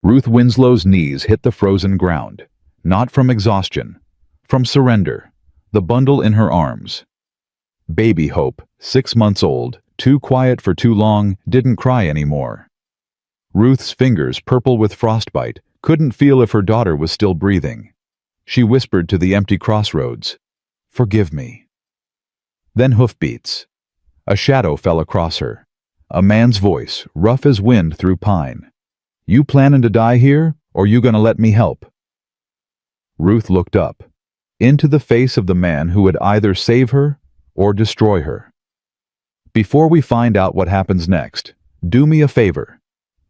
Ruth Winslow's knees hit the frozen ground, not from exhaustion, from surrender, the bundle in her arms. Baby Hope, 6 months old, too quiet for too long, didn't cry anymore. Ruth's fingers, purple with frostbite, couldn't feel if her daughter was still breathing. She whispered to the empty crossroads, "Forgive me." Then hoofbeats. A shadow fell across her. A man's voice, rough as wind through pine. "You planning to die here, or you gonna let me help?" Ruth looked up, into the face of the man who would either save her or destroy her. Before we find out what happens next, do me a favor.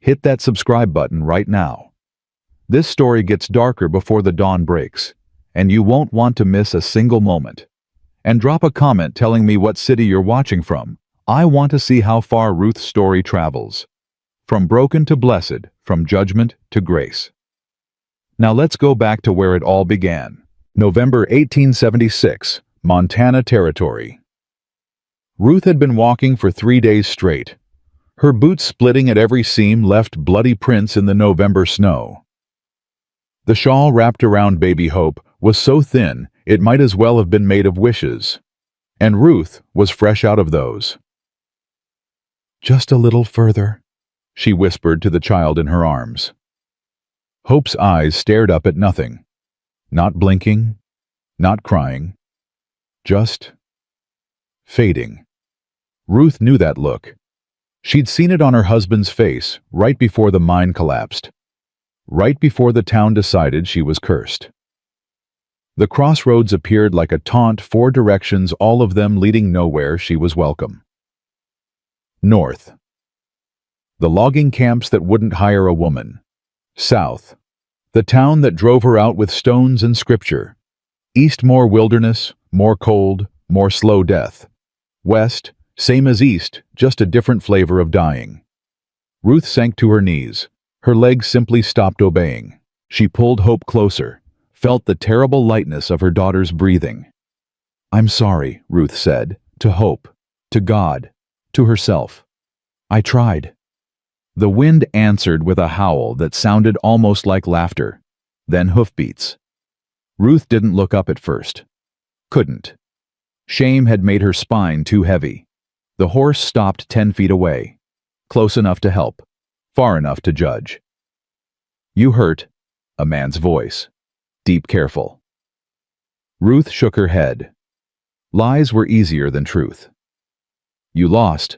Hit that subscribe button right now. This story gets darker before the dawn breaks, and you won't want to miss a single moment. And drop a comment telling me what city you're watching from. I want to see how far Ruth's story travels. From broken to blessed, from judgment to grace. Now let's go back to where it all began. November 1876, Montana Territory. Ruth had been walking for 3 days straight. Her boots splitting at every seam left bloody prints in the November snow. The shawl wrapped around Baby Hope was so thin it might as well have been made of wishes. And Ruth was fresh out of those. "Just a little further," she whispered to the child in her arms. Hope's eyes stared up at nothing. Not blinking, not crying, just fading. Ruth knew that look. She'd seen it on her husband's face right before the mine collapsed. Right before the town decided she was cursed. The crossroads appeared like a taunt, 4 directions, all of them leading nowhere. She was welcome. North. The logging camps that wouldn't hire a woman. South. The town that drove her out with stones and scripture. East, more wilderness, more cold, more slow death. West, same as east, just a different flavor of dying. Ruth sank to her knees. Her legs simply stopped obeying. She pulled Hope closer, felt the terrible lightness of her daughter's breathing. "I'm sorry," Ruth said, to Hope, to God, to herself. "I tried." The wind answered with a howl that sounded almost like laughter, then hoofbeats. Ruth didn't look up at first. Couldn't. Shame had made her spine too heavy. The horse stopped 10 feet away, close enough to help, far enough to judge. "You hurt," a man's voice, deep, careful. Ruth shook her head. Lies were easier than truth. "You lost."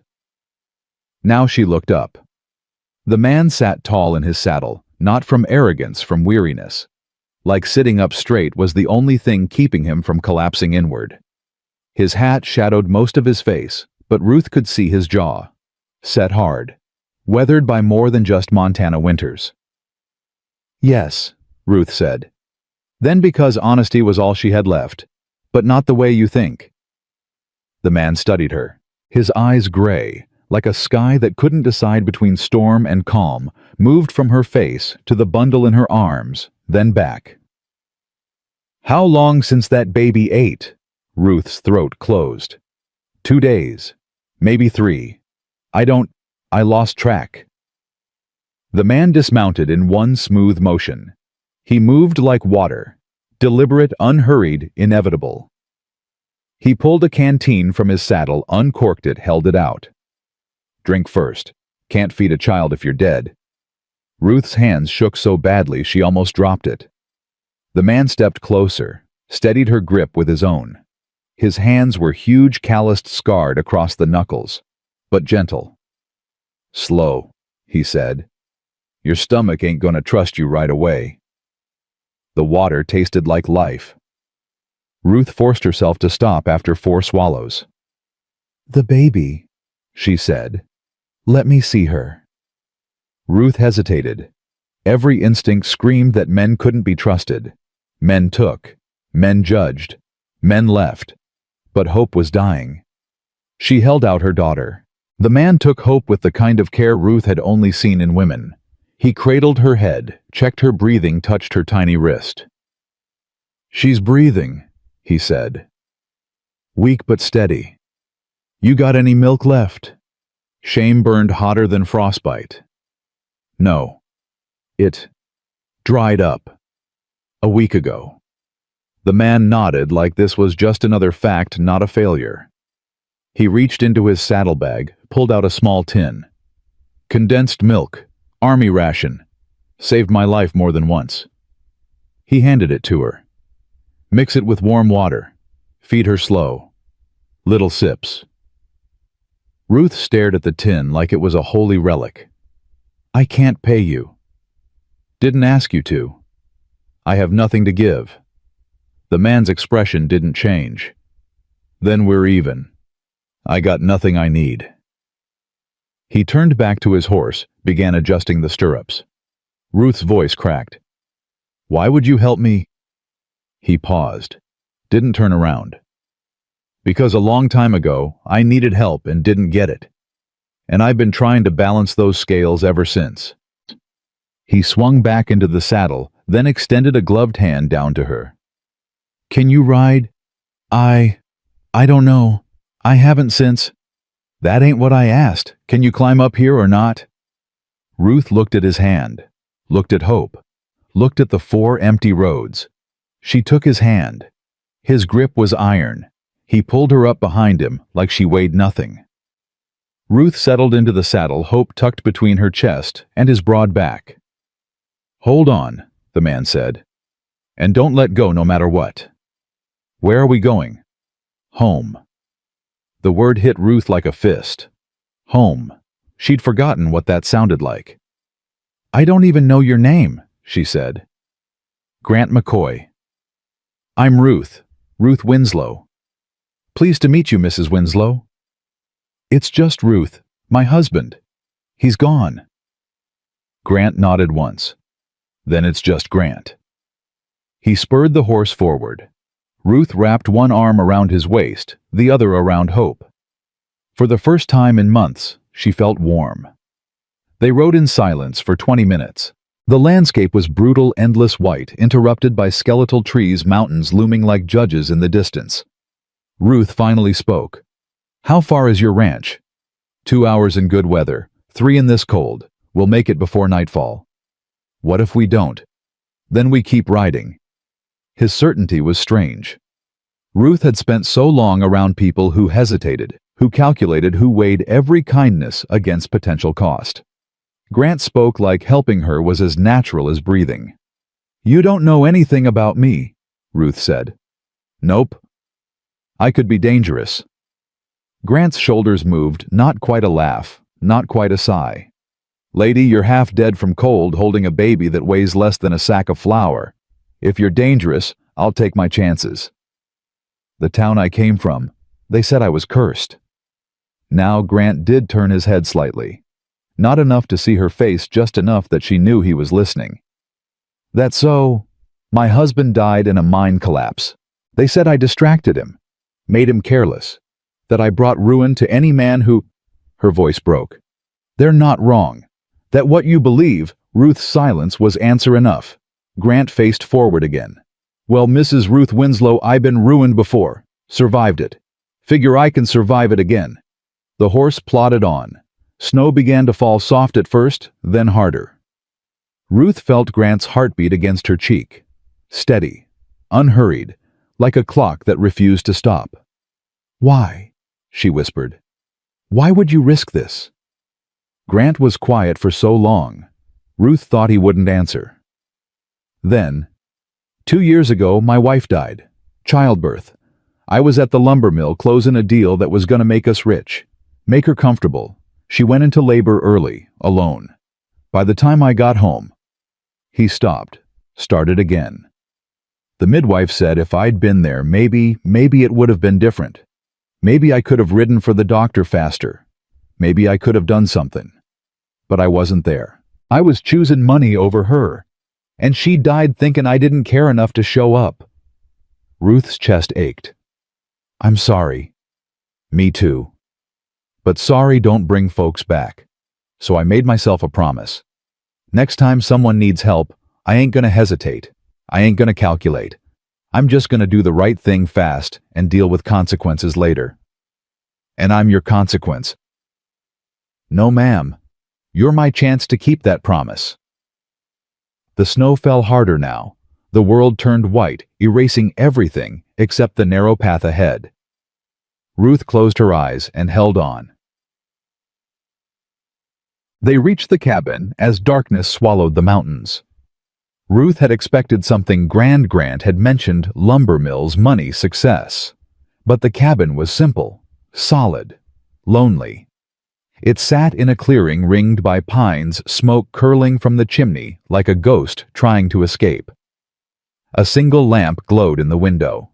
Now she looked up. The man sat tall in his saddle, not from arrogance, from weariness. Like sitting up straight was the only thing keeping him from collapsing inward. His hat shadowed most of his face, but Ruth could see his jaw. Set hard. Weathered by more than just Montana winters. "Yes," Ruth said. Then, because honesty was all she had left, "But not the way you think." The man studied her, his eyes gray, like a sky that couldn't decide between storm and calm, moved from her face to the bundle in her arms, then back. "How long since that baby ate?" Ruth's throat closed. 2 days. Maybe 3. I lost track." The man dismounted in one smooth motion. He moved like water, deliberate, unhurried, inevitable. He pulled a canteen from his saddle, uncorked it, held it out. "Drink first. Can't feed a child if you're dead." Ruth's hands shook so badly she almost dropped it. The man stepped closer, steadied her grip with his own. His hands were huge, calloused, scarred across the knuckles, but gentle. "Slow," he said. "Your stomach ain't gonna trust you right away." The water tasted like life. Ruth forced herself to stop after 4 swallows. "The baby," she said. "Let me see her." Ruth hesitated. Every instinct screamed that men couldn't be trusted. Men took. Men judged. Men left. But Hope was dying. She held out her daughter. The man took Hope with the kind of care Ruth had only seen in women. He cradled her head, checked her breathing, touched her tiny wrist. "She's breathing," he said. "Weak but steady. You got any milk left?" Shame burned hotter than frostbite. "No." It dried up. A week ago. The man nodded like this was just another fact, not a failure. He reached into his saddlebag, pulled out a small tin. Condensed milk. Army ration. Saved my life more than once. He handed it to her. Mix it with warm water. Feed her slow. Little sips. Ruth stared at the tin like it was a holy relic. I can't pay you. Didn't ask you to. I have nothing to give. The man's expression didn't change. Then we're even. I got nothing I need. He turned back to his horse, began adjusting the stirrups. Ruth's voice cracked. Why would you help me? He paused. Didn't turn around. Because a long time ago, I needed help and didn't get it. And I've been trying to balance those scales ever since. He swung back into the saddle, then extended a gloved hand down to her. Can you ride? I don't know. I haven't since. That ain't what I asked. Can you climb up here or not? Ruth looked at his hand, looked at Hope, looked at the 4 empty roads. She took his hand. His grip was iron. He pulled her up behind him like she weighed nothing. Ruth settled into the saddle, Hope tucked between her chest and his broad back. Hold on, the man said. And don't let go no matter what. Where are we going? Home. The word hit Ruth like a fist. Home. She'd forgotten what that sounded like. I don't even know your name, she said. Grant McCoy. I'm Ruth Winslow. Pleased to meet you, Mrs. Winslow. It's just Ruth, my husband. He's gone. Grant nodded once. Then it's just Grant. He spurred the horse forward. Ruth wrapped one arm around his waist, the other around Hope. For the first time in months, she felt warm. They rode in silence for 20 minutes. The landscape was brutal, endless white, interrupted by skeletal trees, mountains looming like judges in the distance. Ruth finally spoke. How far is your ranch? 2 hours in good weather, 3 in this cold. We'll make it before nightfall. What if we don't? Then we keep riding. His certainty was strange. Ruth had spent so long around people who hesitated, who calculated, who weighed every kindness against potential cost. Grant spoke like helping her was as natural as breathing. You don't know anything about me, Ruth said. Nope. I could be dangerous. Grant's shoulders moved, not quite a laugh, not quite a sigh. Lady, you're half dead from cold holding a baby that weighs less than a sack of flour. If you're dangerous, I'll take my chances. The town I came from, they said I was cursed. Now Grant did turn his head slightly. Not enough to see her face, just enough that she knew he was listening. That's so. My husband died in a mine collapse. They said I distracted him, made him careless, that I brought ruin to any man who... Her voice broke. They're not wrong. That what you believe, Ruth's silence was answer enough. Grant faced forward again. Well, Mrs. Ruth Winslow, I've been ruined before. Survived it. Figure I can survive it again. The horse plodded on. Snow began to fall soft at first, then harder. Ruth felt Grant's heartbeat against her cheek. Steady, unhurried, like a clock that refused to stop. Why? She whispered. Why would you risk this? Grant was quiet for so long. Ruth thought he wouldn't answer. Then, 2 years ago, my wife died. Childbirth. I was at the lumber mill closing a deal that was going to make us rich. Make her comfortable. She went into labor early, alone. By the time I got home... He stopped, started again. The midwife said if I'd been there, maybe it would have been different. Maybe I could have ridden for the doctor faster. Maybe I could have done something. But I wasn't there. I was choosing money over her. And she died thinking I didn't care enough to show up. Ruth's chest ached. I'm sorry. Me too. But sorry don't bring folks back. So I made myself a promise. Next time someone needs help, I ain't gonna hesitate. I ain't gonna calculate. I'm just gonna do the right thing fast and deal with consequences later. And I'm your consequence. No, ma'am. You're my chance to keep that promise. The snow fell harder now. The world turned white, erasing everything except the narrow path ahead. Ruth closed her eyes and held on. They reached the cabin as darkness swallowed the mountains. Ruth had expected something grand. Grant had mentioned lumber mills, money, success. But the cabin was simple, solid, lonely. It sat in a clearing ringed by pines, smoke curling from the chimney like a ghost trying to escape. A single lamp glowed in the window.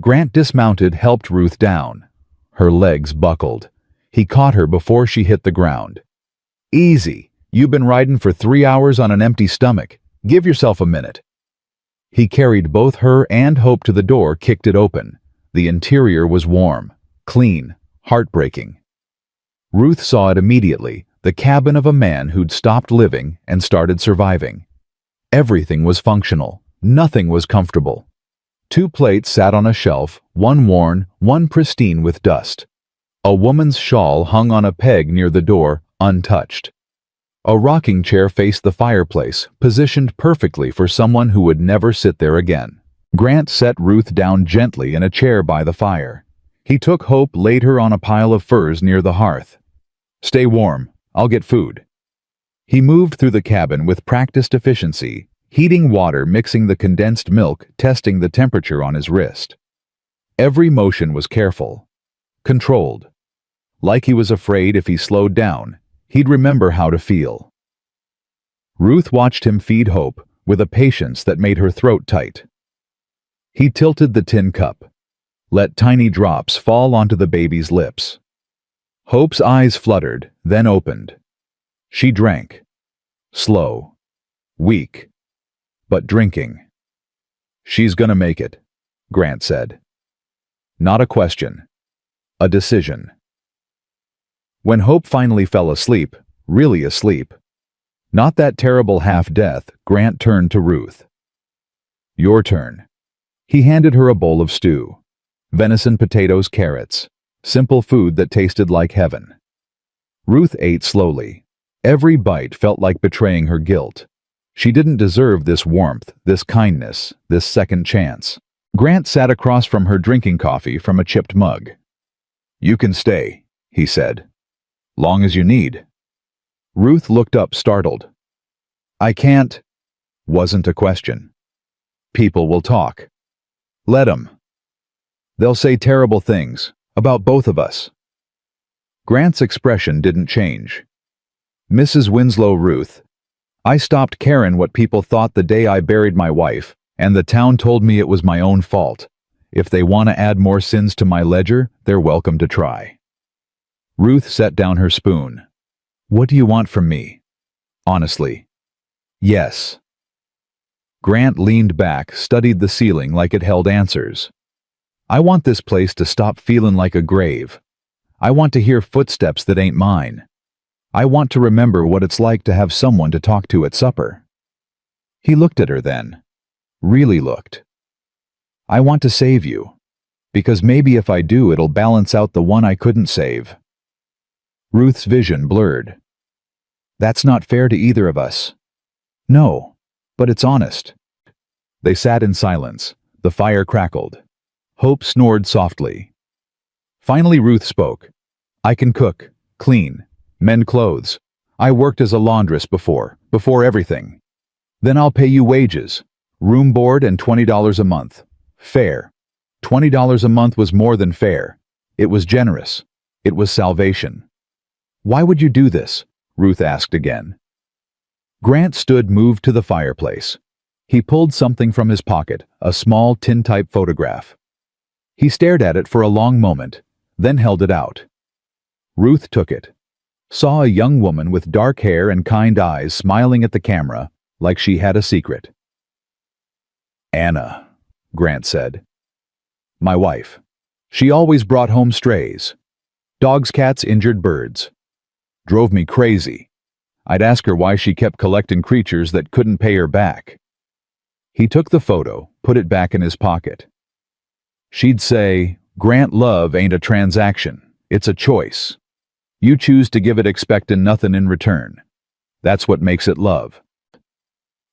Grant dismounted, helped Ruth down. Her legs buckled. He caught her before she hit the ground. "Easy. You've been riding for 3 hours on an empty stomach. Give yourself a minute." He carried both her and Hope to the door, kicked it open. The interior was warm, clean, heartbreaking. Ruth saw it immediately, the cabin of a man who'd stopped living and started surviving. Everything was functional. Nothing was comfortable. 2 plates sat on a shelf, one worn, one pristine with dust. A woman's shawl hung on a peg near the door, untouched. A rocking chair faced the fireplace, positioned perfectly for someone who would never sit there again. Grant set Ruth down gently in a chair by the fire. He took Hope, laid her on a pile of furs near the hearth. "Stay warm. I'll get food." He moved through the cabin with practiced efficiency, heating water, mixing the condensed milk, testing the temperature on his wrist. Every motion was careful, controlled. Like he was afraid if he slowed down, he'd remember how to feel. Ruth watched him feed Hope with a patience that made her throat tight. He tilted the tin cup, let tiny drops fall onto the baby's lips. Hope's eyes fluttered, then opened. She drank. Slow. Weak. But drinking. "She's gonna make it," Grant said. Not a question. A decision. When Hope finally fell asleep, really asleep, not that terrible half-death, Grant turned to Ruth. "Your turn." He handed her a bowl of stew. Venison, potatoes, carrots. Simple food that tasted like heaven. Ruth ate slowly. Every bite felt like betraying her guilt. She didn't deserve this warmth, this kindness, this second chance. Grant sat across from her, drinking coffee from a chipped mug. "You can stay," he said. "Long as you need." Ruth looked up, startled. "I can't." Wasn't a question. "People will talk." "Let 'em. They'll say terrible things. About both of us." Grant's expression didn't change. "Mrs. Winslow, Ruth, I stopped caring what people thought the day I buried my wife, and the town told me it was my own fault. If they want to add more sins to my ledger, they're welcome to try." Ruth set down her spoon. "What do you want from me?" Honestly. "Yes." Grant leaned back, studied the ceiling like it held answers. "I want this place to stop feeling like a grave. I want to hear footsteps that ain't mine. I want to remember what it's like to have someone to talk to at supper." He looked at her then. Really looked. "I want to save you. Because maybe if I do, it'll balance out the one I couldn't save." Ruth's vision blurred. "That's not fair to either of us." "No, but it's honest." They sat in silence. The fire crackled. Hope snored softly. Finally Ruth spoke. "I can cook, clean, mend clothes. I worked as a laundress before everything. Then I'll pay you wages, room, board, and $20 a month. Fair. $20 a month was more than fair. It was generous. It was salvation." "Why would you do this?" Ruth asked again. Grant stood, moved to the fireplace. He pulled something from his pocket, a small tin-type photograph. He stared at it for a long moment, then held it out. Ruth took it, saw a young woman with dark hair and kind eyes smiling at the camera like she had a secret. "Anna," Grant said. "My wife. She always brought home strays. Dogs, cats, injured birds. Drove me crazy. I'd ask her why she kept collecting creatures that couldn't pay her back." He took the photo, put it back in his pocket. She'd say, "Grant, love ain't a transaction. It's a choice. You choose to give it expecting nothing in return. That's what makes it love."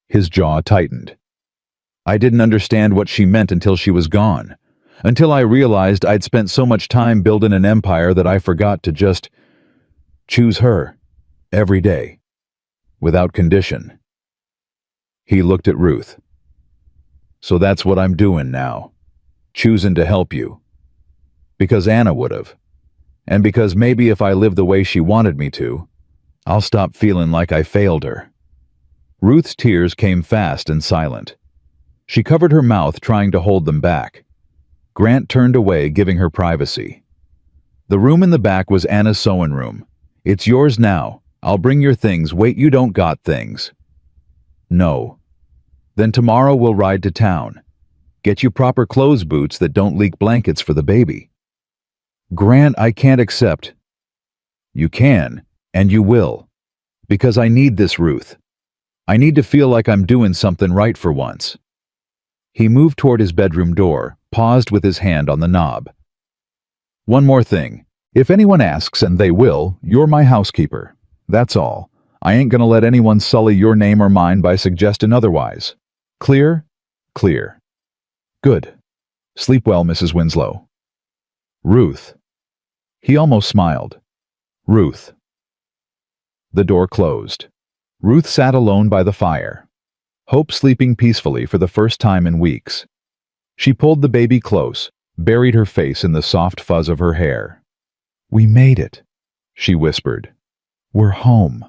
His jaw tightened. I didn't understand what she meant until she was gone. Until I realized I'd spent so much time building an empire that I forgot to just choose her every day, without condition. He looked at Ruth. So that's what I'm doing now, choosing to help you. Because Anna would have. And because maybe if I live the way she wanted me to, I'll stop feeling like I failed her. Ruth's tears came fast and silent. She covered her mouth, trying to hold them back. Grant turned away, giving her privacy. The room in the back was Anna's sewing room. It's yours now. I'll bring your things. Wait, you don't got things. No. Then tomorrow we'll ride to town. Get you proper clothes, boots that don't leak, blankets for the baby. Grant, I can't accept. You can, and you will. Because I need this, Ruth. I need to feel like I'm doing something right for once. He moved toward his bedroom door, paused with his hand on the knob. One more thing. If anyone asks, and they will, you're my housekeeper. That's all. I ain't gonna let anyone sully your name or mine by suggesting otherwise. Clear? Clear. Good. Sleep well, Mrs. Winslow. Ruth. He almost smiled. Ruth. The door closed. Ruth sat alone by the fire. Hope sleeping peacefully for the first time in weeks. She pulled the baby close, buried her face in the soft fuzz of her hair. We made it, she whispered. We're home.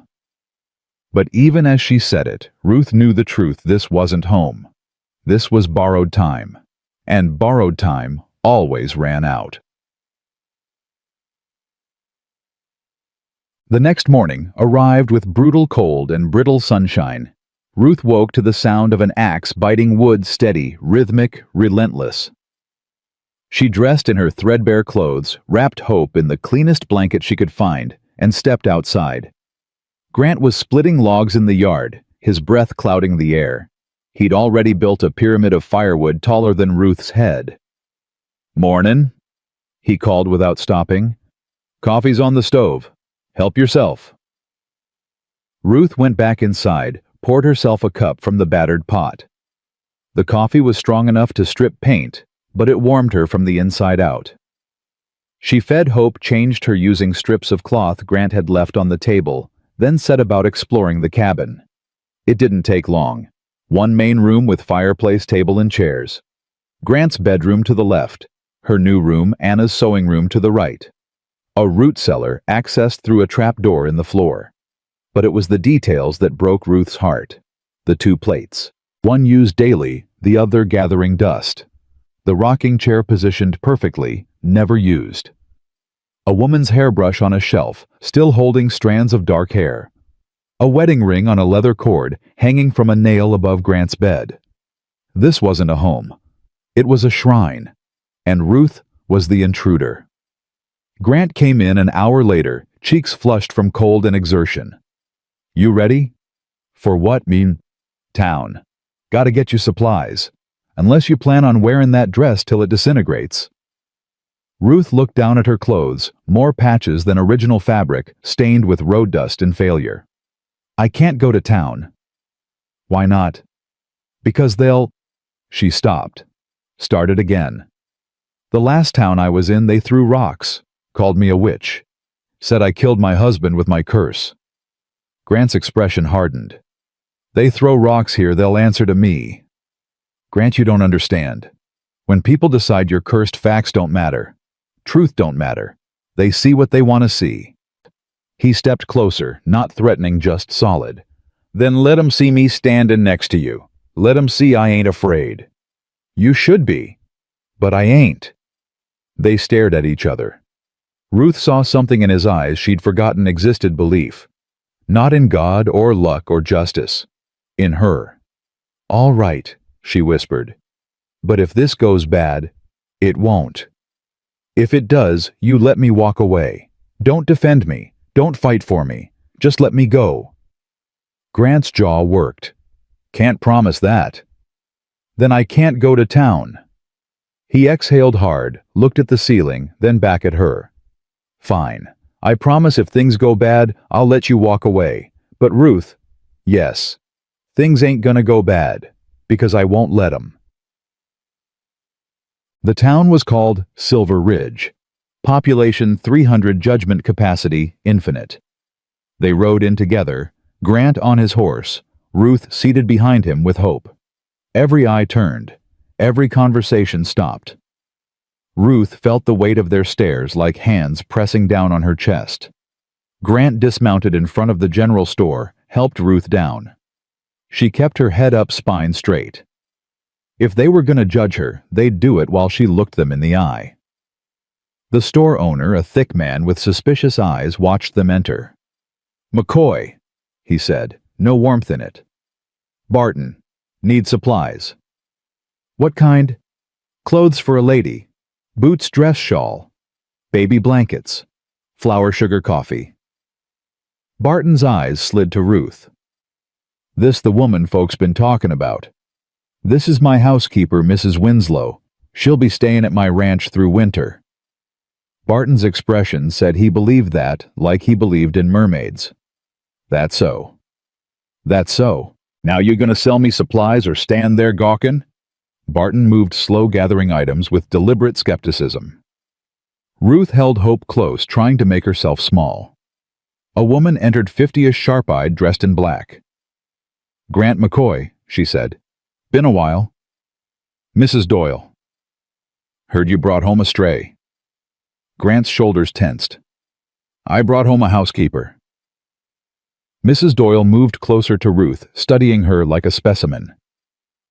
But even as she said it, Ruth knew the truth. This wasn't home. This was borrowed time. And borrowed time always ran out. The next morning arrived with brutal cold and brittle sunshine. Ruth woke to the sound of an axe biting wood, steady, rhythmic, relentless. She dressed in her threadbare clothes, wrapped Hope in the cleanest blanket she could find, and stepped outside. Grant was splitting logs in the yard, his breath clouding the air. He'd already built a pyramid of firewood taller than Ruth's head. Mornin', he called without stopping. Coffee's on the stove. Help yourself. Ruth went back inside, poured herself a cup from the battered pot. The coffee was strong enough to strip paint, but it warmed her from the inside out. She fed Hope, changed her using strips of cloth Grant had left on the table, then set about exploring the cabin. It didn't take long. One main room with fireplace, table, and chairs. Grant's bedroom to the left. Her new room, Anna's sewing room, to the right. A root cellar accessed through a trap door in the floor. But it was the details that broke Ruth's heart. The two plates. One used daily, the other gathering dust. The rocking chair positioned perfectly, never used. A woman's hairbrush on a shelf, still holding strands of dark hair. A wedding ring on a leather cord, hanging from a nail above Grant's bed. This wasn't a home. It was a shrine. And Ruth was the intruder. Grant came in an hour later, cheeks flushed from cold and exertion. You ready? For what? Town. Gotta get you supplies. Unless you plan on wearing that dress till it disintegrates. Ruth looked down at her clothes, more patches than original fabric, stained with road dust and failure. I can't go to town. Why not? Because they'll... She stopped. Started again. The last town I was in, they threw rocks, called me a witch, said I killed my husband with my curse. Grant's expression hardened. They throw rocks here, they'll answer to me. Grant, you don't understand. When people decide you're cursed, facts don't matter. Truth don't matter. They see what they want to see. He stepped closer, not threatening, just solid. Then let 'em see me standing next to you. Let 'em see I ain't afraid. You should be. But I ain't. They stared at each other. Ruth saw something in his eyes she'd forgotten existed: belief. Not in God or luck or justice. In her. All right, she whispered. But if this goes bad, it won't. If it does, you let me walk away. Don't defend me. Don't fight for me. Just let me go. Grant's jaw worked. Can't promise that. Then I can't go to town. He exhaled hard, looked at the ceiling, then back at her. Fine. I promise if things go bad, I'll let you walk away. But Ruth, yes. Things ain't gonna go bad, because I won't let 'em. The town was called Silver Ridge. Population 300, judgment capacity infinite. They rode in together, Grant on his horse, Ruth seated behind him with Hope. Every eye turned, every conversation stopped. Ruth felt the weight of their stares like hands pressing down on her chest. Grant dismounted in front of the general store, helped Ruth down. She kept her head up, spine straight. If they were going to judge her, they'd do it while she looked them in the eye. The store owner, a thick man with suspicious eyes, watched them enter. "McCoy," he said, no warmth in it. "Barton, need supplies." "What kind?" "Clothes for a lady. Boots, dress shawl. Baby blankets. Flour sugar coffee." Barton's eyes slid to Ruth. "This the woman folks been talking about. This is my housekeeper, Mrs. Winslow. She'll be staying at my ranch through winter." Barton's expression said he believed that, like he believed in mermaids. "That's so." "That's so. Now you gonna sell me supplies or stand there gawkin'?" Barton moved slow, gathering items with deliberate skepticism. Ruth held Hope close, trying to make herself small. A woman entered, 50ish, sharp-eyed, dressed in black. "Grant McCoy," she said. "Been a while." "Mrs. Doyle." "Heard you brought home a stray." Grant's shoulders tensed. "I brought home a housekeeper." Mrs. Doyle moved closer to Ruth, studying her like a specimen.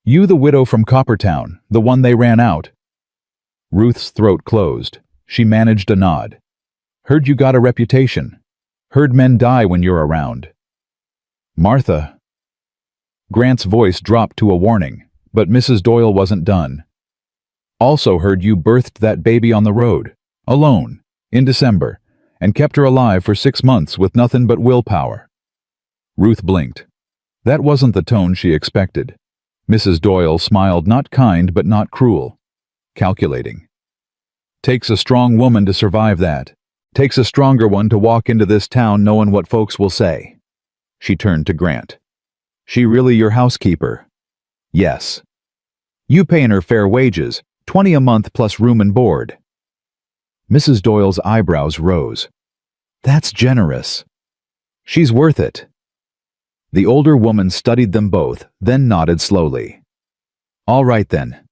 "You the widow from Coppertown, the one they ran out?" Ruth's throat closed. She managed a nod. "Heard you got a reputation. Heard men die when you're around." "Martha." Grant's voice dropped to a warning, but Mrs. Doyle wasn't done. "Also heard you birthed that baby on the road, alone, in December, and kept her alive for 6 months with nothing but willpower." Ruth blinked. That wasn't the tone she expected. Mrs. Doyle smiled, not kind but not cruel. Calculating. "Takes a strong woman to survive that. Takes a stronger one to walk into this town knowing what folks will say." She turned to Grant. "She really your housekeeper?" "Yes." "You paying her fair wages, 20 a month plus room and board?" Mrs. Doyle's eyebrows rose. "That's generous." "She's worth it." The older woman studied them both, then nodded slowly. "All right then.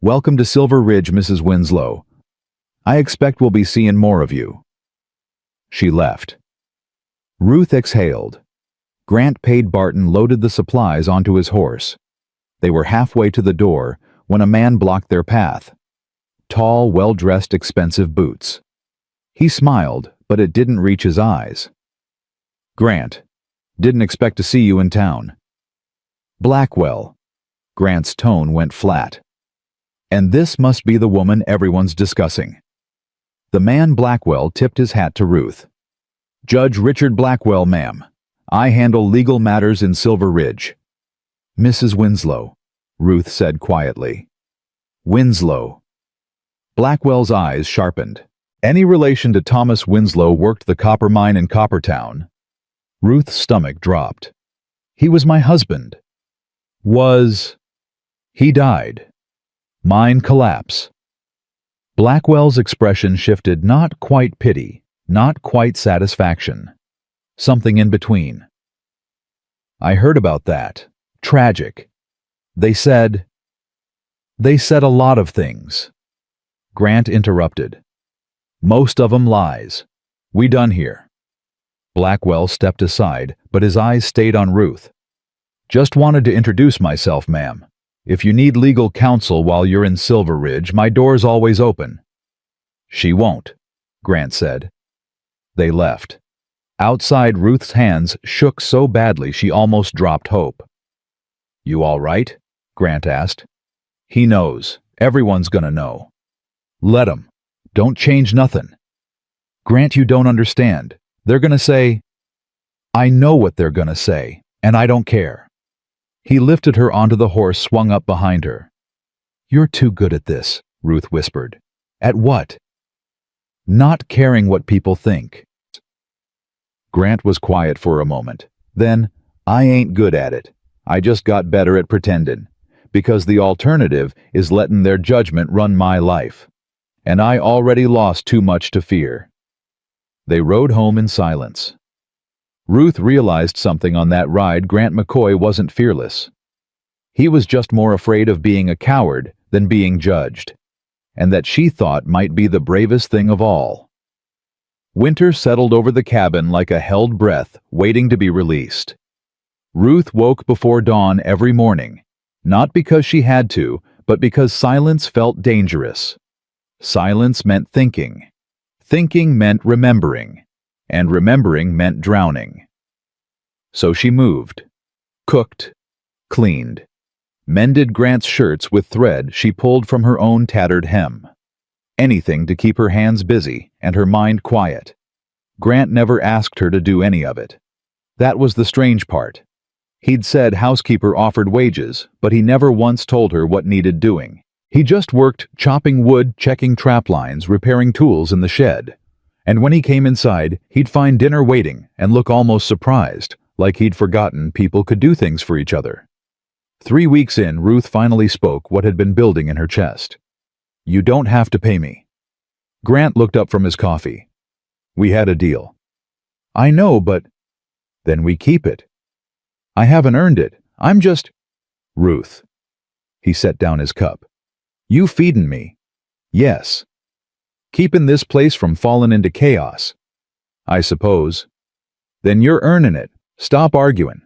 Welcome to Silver Ridge, Mrs. Winslow. I expect we'll be seeing more of you." She left. Ruth exhaled. Grant paid Barton, loaded the supplies onto his horse. They were halfway to the door when a man blocked their path. Tall, well-dressed, expensive boots. He smiled, but it didn't reach his eyes. "Grant, didn't expect to see you in town." "Blackwell." Grant's tone went flat. "And this must be the woman everyone's discussing." The man Blackwell tipped his hat to Ruth. "Judge Richard Blackwell, ma'am. I handle legal matters in Silver Ridge." "Mrs. Winslow," Ruth said quietly. "Winslow." Blackwell's eyes sharpened. "Any relation to Thomas Winslow worked the copper mine in Coppertown?" Ruth's stomach dropped. "He was my husband." "Was?" "He died. Mine collapse." Blackwell's expression shifted, not quite pity, not quite satisfaction. Something in between. "I heard about that. Tragic. They said a lot of things." Grant interrupted. "Most of 'em lies. We done here." Blackwell stepped aside, but his eyes stayed on Ruth. "Just wanted to introduce myself, ma'am. If you need legal counsel while you're in Silver Ridge, my door's always open." "She won't," Grant said. They left. Outside, Ruth's hands shook so badly she almost dropped Hope. "You all right?" Grant asked. "He knows. Everyone's gonna know." "Let 'em. Don't change nothin'." "Grant, you don't understand. They're gonna say—" "I know what they're gonna say, and I don't care." He lifted her onto the horse swung up behind her. "You're too good at this," Ruth whispered. "At what?" "Not caring what people think." Grant was quiet for a moment. Then, "I ain't good at it. I just got better at pretending, because the alternative is letting their judgment run my life. And I already lost too much to fear." They rode home in silence. Ruth realized something on that ride. Grant McCoy wasn't fearless. He was just more afraid of being a coward than being judged, and that she thought might be the bravest thing of all. Winter settled over the cabin like a held breath, waiting to be released. Ruth woke before dawn every morning, not because she had to, but because silence felt dangerous. Silence meant thinking. Thinking meant remembering, and remembering meant drowning. So she moved, cooked, cleaned, mended Grant's shirts with thread she pulled from her own tattered hem. Anything to keep her hands busy and her mind quiet. Grant never asked her to do any of it. That was the strange part. He'd said housekeeper offered wages, but he never once told her what needed doing. He just worked chopping wood, checking trap lines, repairing tools in the shed. And when he came inside, he'd find dinner waiting and look almost surprised, like he'd forgotten people could do things for each other. 3 weeks in, Ruth finally spoke what had been building in her chest. "You don't have to pay me." Grant looked up from his coffee. "We had a deal." "I know, but—" "Then we keep it." "I haven't earned it. I'm just—" "Ruth." He set down his cup. "You feedin' me?" "Yes." "Keepin' this place from fallin' into chaos?" "I suppose." "Then you're earnin' it. Stop arguin'."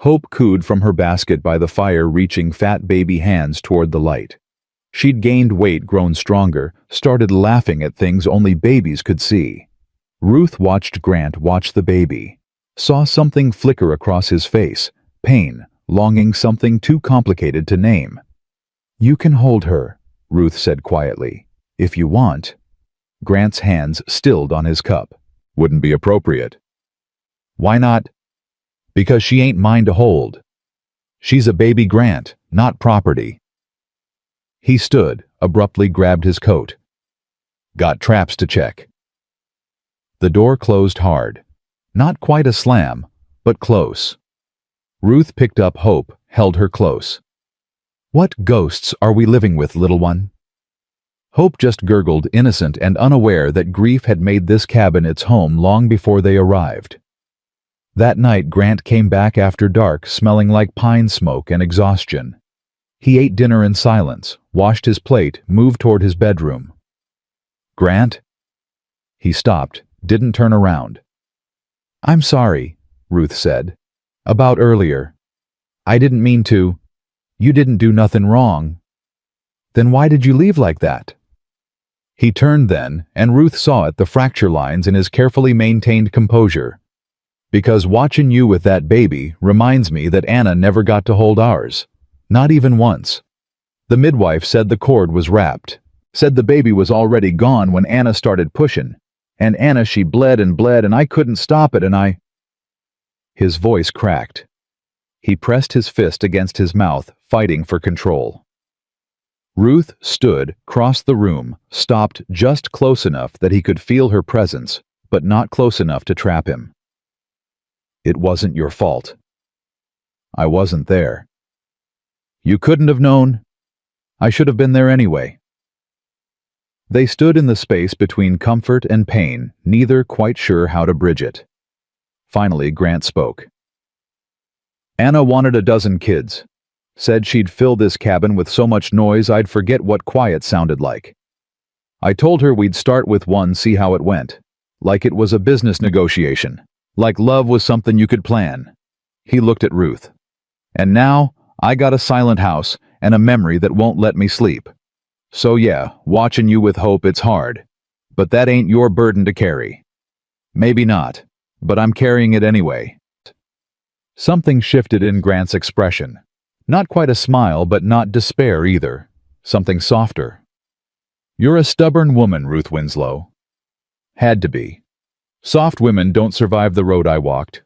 Hope cooed from her basket by the fire, reaching fat baby hands toward the light. She'd gained weight, grown stronger, started laughing at things only babies could see. Ruth watched Grant watch the baby, saw something flicker across his face, pain, longing, something too complicated to name. "You can hold her," Ruth said quietly, "if you want." Grant's hands stilled on his cup. "Wouldn't be appropriate." "Why not?" "Because she ain't mine to hold. She's a baby Grant, not property." He stood, abruptly grabbed his coat. "Got traps to check." The door closed hard. Not quite a slam, but close. Ruth picked up Hope, held her close. "What ghosts are we living with, little one?" Hope just gurgled, innocent and unaware that grief had made this cabin its home long before they arrived. That night, Grant came back after dark, smelling like pine smoke and exhaustion. He ate dinner in silence, washed his plate, moved toward his bedroom. "Grant?" He stopped, didn't turn around. "I'm sorry," Ruth said. "About earlier. I didn't mean to. You didn't do nothing wrong." "Then why did you leave like that?" He turned then, and Ruth saw it, the fracture lines in his carefully maintained composure. "Because watching you with that baby reminds me that Anna never got to hold ours. Not even once. The midwife said the cord was wrapped, said the baby was already gone when Anna started pushing. And Anna, she bled and bled, and I couldn't stop it, and I—" His voice cracked. He pressed his fist against his mouth, fighting for control. Ruth stood, crossed the room, stopped just close enough that he could feel her presence, but not close enough to trap him. "It wasn't your fault. I wasn't there. You couldn't have known. I should have been there anyway." They stood in the space between comfort and pain, neither quite sure how to bridge it. Finally, Grant spoke. "Anna wanted a dozen kids. Said she'd fill this cabin with so much noise I'd forget what quiet sounded like. I told her we'd start with one, see how it went. Like it was a business negotiation. Like love was something you could plan." He looked at Ruth. "And now, I got a silent house and a memory that won't let me sleep. So yeah, watching you with Hope, it's hard. But that ain't your burden to carry. Maybe not, but I'm carrying it anyway." Something shifted in Grant's expression. Not quite a smile, but not despair either. Something softer. "You're a stubborn woman, Ruth Winslow." "Had to be. Soft women don't survive the road I walked."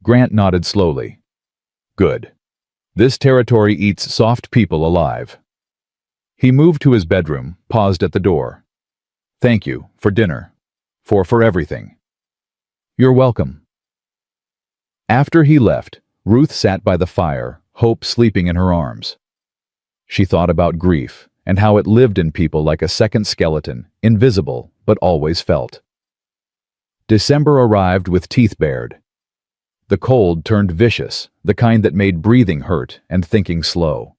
Grant nodded slowly. "Good. This territory eats soft people alive." He moved to his bedroom, paused at the door. "Thank you, for dinner. For everything." "You're welcome." After he left, Ruth sat by the fire, Hope sleeping in her arms. She thought about grief and how it lived in people like a second skeleton, invisible but always felt. December arrived with teeth bared. The cold turned vicious, the kind that made breathing hurt and thinking slow.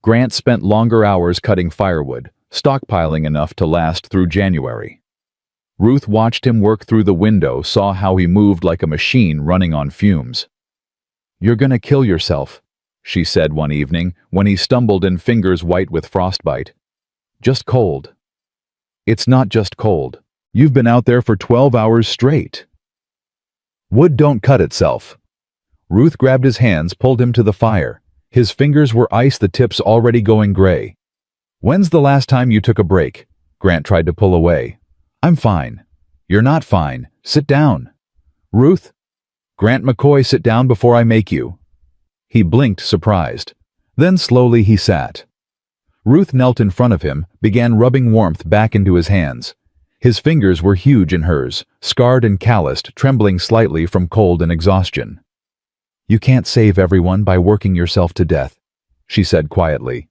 Grant spent longer hours cutting firewood, stockpiling enough to last through January. Ruth watched him work through the window, saw how he moved like a machine running on fumes. "You're gonna kill yourself," she said one evening when he stumbled in fingers white with frostbite. "Just cold." "It's not just cold. You've been out there for 12 hours straight." "Wood don't cut itself." Ruth grabbed his hands, pulled him to the fire. His fingers were ice, the tips already going gray. "When's the last time you took a break?" Grant tried to pull away. "I'm fine." "You're not fine. Sit down." "Ruth." "Grant McCoy, sit down before I make you." He blinked, surprised. Then slowly he sat. Ruth knelt in front of him, began rubbing warmth back into his hands. His fingers were huge in hers, scarred and calloused, trembling slightly from cold and exhaustion. "You can't save everyone by working yourself to death," she said quietly.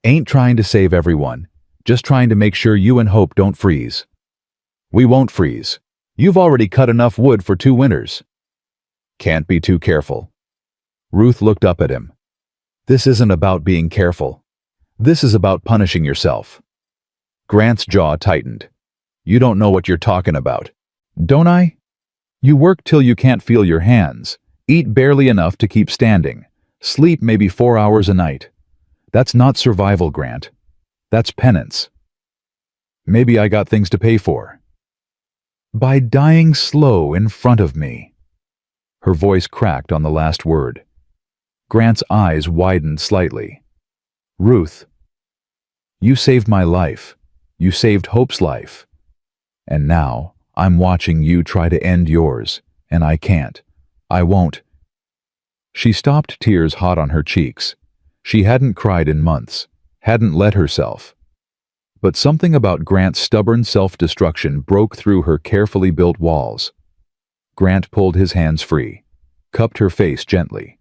"Ain't trying to save everyone, just trying to make sure you and Hope don't freeze." "We won't freeze. You've already cut enough wood for 2 winters." "Can't be too careful." Ruth looked up at him. "This isn't about being careful. This is about punishing yourself." Grant's jaw tightened. "You don't know what you're talking about." "Don't I? You work till you can't feel your hands, eat barely enough to keep standing, sleep maybe 4 hours a night. That's not survival, Grant. That's penance." "Maybe I got things to pay for." "By dying slow in front of me." Her voice cracked on the last word. Grant's eyes widened slightly. "Ruth, you saved my life. You saved Hope's life. And now I'm watching you try to end yours, and I can't. I won't." She stopped, tears hot on her cheeks. She hadn't cried in months, hadn't let herself. But something about Grant's stubborn self-destruction broke through her carefully built walls. Grant pulled his hands free, cupped her face gently.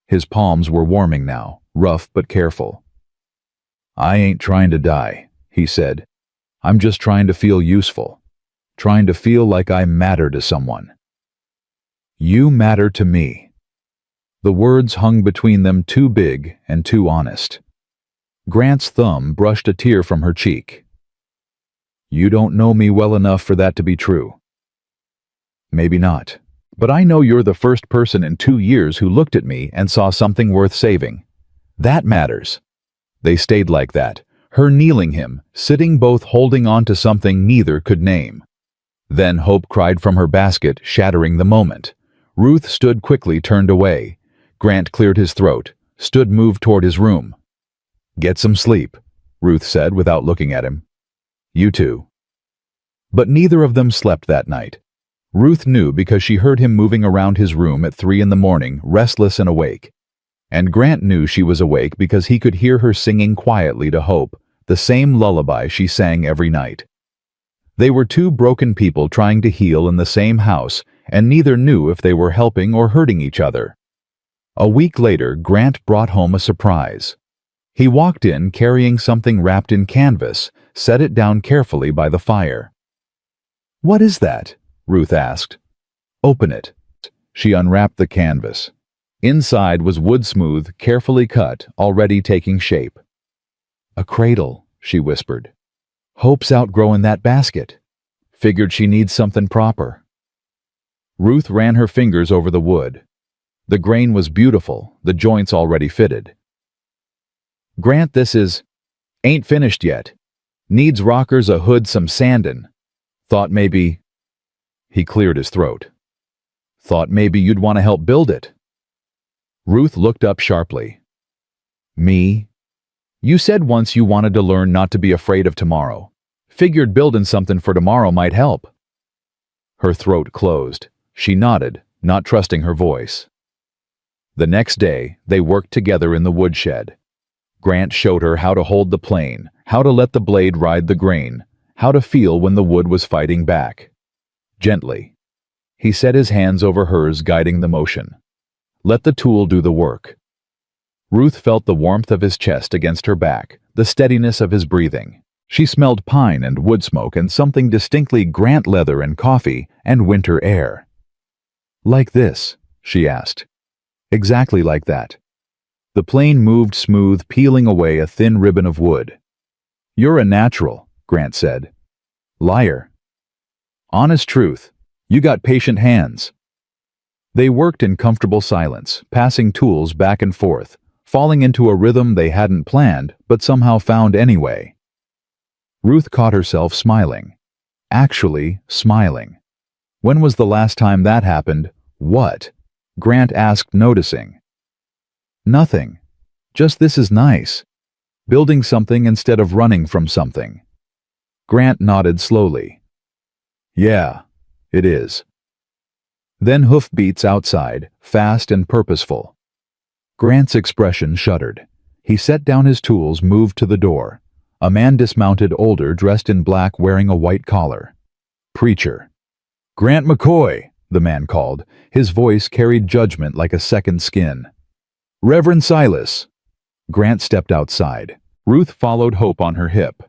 His palms were warming now, rough but careful. "I ain't trying to die," he said. "I'm just trying to feel useful, trying to feel like I matter to someone." "You matter to me." The words hung between them, too big and too honest. Grant's thumb brushed a tear from her cheek. "You don't know me well enough for that to be true." "Maybe not. But I know you're the first person in 2 years who looked at me and saw something worth saving. That matters." They stayed like that, her kneeling him, sitting, both holding on to something neither could name. Then Hope cried from her basket, shattering the moment. Ruth stood quickly, turned away. Grant cleared his throat, stood, moved toward his room. "Get some sleep," Ruth said without looking at him. "You too." But neither of them slept that night. Ruth knew because she heard him moving around his room at 3 in the morning, restless and awake. And Grant knew she was awake because he could hear her singing quietly to Hope, the same lullaby she sang every night. They were 2 broken people trying to heal in the same house, and neither knew if they were helping or hurting each other. A week later, Grant brought home a surprise. He walked in carrying something wrapped in canvas, set it down carefully by the fire. "What is that?" Ruth asked. "Open it." She unwrapped the canvas. Inside was wood, smooth, carefully cut, already taking shape. "A cradle," she whispered. "Hope's outgrowing that basket. Figured she needs something proper." Ruth ran her fingers over the wood. The grain was beautiful, the joints already fitted. "Grant, this ain't finished yet. Needs rockers, a hood, some sandin'. Thought maybe—" He cleared his throat. "Thought maybe you'd want to help build it." Ruth looked up sharply. "Me? You said once you wanted to learn not to be afraid of tomorrow. Figured building something for tomorrow might help." Her throat closed. She nodded, not trusting her voice. The next day, they worked together in the woodshed. Grant showed her how to hold the plane, how to let the blade ride the grain, how to feel when the wood was fighting back. Gently. He set his hands over hers, guiding the motion. Let the tool do the work. Ruth felt the warmth of his chest against her back, the steadiness of his breathing. She smelled pine and wood smoke and something distinctly Grant leather and coffee and winter air. "Like this?" she asked. "Exactly like that." The plane moved smooth, peeling away a thin ribbon of wood. "You're a natural," Grant said. "Liar." "Honest truth. You got patient hands." They worked in comfortable silence, passing tools back and forth, falling into a rhythm they hadn't planned but somehow found anyway. Ruth caught herself smiling. Actually smiling. When was the last time that happened? "What?" Grant asked, noticing. "Nothing. Just this is nice. Building something instead of running from something." Grant nodded slowly. "Yeah, it is." Then hoofbeats outside, fast and purposeful. Grant's expression shuddered. He set down his tools, moved to the door. A man dismounted, older, dressed in black, wearing a white collar. "Preacher." "Grant McCoy," the man called. His voice carried judgment like a second skin. "Reverend Silas." Grant stepped outside. Ruth followed, hope on her hip.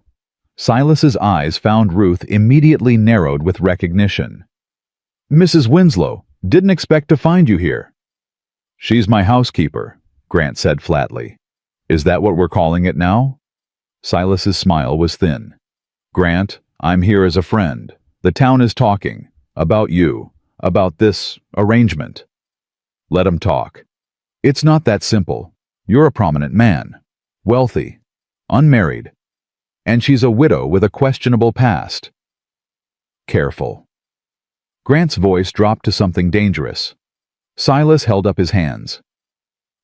Silas's eyes found Ruth, immediately narrowed with recognition. "Mrs. Winslow, didn't expect to find you here." "She's my housekeeper," Grant said flatly. "Is that what we're calling it now?" Silas's smile was thin. "Grant, I'm here as a friend. The town is talking. About you. About this arrangement." "Let 'em talk." "It's not that simple. You're a prominent man. Wealthy. Unmarried. And she's a widow with a questionable past." "Careful." Grant's voice dropped to something dangerous. Silas held up his hands.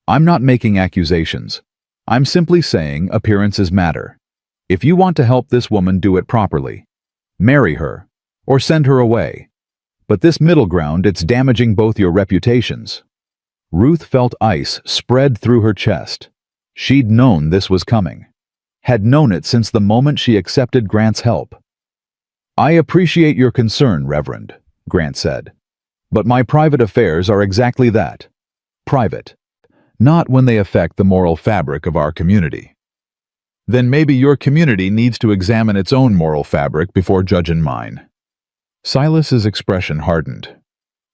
"I'm not making accusations. I'm simply saying appearances matter. If you want to help this woman do it properly, marry her, or send her away. But this middle ground, it's damaging both your reputations." Ruth felt ice spread through her chest. She'd known this was coming. Had known it since the moment she accepted Grant's help. "I appreciate your concern, Reverend," Grant said. "But my private affairs are exactly that. Private. Not when they affect the moral fabric of our community." "Then maybe your community needs to examine its own moral fabric before judging mine." Silas's expression hardened.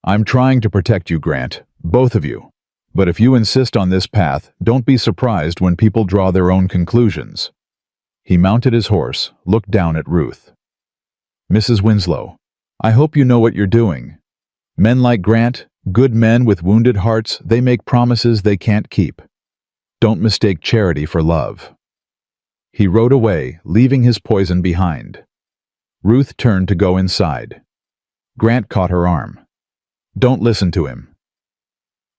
"I'm trying to protect you, Grant, both of you. But if you insist on this path, don't be surprised when people draw their own conclusions." He mounted his horse, looked down at Ruth. "Mrs. Winslow, I hope you know what you're doing. Men like Grant, good men with wounded hearts, they make promises they can't keep. Don't mistake charity for love." He rode away, leaving his poison behind. Ruth turned to go inside. Grant caught her arm. "Don't listen to him."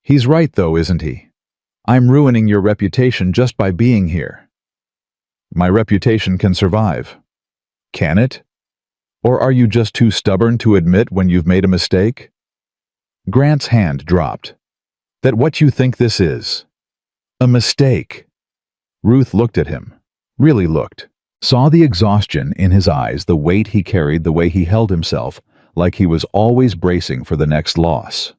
"He's right though, isn't he? I'm ruining your reputation just by being here." "My reputation can survive." "Can it? Or are you just too stubborn to admit when you've made a mistake?" Grant's hand dropped. "That what you think this is? A mistake?" Ruth looked at him. Really looked. Saw the exhaustion in his eyes, the weight he carried, the way he held himself, like he was always bracing for the next loss.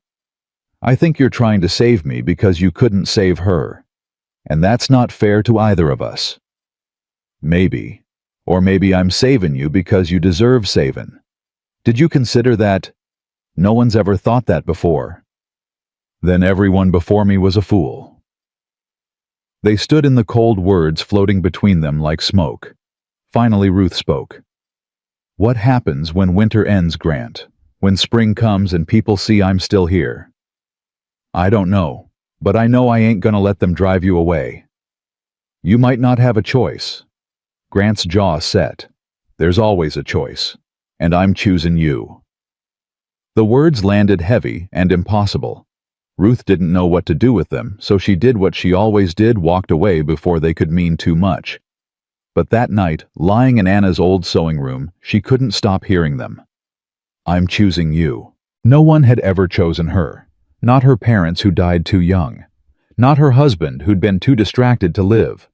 "I think you're trying to save me because you couldn't save her. And that's not fair to either of us." "Maybe. Or maybe I'm saving you because you deserve saving. Did you consider that? No one's ever thought that before." "Then everyone before me was a fool." They stood in the cold, words floating between them like smoke. Finally Ruth spoke. "What happens when winter ends, Grant? When spring comes and people see I'm still here?" "I don't know, but I know I ain't gonna let them drive you away." "You might not have a choice." Grant's jaw set. "There's always a choice, and I'm choosing you." The words landed heavy and impossible. Ruth didn't know what to do with them, so she did what she always did, walked away before they could mean too much. But that night, lying in Anna's old sewing room, she couldn't stop hearing them. "I'm choosing you." No one had ever chosen her. Not her parents who died too young. Not her husband who'd been too distracted to live.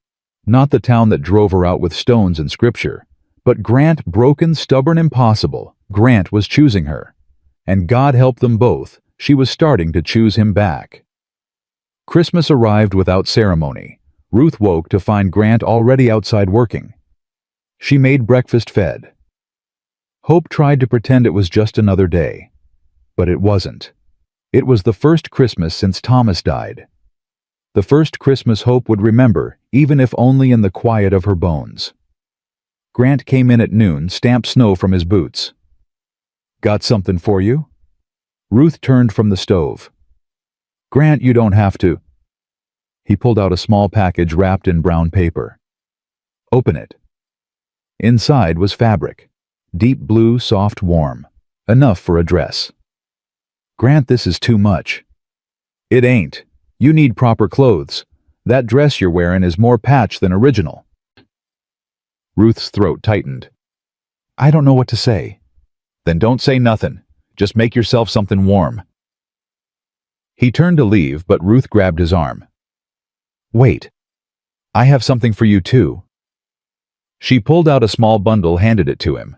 Not the town that drove her out with stones and scripture. But Grant, broken, stubborn, impossible. Grant was choosing her. And God help them both, she was starting to choose him back. Christmas arrived without ceremony. Ruth woke to find Grant already outside working. She made breakfast fed. Hope tried to pretend it was just another day. But it wasn't. It was the first Christmas since Thomas died. The first Christmas Hope would remember, even if only in the quiet of her bones. Grant came in at noon, stamped snow from his boots. "Got something for you?" Ruth turned from the stove. "Grant, you don't have to." He pulled out a small package wrapped in brown paper. "Open it." Inside was fabric. Deep blue, soft, warm. Enough for a dress. "Grant, this is too much." "It ain't. You need proper clothes. That dress you're wearing is more patch than original." Ruth's throat tightened. "I don't know what to say." "Then don't say nothing. Just make yourself something warm." He turned to leave, but Ruth grabbed his arm. "Wait. I have something for you too." She pulled out a small bundle, handed it to him.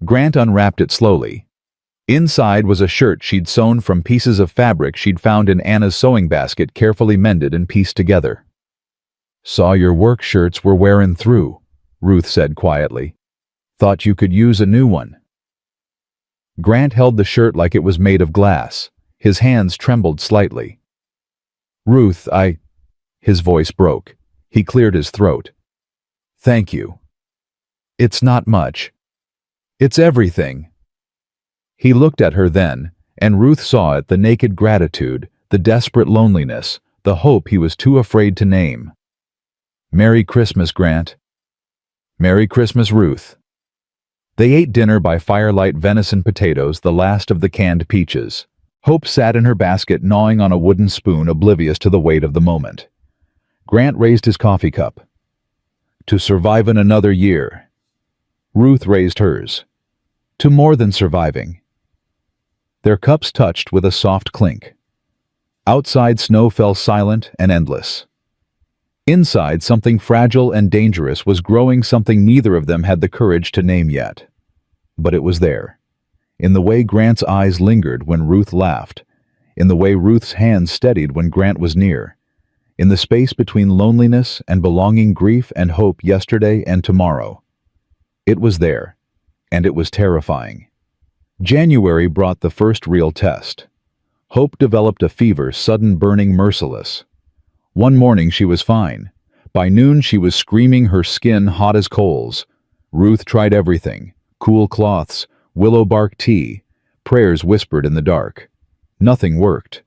Grant unwrapped it slowly. Inside was a shirt she'd sewn from pieces of fabric she'd found in Anna's sewing basket, carefully mended and pieced together. "Saw your work shirts were wearing through," Ruth said quietly. "Thought you could use a new one." Grant held the shirt like it was made of glass. His hands trembled slightly. "Ruth, His voice broke. He cleared his throat. "Thank you. It's not much. It's everything." He looked at her then, and Ruth saw it, the naked gratitude, the desperate loneliness, the hope he was too afraid to name. "Merry Christmas, Grant." "Merry Christmas, Ruth." They ate dinner by firelight, venison potatoes, the last of the canned peaches. Hope sat in her basket, gnawing on a wooden spoon, oblivious to the weight of the moment. Grant raised his coffee cup. "To survivin' another year." Ruth raised hers. "To more than surviving." Their cups touched with a soft clink. Outside, snow fell silent and endless. Inside, something fragile and dangerous was growing, something neither of them had the courage to name yet. But it was there. In the way Grant's eyes lingered when Ruth laughed, in the way Ruth's hands steadied when Grant was near, in the space between loneliness and belonging, grief and hope, yesterday and tomorrow. It was there, and it was terrifying. January brought the first real test. Hope developed a fever, sudden, burning, merciless. One morning she was fine. By noon she was screaming, her skin hot as coals. Ruth tried everything: cool cloths, willow bark tea, prayers whispered in the dark. Nothing worked.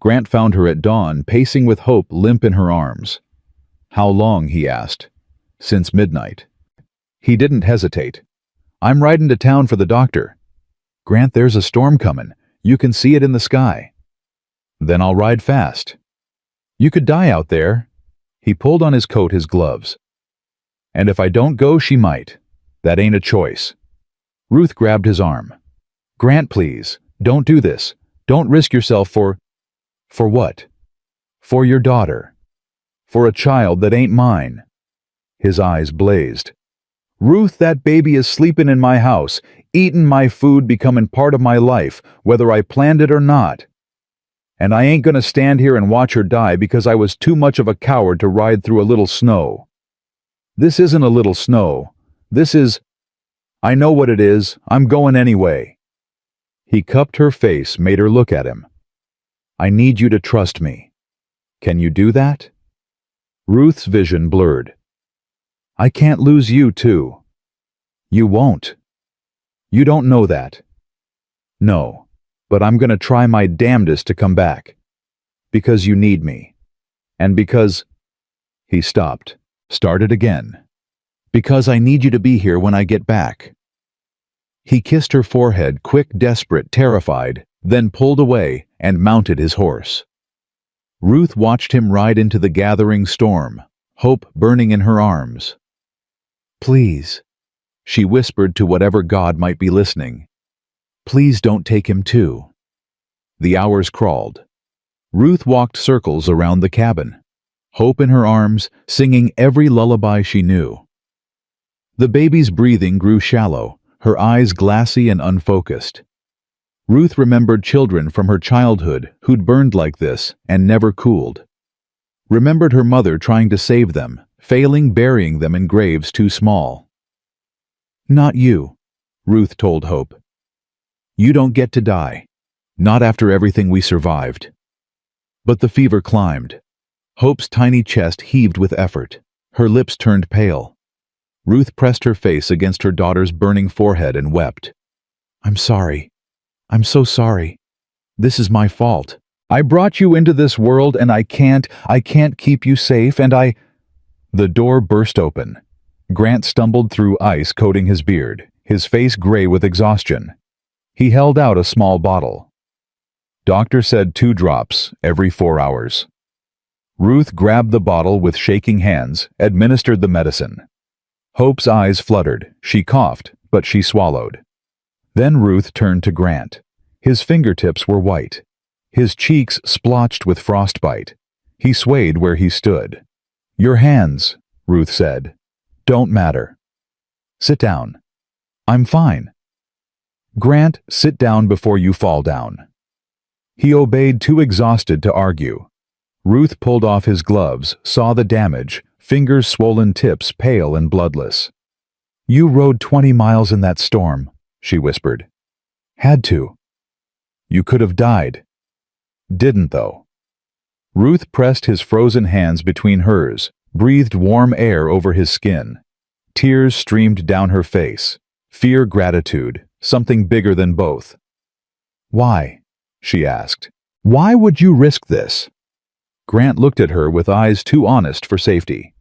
Grant found her at dawn, pacing with Hope limp in her arms. "How long?" he asked. "Since midnight." He didn't hesitate. "I'm riding to town for the doctor." "Grant, there's a storm coming. You can see it in the sky." "Then I'll ride fast." "You could die out there." He pulled on his coat, his gloves. "And if I don't go, she might. That ain't a choice." Ruth grabbed his arm. "Grant, please, don't do this. Don't risk yourself for..." "For what?" "For your daughter. For a child that ain't mine." His eyes blazed. "Ruth, that baby is sleeping in my house, eating my food, becoming part of my life, whether I planned it or not. And I ain't gonna stand here and watch her die because I was too much of a coward to ride through a little snow. This isn't a little snow. This is... I know what it is. I'm going anyway." He cupped her face, made her look at him. "I need you to trust me. Can you do that?" Ruth's vision blurred. "I can't lose you too." "You won't. You don't know that." "No, but I'm gonna try my damnedest to come back. Because you need me. And because..." He stopped, started again. "Because I need you to be here when I get back." He kissed her forehead, quick, desperate, terrified, then pulled away and mounted his horse. Ruth watched him ride into the gathering storm, hope burning in her arms. "Please," she whispered to whatever God might be listening. "Please don't take him too." The hours crawled. Ruth walked circles around the cabin, Hope in her arms, singing every lullaby she knew. The baby's breathing grew shallow, her eyes glassy and unfocused. Ruth remembered children from her childhood who'd burned like this and never cooled. Remembered her mother trying to save them, failing burying them in graves too small. "Not you," Ruth told Hope. "You don't get to die. Not after everything we survived." But the fever climbed. Hope's tiny chest heaved with effort. Her lips turned pale. Ruth pressed her face against her daughter's burning forehead and wept. "I'm sorry. I'm so sorry. This is my fault. I brought you into this world and I can't keep you safe and I—" The door burst open. Grant stumbled through ice coating his beard, his face gray with exhaustion. He held out a small bottle. "Doctor said 2 drops every 4 hours." Ruth grabbed the bottle with shaking hands, administered the medicine. Hope's eyes fluttered. She coughed, but she swallowed. Then Ruth turned to Grant. His fingertips were white. His cheeks splotched with frostbite. He swayed where he stood. "Your hands," Ruth said, "don't matter. Sit down." "I'm fine." "Grant, sit down before you fall down." He obeyed, too exhausted to argue. Ruth pulled off his gloves, saw the damage, fingers swollen, tips pale and bloodless. "You rode 20 miles in that storm," she whispered. "Had to. You could have died. Didn't, though." Ruth pressed his frozen hands between hers, breathed warm air over his skin. Tears streamed down her face. Fear, gratitude, something bigger than both. "Why?" she asked. "Why would you risk this?" Grant looked at her with eyes too honest for safety.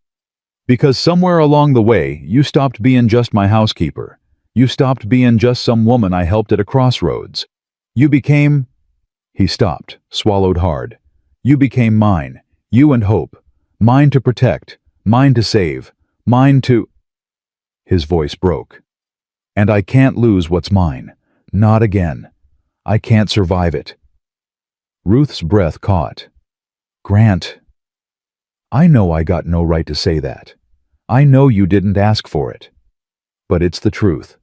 "Because somewhere along the way, you stopped being just my housekeeper. You stopped being just some woman I helped at a crossroads. You became—" He stopped, swallowed hard. "You became mine. You and Hope. Mine to protect. Mine to save. Mine to—" His voice broke. "And I can't lose what's mine. Not again. I can't survive it." Ruth's breath caught. "Grant, I know I got no right to say that. I know you didn't ask for it. But it's the truth.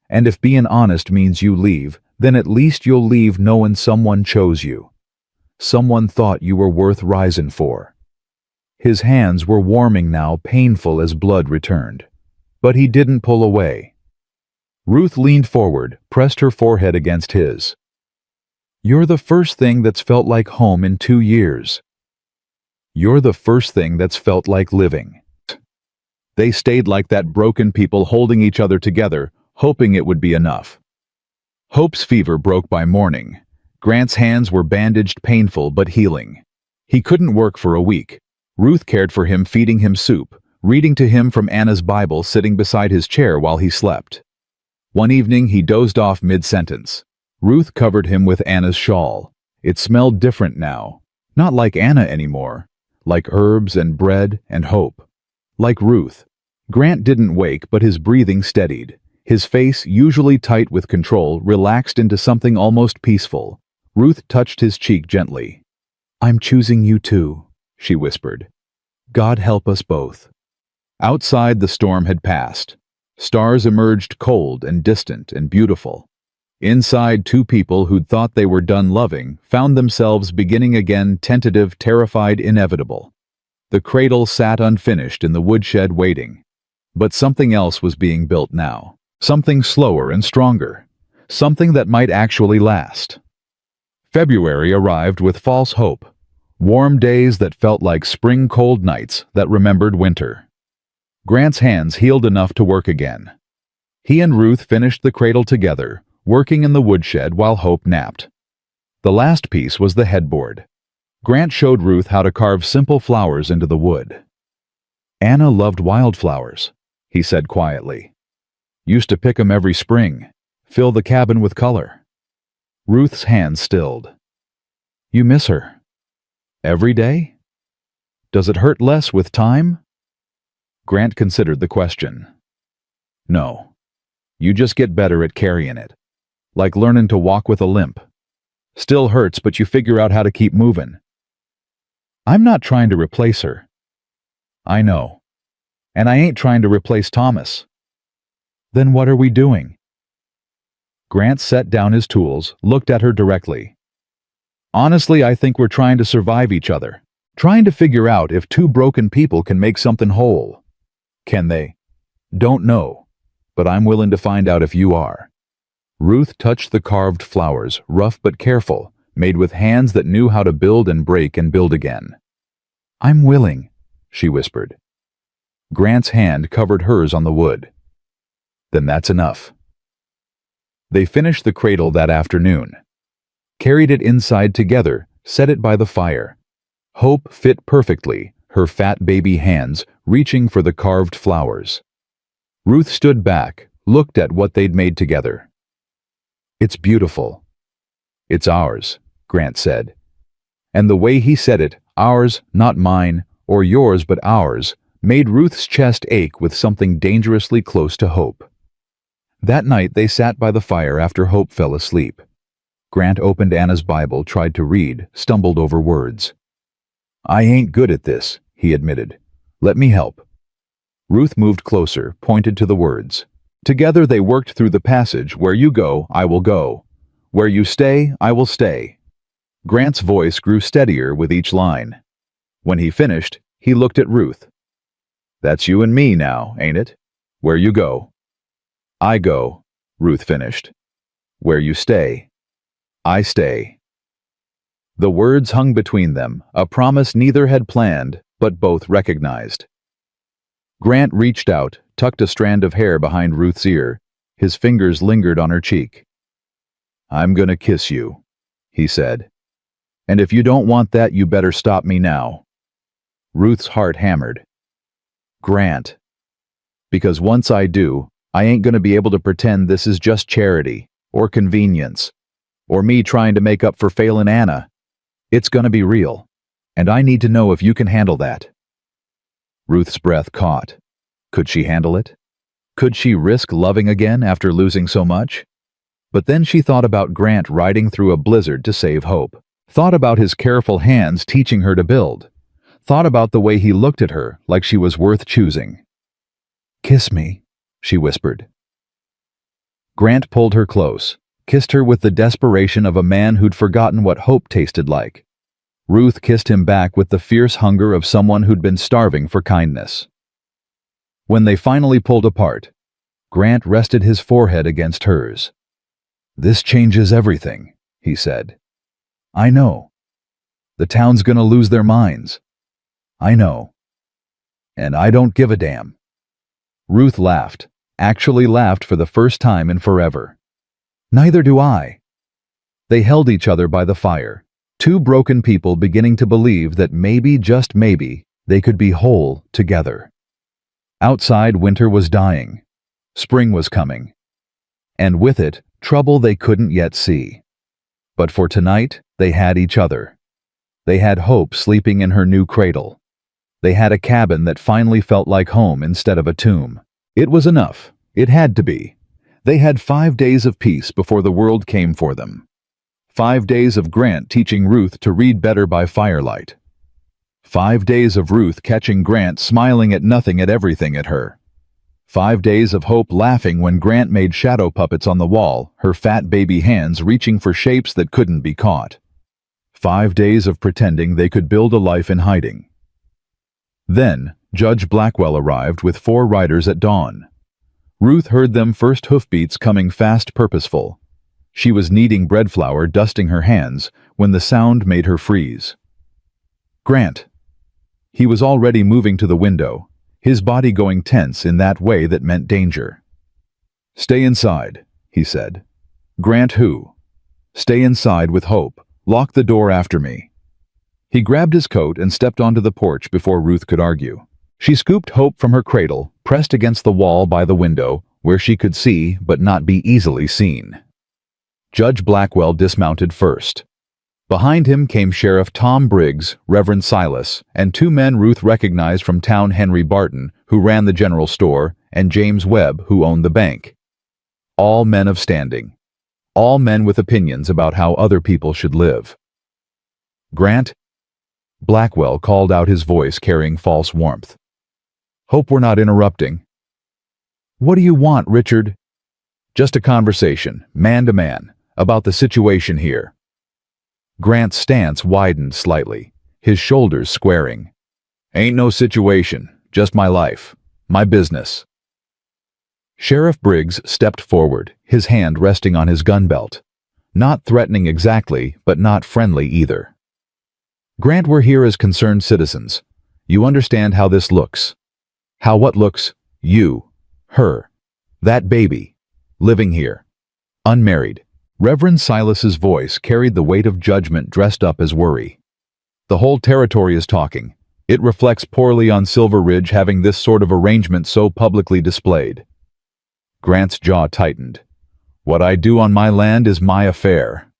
And if being honest means you leave, then at least you'll leave knowing someone chose you. Someone thought you were worth rising for." His hands were warming now, painful as blood returned. But he didn't pull away. Ruth leaned forward, pressed her forehead against his. "You're the first thing that's felt like home in 2 years. You're the first thing that's felt like living." They stayed like that, broken people holding each other together, hoping it would be enough. Hope's fever broke by morning. Grant's hands were bandaged, painful but healing. He couldn't work for a week. Ruth cared for him, feeding him soup, reading to him from Anna's Bible, sitting beside his chair while he slept. One evening he dozed off mid-sentence. Ruth covered him with Anna's shawl. It smelled different now. Not like Anna anymore. Like herbs and bread and hope. Like Ruth. Grant didn't wake, but his breathing steadied. His face, usually tight with control, relaxed into something almost peaceful. Ruth touched his cheek gently. "I'm choosing you too," she whispered. "God help us both." Outside, the storm had passed. Stars emerged, cold and distant and beautiful. Inside, 2 people who'd thought they were done loving found themselves beginning again, tentative, terrified, inevitable. The cradle sat unfinished in the woodshed waiting. But something else was being built now. Something slower and stronger. Something that might actually last. February arrived with false hope. Warm days that felt like spring, cold nights that remembered winter. Grant's hands healed enough to work again. He and Ruth finished the cradle together, working in the woodshed while Hope napped. The last piece was the headboard. Grant showed Ruth how to carve simple flowers into the wood. "Anna loved wildflowers," he said quietly. "Used to pick 'em every spring, fill the cabin with color." Ruth's hands stilled. "You miss her? Every day? Does it hurt less with time?" Grant considered the question. "No. You just get better at carrying it. Like learning to walk with a limp. Still hurts, but you figure out how to keep moving." "I'm not trying to replace her." "I know. And I ain't trying to replace Thomas." "Then what are we doing?" Grant set down his tools, looked at her directly. "Honestly, I think we're trying to survive each other. Trying to figure out if two broken people can make something whole. Can they? Don't know, but I'm willing to find out if you are. Ruth touched the carved flowers, rough but careful, made with hands that knew how to build and break and build again. I'm willing, she whispered. Grant's hand covered hers on the wood. Then that's enough. They finished the cradle that afternoon. Carried it inside together, set it by the fire. Hope fit perfectly, her fat baby hands reaching for the carved flowers. Ruth stood back, looked at what they'd made together. It's beautiful. It's ours, Grant said. And the way he said it, ours, not mine, or yours but ours, made Ruth's chest ache with something dangerously close to hope. That night they sat by the fire after Hope fell asleep. Grant opened Anna's Bible, tried to read, stumbled over words. I ain't good at this, he admitted. Let me help. Ruth moved closer, pointed to the words. Together they worked through the passage, where you go, I will go. Where you stay, I will stay. Grant's voice grew steadier with each line. When he finished, he looked at Ruth. That's you and me now, ain't it? Where you go. I go, Ruth finished. Where you stay. I stay. The words hung between them, a promise neither had planned, but both recognized. Grant reached out, tucked a strand of hair behind Ruth's ear. His fingers lingered on her cheek. I'm gonna kiss you, he said. And if you don't want that, you better stop me now. Ruth's heart hammered. Grant. Because once I do, I ain't gonna be able to pretend this is just charity, or convenience, or me trying to make up for failing Anna. It's gonna be real, and I need to know if you can handle that. Ruth's breath caught. Could she handle it? Could she risk loving again after losing so much? But then she thought about Grant riding through a blizzard to save Hope. Thought about his careful hands teaching her to build. Thought about the way he looked at her like she was worth choosing. Kiss me, she whispered. Grant pulled her close, kissed her with the desperation of a man who'd forgotten what hope tasted like. Ruth kissed him back with the fierce hunger of someone who'd been starving for kindness. When they finally pulled apart, Grant rested his forehead against hers. This changes everything, he said. I know. The town's gonna lose their minds. I know. And I don't give a damn. Ruth laughed, actually laughed for the first time in forever. Neither do I. They held each other by the fire, two broken people beginning to believe that maybe, just maybe, they could be whole together. Outside, winter was dying. Spring was coming. And with it, trouble they couldn't yet see. But for tonight, they had each other. They had Hope sleeping in her new cradle. They had a cabin that finally felt like home instead of a tomb. It was enough. It had to be. They had 5 days of peace before the world came for them. 5 days of Grant teaching Ruth to read better by firelight. 5 days of Ruth catching Grant smiling at nothing at everything at her. 5 days of Hope laughing when Grant made shadow puppets on the wall, her fat baby hands reaching for shapes that couldn't be caught. 5 days of pretending they could build a life in hiding. Then, Judge Blackwell arrived with 4 riders at dawn. Ruth heard them first hoofbeats coming fast, purposeful. She was kneading bread flour, dusting her hands, when the sound made her freeze. Grant. He was already moving to the window, his body going tense in that way that meant danger. Stay inside, he said. Grant who? Stay inside with Hope. Lock the door after me. He grabbed his coat and stepped onto the porch before Ruth could argue. She scooped Hope from her cradle, pressed against the wall by the window, where she could see but not be easily seen. Judge Blackwell dismounted first. Behind him came Sheriff Tom Briggs, Reverend Silas, and 2 men Ruth recognized from town: Henry Barton, who ran the general store, and James Webb, who owned the bank. All men of standing. All men with opinions about how other people should live. Grant? Blackwell called out, his voice carrying false warmth. Hope we're not interrupting. What do you want, Richard? Just a conversation, man to man, about the situation here. Grant's stance widened slightly. his shoulders squaring. "Ain't no situation, just my life, my business." Sheriff Briggs stepped forward, his hand resting on his gun belt. Not threatening exactly, but not friendly either. "Grant, we're here as concerned citizens. You understand how this looks. How what looks? You, her, that baby, living here, unmarried." Reverend Silas's voice carried the weight of judgment dressed up as worry. "The whole territory is talking. It reflects poorly on Silver Ridge having this sort of arrangement so publicly displayed." Grant's jaw tightened. "What I do on my land is my affair."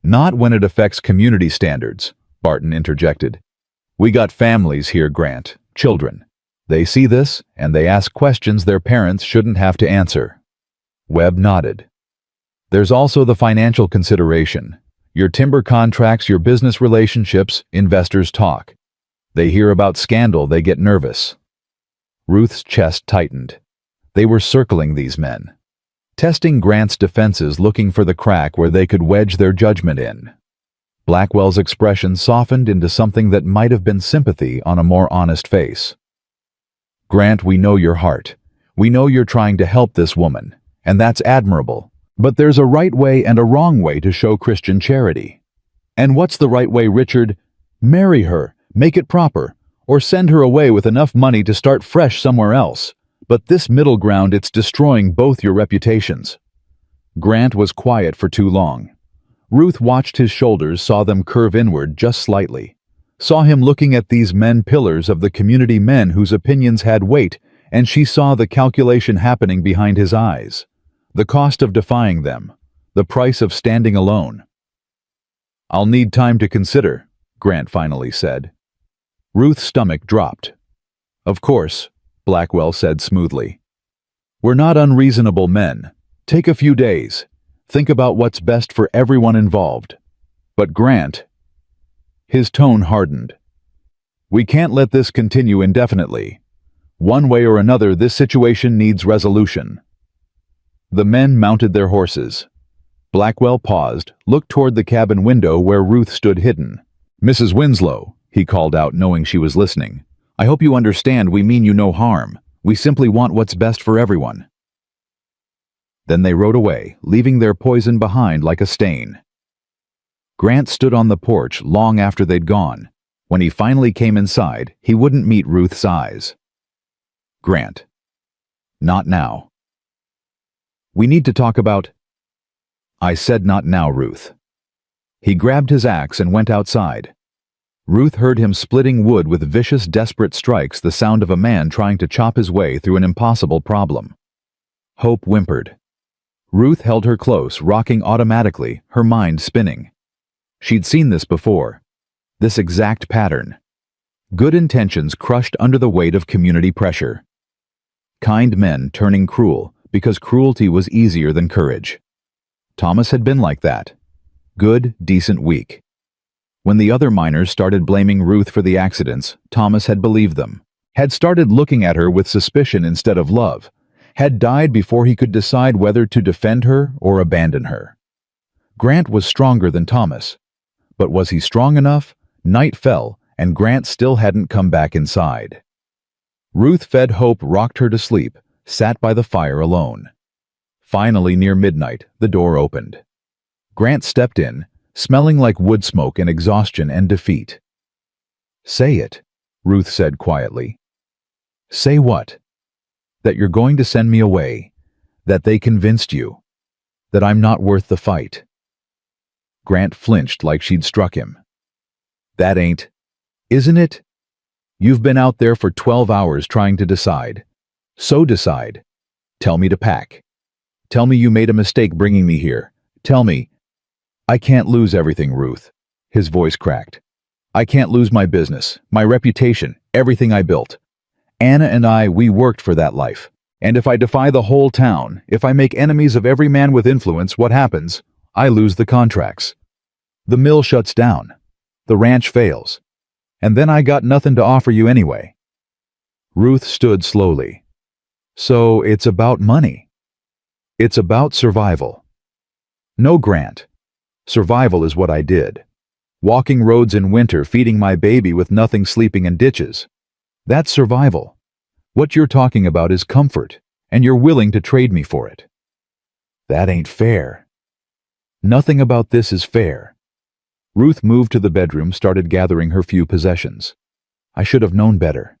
"Not when it affects community standards," Barton interjected. "We got families here, Grant, children. They see this, and they ask questions their parents shouldn't have to answer." Webb nodded. "There's also the financial consideration. Your timber contracts, your business relationships, investors talk. They hear about scandal, they get nervous." Ruth's chest tightened. They were circling these men, testing Grant's defenses, looking for the crack where they could wedge their judgment in. Blackwell's expression softened into something that might have been sympathy on a more honest face. "Grant, we know your heart. We know you're trying to help this woman, and that's admirable. But there's a right way and a wrong way to show Christian charity." "And what's the right way, Richard? Marry her, make it proper, or send her away with enough money to start fresh somewhere else. But this middle ground, it's destroying both your reputations." Grant was quiet for too long. Ruth watched his shoulders, saw them curve inward just slightly. Saw him looking at these men, pillars of the community, men whose opinions had weight, and she saw the calculation happening behind his eyes. The cost of defying them, the price of standing alone. "I'll need time to consider," Grant finally said. Ruth's stomach dropped. "Of course," Blackwell said smoothly. "We're not unreasonable men. Take a few days. Think about what's best for everyone involved. But Grant..." His tone hardened. "We can't let this continue indefinitely. One way or another, this situation needs resolution." The men mounted their horses. Blackwell paused, looked toward the cabin window where Ruth stood hidden. "Mrs. Winslow," he called out, knowing she was listening, "I hope you understand we mean you no harm. We simply want what's best for everyone." Then they rode away, leaving their poison behind like a stain. Grant stood on the porch long after they'd gone. When he finally came inside, he wouldn't meet Ruth's eyes. "Grant. Not now. We need to talk about..." "I said not now, Ruth." He grabbed his axe and went outside. Ruth heard him splitting wood with vicious, desperate strikes, the sound of a man trying to chop his way through an impossible problem. Hope whimpered. Ruth held her close, rocking automatically, her mind spinning. She'd seen this before. This exact pattern. Good intentions crushed under the weight of community pressure. Kind men turning cruel because cruelty was easier than courage. Thomas had been like that. Good, decent, weak. When the other miners started blaming Ruth for the accidents, Thomas had believed them, had started looking at her with suspicion instead of love, had died before he could decide whether to defend her or abandon her. Grant was stronger than Thomas. But was he strong enough? Night fell, and Grant still hadn't come back inside. Ruth fed Hope, rocked her to sleep, sat by the fire alone. Finally, near midnight, the door opened. Grant stepped in, smelling like wood smoke and exhaustion and defeat. "Say it," Ruth said quietly. "Say what?" "That you're going to send me away. That they convinced you. That I'm not worth the fight." Grant flinched like she'd struck him. "That ain't..." "Isn't it? You've been out there for 12 hours trying to decide. So decide. Tell me to pack. Tell me you made a mistake bringing me here. Tell me..." "I can't lose everything, Ruth." His voice cracked. "I can't lose my business, my reputation, everything I built. Anna and I, we worked for that life. And if I defy the whole town, if I make enemies of every man with influence, what happens? I lose the contracts. The mill shuts down. The ranch fails. And then I got nothing to offer you anyway." Ruth stood slowly. "So it's about money. It's about survival." "No, Grant. Survival is what I did. Walking roads in winter, feeding my baby with nothing, sleeping in ditches. That's survival. What you're talking about is comfort, and you're willing to trade me for it. That ain't fair. Nothing about this is fair. Ruth moved to the bedroom, started gathering her few possessions. I should have known better.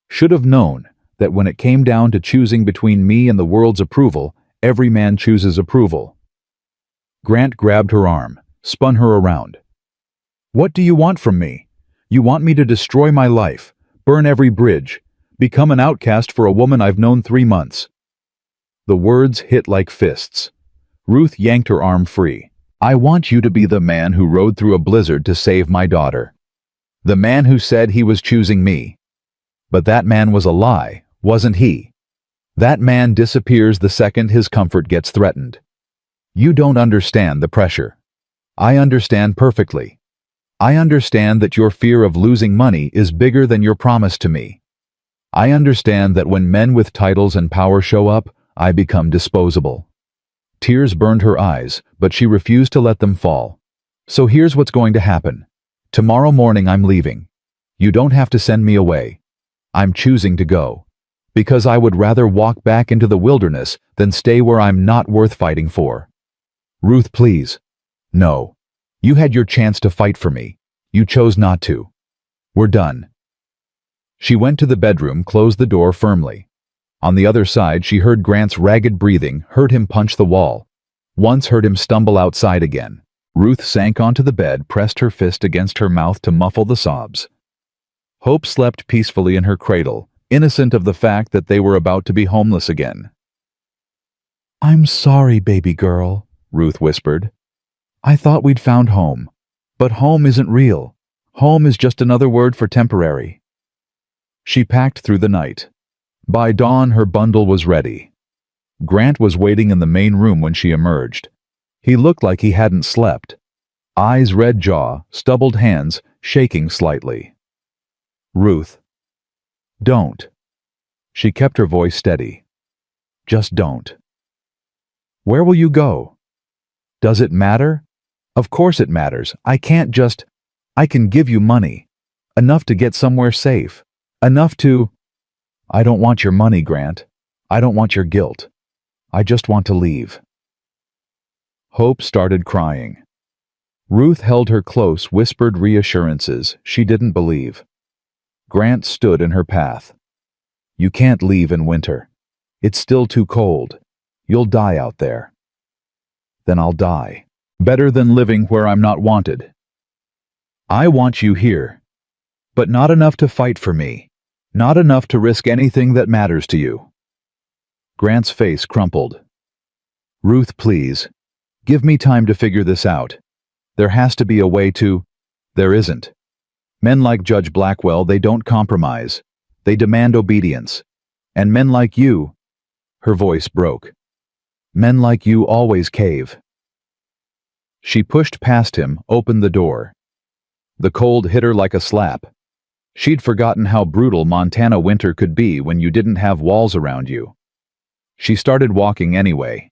Should have known that when it came down to choosing between me and the world's approval, every man chooses approval. Grant grabbed her arm, spun her around. What do you want from me? You want me to destroy my life, burn every bridge, become an outcast for a woman I've known 3 months. The words hit like fists. Ruth yanked her arm free. I want you to be the man who rode through a blizzard to save my daughter. The man who said he was choosing me. But that man was a lie, wasn't he? That man disappears the second his comfort gets threatened. You don't understand the pressure. I understand perfectly. I understand that your fear of losing money is bigger than your promise to me. I understand that when men with titles and power show up, I become disposable. Tears burned her eyes, but she refused to let them fall. So here's what's going to happen. Tomorrow morning I'm leaving. You don't have to send me away. I'm choosing to go. Because I would rather walk back into the wilderness than stay where I'm not worth fighting for. Ruth, please. No. You had your chance to fight for me. You chose not to. We're done. She went to the bedroom, closed the door firmly. On the other side, she heard Grant's ragged breathing, heard him punch the wall. Once heard him stumble outside again. Ruth sank onto the bed, pressed her fist against her mouth to muffle the sobs. Hope slept peacefully in her cradle, innocent of the fact that they were about to be homeless again. I'm sorry, baby girl, Ruth whispered. I thought we'd found home. But home isn't real. Home is just another word for temporary. She packed through the night. By dawn, her bundle was ready. Grant was waiting in the main room when she emerged. He looked like he hadn't slept. Eyes, red jaw, stubbled hands, shaking slightly. Ruth. Don't. She kept her voice steady. Just don't. Where will you go? Does it matter? Of course it matters. I can give you money. Enough to get somewhere safe. Enough to... I don't want your money, Grant. I don't want your guilt. I just want to leave. Hope started crying. Ruth held her close, whispered reassurances she didn't believe. Grant stood in her path. You can't leave in winter. It's still too cold. You'll die out there. Then I'll die. Better than living where I'm not wanted. I want you here. But not enough to fight for me. Not enough to risk anything that matters to you. Grant's face crumpled. Ruth, please. Give me time to figure this out. There has to be a way to... There isn't. Men like Judge Blackwell, they don't compromise. They demand obedience. And men like you... Her voice broke. Men like you always cave. She pushed past him, opened the door. The cold hit her like a slap. She'd forgotten how brutal Montana winter could be when you didn't have walls around you. She started walking anyway.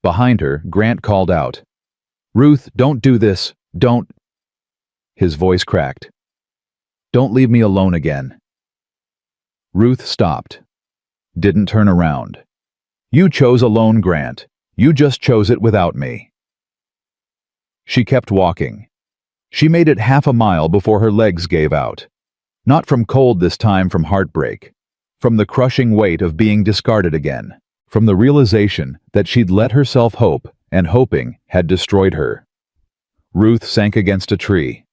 Behind her, Grant called out, Ruth, don't do this, don't... His voice cracked. Don't leave me alone again. Ruth stopped. Didn't turn around. You chose alone, Grant. You just chose it without me. She kept walking. She made it half a mile before her legs gave out. Not from cold this time, from heartbreak. From the crushing weight of being discarded again. From the realization that she'd let herself hope, and hoping had destroyed her. Ruth sank against a tree,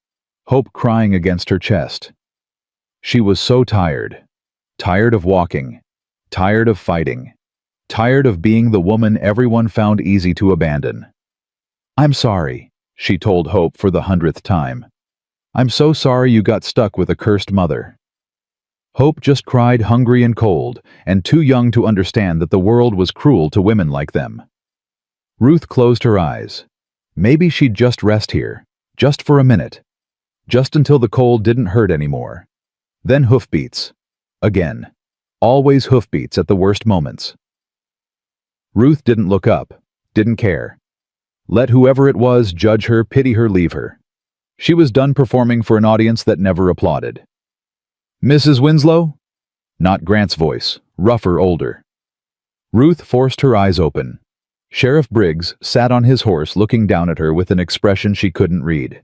hope crying against her chest. She was so tired. Tired of walking. Tired of fighting. Tired of being the woman everyone found easy to abandon. I'm sorry, she told Hope for the 100th time. I'm so sorry you got stuck with a cursed mother. Hope just cried, hungry and cold, and too young to understand that the world was cruel to women like them. Ruth closed her eyes. Maybe she'd just rest here, just for a minute. Just until the cold didn't hurt anymore. Then hoofbeats. Again. Always hoofbeats at the worst moments. Ruth didn't look up, didn't care. Let whoever it was judge her, pity her, leave her. She was done performing for an audience that never applauded. "Mrs. Winslow?" Not Grant's voice, rougher, older. Ruth forced her eyes open. Sheriff Briggs sat on his horse looking down at her with an expression she couldn't read.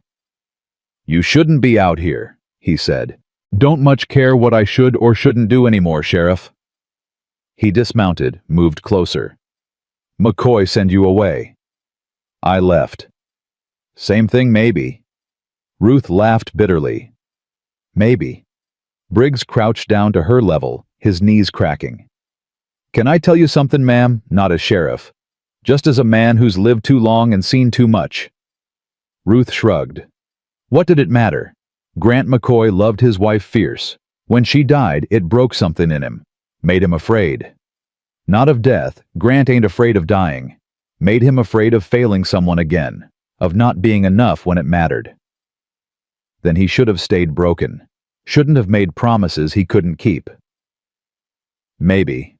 "You shouldn't be out here," he said. "Don't much care what I should or shouldn't do anymore, Sheriff." He dismounted, moved closer. "McCoy send you away." "I left." "Same thing, maybe." Ruth laughed bitterly. "Maybe." Briggs crouched down to her level, his knees cracking. "Can I tell you something, ma'am? Not as sheriff. Just as a man who's lived too long and seen too much." Ruth shrugged. What did it matter? Grant McCoy loved his wife fierce. When she died, it broke something in him. Made him afraid. Not of death, Grant ain't afraid of dying. Made him afraid of failing someone again, of not being enough when it mattered. Then he should have stayed broken. Shouldn't have made promises he couldn't keep. Maybe.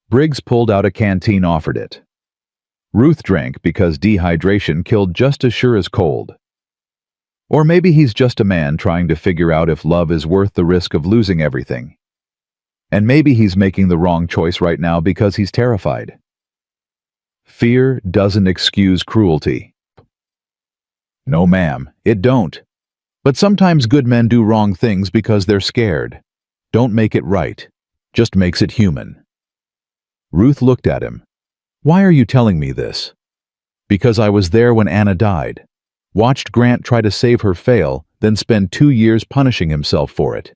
Briggs pulled out a canteen, offered it. Ruth drank because dehydration killed just as sure as cold. Or maybe he's just a man trying to figure out if love is worth the risk of losing everything. And maybe he's making the wrong choice right now because he's terrified. Fear doesn't excuse cruelty. No, ma'am, it don't. But sometimes good men do wrong things because they're scared. Don't make it right. Just makes it human. Ruth looked at him. Why are you telling me this? Because I was there when Anna died. Watched Grant try to save her fail, then spend 2 years punishing himself for it.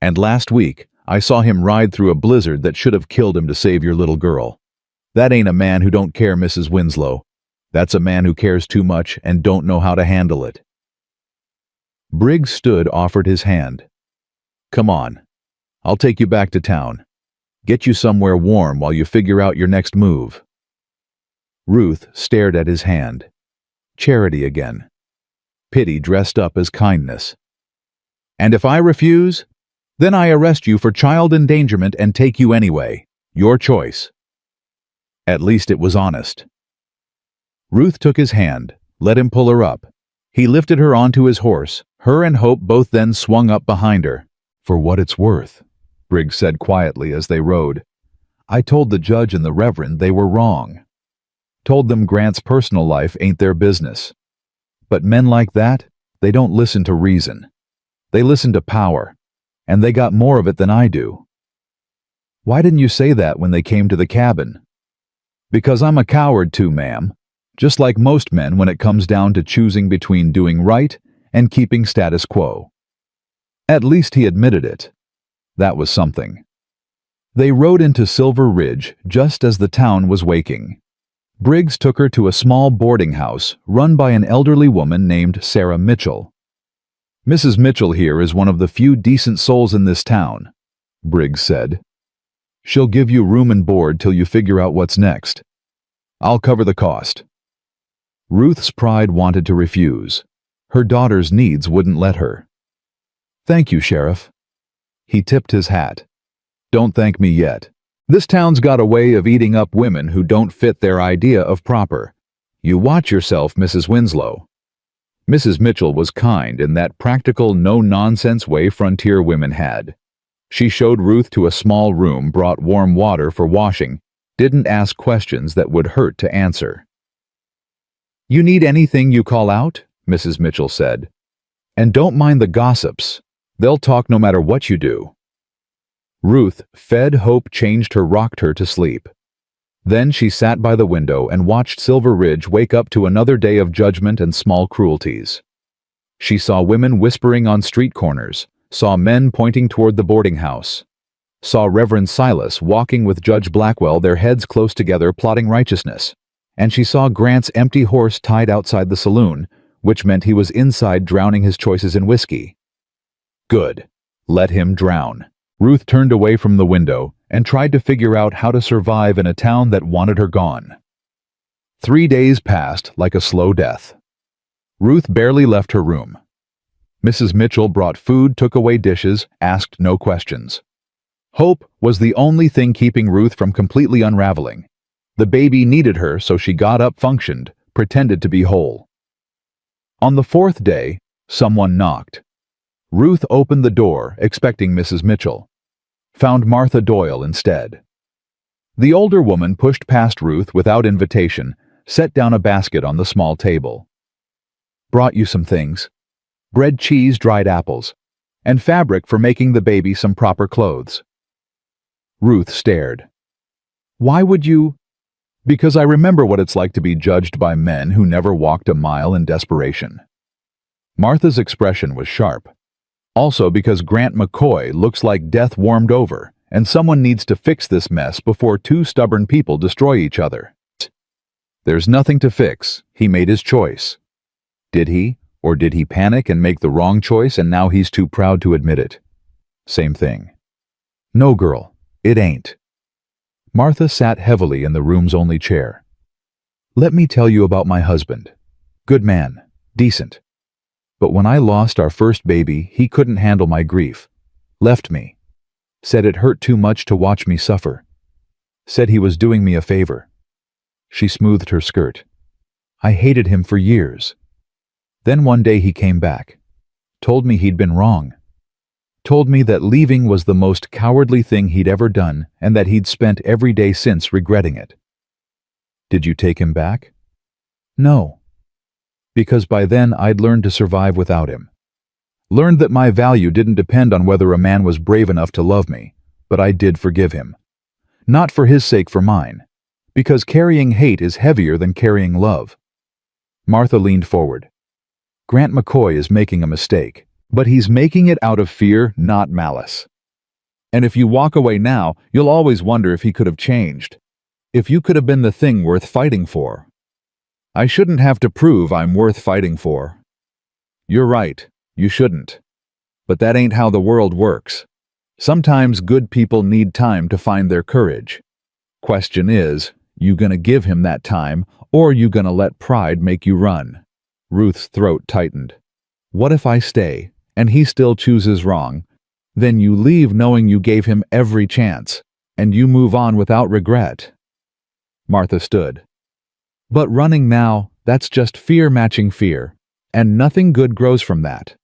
And last week, I saw him ride through a blizzard that should have killed him to save your little girl. That ain't a man who don't care, Mrs. Winslow. That's a man who cares too much and don't know how to handle it. Briggs stood, offered his hand. Come on. I'll take you back to town. Get you somewhere warm while you figure out your next move. Ruth stared at his hand. Charity again. Pity dressed up as kindness. And if I refuse, then I arrest you for child endangerment and take you anyway. Your choice. At least it was honest. Ruth took his hand, let him pull her up. He lifted her onto his horse. Her and Hope both then swung up behind her. For what it's worth, Briggs said quietly as they rode. I told the judge and the reverend they were wrong. Told them Grant's personal life ain't their business. But men like that, they don't listen to reason. They listen to power, and they got more of it than I do. Why didn't you say that when they came to the cabin? Because I'm a coward too, ma'am. Just like most men when it comes down to choosing between doing right and keeping status quo. At least he admitted it. That was something. They rode into Silver Ridge just as the town was waking. Briggs took her to a small boarding house run by an elderly woman named Sarah Mitchell. Mrs. Mitchell here is one of the few decent souls in this town, Briggs said. She'll give you room and board till you figure out what's next. I'll cover the cost. Ruth's pride wanted to refuse. Her daughter's needs wouldn't let her. Thank you, Sheriff. He tipped his hat. Don't thank me yet. This town's got a way of eating up women who don't fit their idea of proper. You watch yourself, Mrs. Winslow. Mrs. Mitchell was kind in that practical, no-nonsense way frontier women had. She showed Ruth to a small room, brought warm water for washing, didn't ask questions that would hurt to answer. You need anything, you call out, Mrs. Mitchell said. And don't mind the gossips. They'll talk no matter what you do. Ruth fed, Hope changed her, rocked her to sleep. Then she sat by the window and watched Silver Ridge wake up to another day of judgment and small cruelties. She saw women whispering on street corners, saw men pointing toward the boarding house, saw Reverend Silas walking with Judge Blackwell, their heads close together plotting righteousness, and she saw Grant's empty horse tied outside the saloon, which meant he was inside drowning his choices in whiskey. Good. Let him drown. Ruth turned away from the window and tried to figure out how to survive in a town that wanted her gone. 3 days passed like a slow death. Ruth barely left her room. Mrs. Mitchell brought food, took away dishes, asked no questions. Hope was the only thing keeping Ruth from completely unraveling. The baby needed her, so she got up, functioned, pretended to be whole. On the fourth day, someone knocked. Ruth opened the door, expecting Mrs. Mitchell. Found Martha Doyle instead. The older woman pushed past Ruth without invitation, set down a basket on the small table. Brought you some things. Bread, cheese, dried apples, and fabric for making the baby some proper clothes. Ruth stared. Why would you? Because I remember what it's like to be judged by men who never walked a mile in desperation. Martha's expression was sharp. Also because Grant McCoy looks like death warmed over, and someone needs to fix this mess before two stubborn people destroy each other. There's nothing to fix. He made his choice. Did he? Or did he panic and make the wrong choice and now he's too proud to admit it? Same thing. No, girl, it ain't. Martha sat heavily in the room's only chair. Let me tell you about my husband. Good man, decent. But when I lost our first baby, he couldn't handle my grief. Left me. Said it hurt too much to watch me suffer. Said he was doing me a favor. She smoothed her skirt. I hated him for years. Then one day he came back. Told me he'd been wrong. Told me that leaving was the most cowardly thing he'd ever done and that he'd spent every day since regretting it. Did you take him back? No. Because by then I'd learned to survive without him. Learned that my value didn't depend on whether a man was brave enough to love me, but I did forgive him. Not for his sake, for mine. Because carrying hate is heavier than carrying love. Martha leaned forward. Grant McCoy is making a mistake, but he's making it out of fear, not malice. And if you walk away now, you'll always wonder if he could have changed. If you could have been the thing worth fighting for. I shouldn't have to prove I'm worth fighting for. You're right, you shouldn't. But that ain't how the world works. Sometimes good people need time to find their courage. Question is, you gonna give him that time, or you gonna let pride make you run? Ruth's throat tightened. What if I stay, and he still chooses wrong? Then you leave knowing you gave him every chance, and you move on without regret. Martha stood. But running now, that's just fear matching fear, and nothing good grows from that.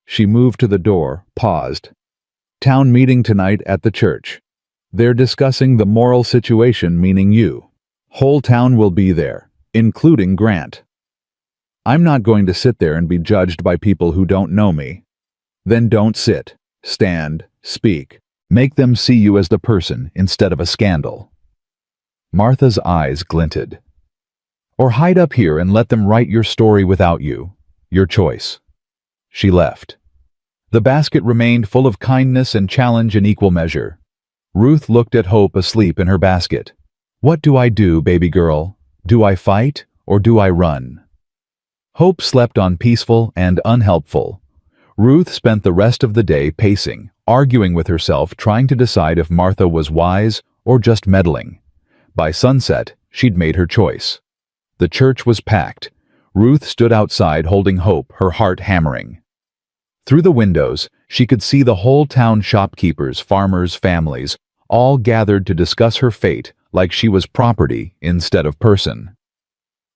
She moved to the door, paused. Town meeting tonight at the church. They're discussing the moral situation, meaning you. Whole town will be there, including Grant. I'm not going to sit there and be judged by people who don't know me. Then don't sit, stand, speak. Make them see you as the person instead of a scandal. Martha's eyes glinted. Or hide up here and let them write your story without you. Your choice. She left. The basket remained full of kindness and challenge in equal measure. Ruth looked at Hope asleep in her basket. What do I do, baby girl? Do I fight or do I run? Hope slept on peaceful and unhelpful. Ruth spent the rest of the day pacing, arguing with herself, trying to decide if Martha was wise or just meddling. By sunset, she'd made her choice. The church was packed. Ruth stood outside holding Hope, her heart hammering. Through the windows, she could see the whole town, shopkeepers, farmers, families, all gathered to discuss her fate like she was property instead of person.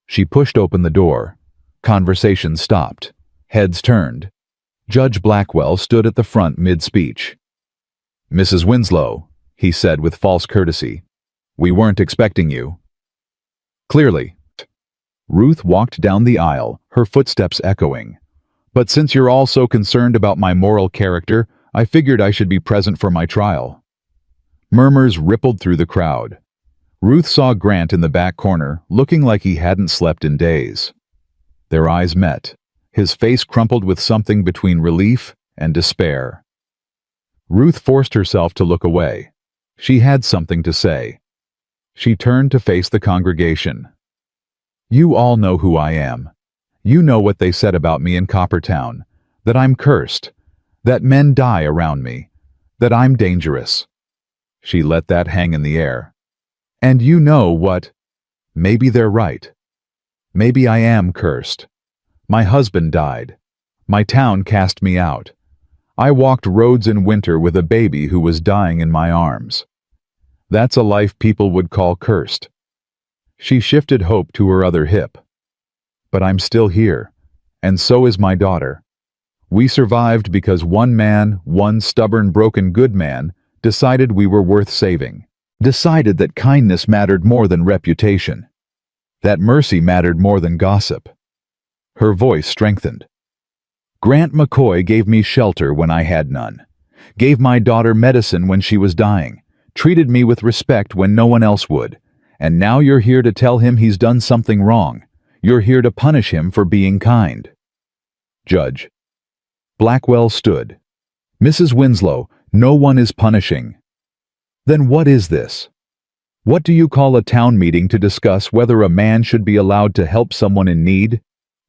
She pushed open the door. Conversation stopped. Heads turned. Judge Blackwell stood at the front mid-speech. Mrs. Winslow, he said with false courtesy, we weren't expecting you. Clearly. Ruth walked down the aisle, her footsteps echoing. But since you're all so concerned about my moral character, I figured I should be present for my trial. Murmurs rippled through the crowd. Ruth saw Grant in the back corner, looking like he hadn't slept in days. Their eyes met. His face crumpled with something between relief and despair. Ruth forced herself to look away. She had something to say. She turned to face the congregation. You all know who I am. You know what they said about me in Coppertown, that I'm cursed, that men die around me, that I'm dangerous. She let that hang in the air. And you know what? Maybe they're right. Maybe I am cursed. My husband died. My town cast me out. I walked roads in winter with a baby who was dying in my arms. That's a life people would call cursed. She shifted Hope to her other hip. But I'm still here, And so is my daughter. We survived because one man, one stubborn, broken good man, decided we were worth saving. Decided that kindness mattered more than reputation. That mercy mattered more than gossip. Her voice strengthened. Grant McCoy gave me shelter when I had none. Gave my daughter medicine when she was dying. Treated me with respect when no one else would. And now you're here to tell him he's done something wrong. You're here to punish him for being kind. Judge. Blackwell stood. Mrs. Winslow, no one is punishing. Then what is this? What do you call a town meeting to discuss whether a man should be allowed to help someone in need?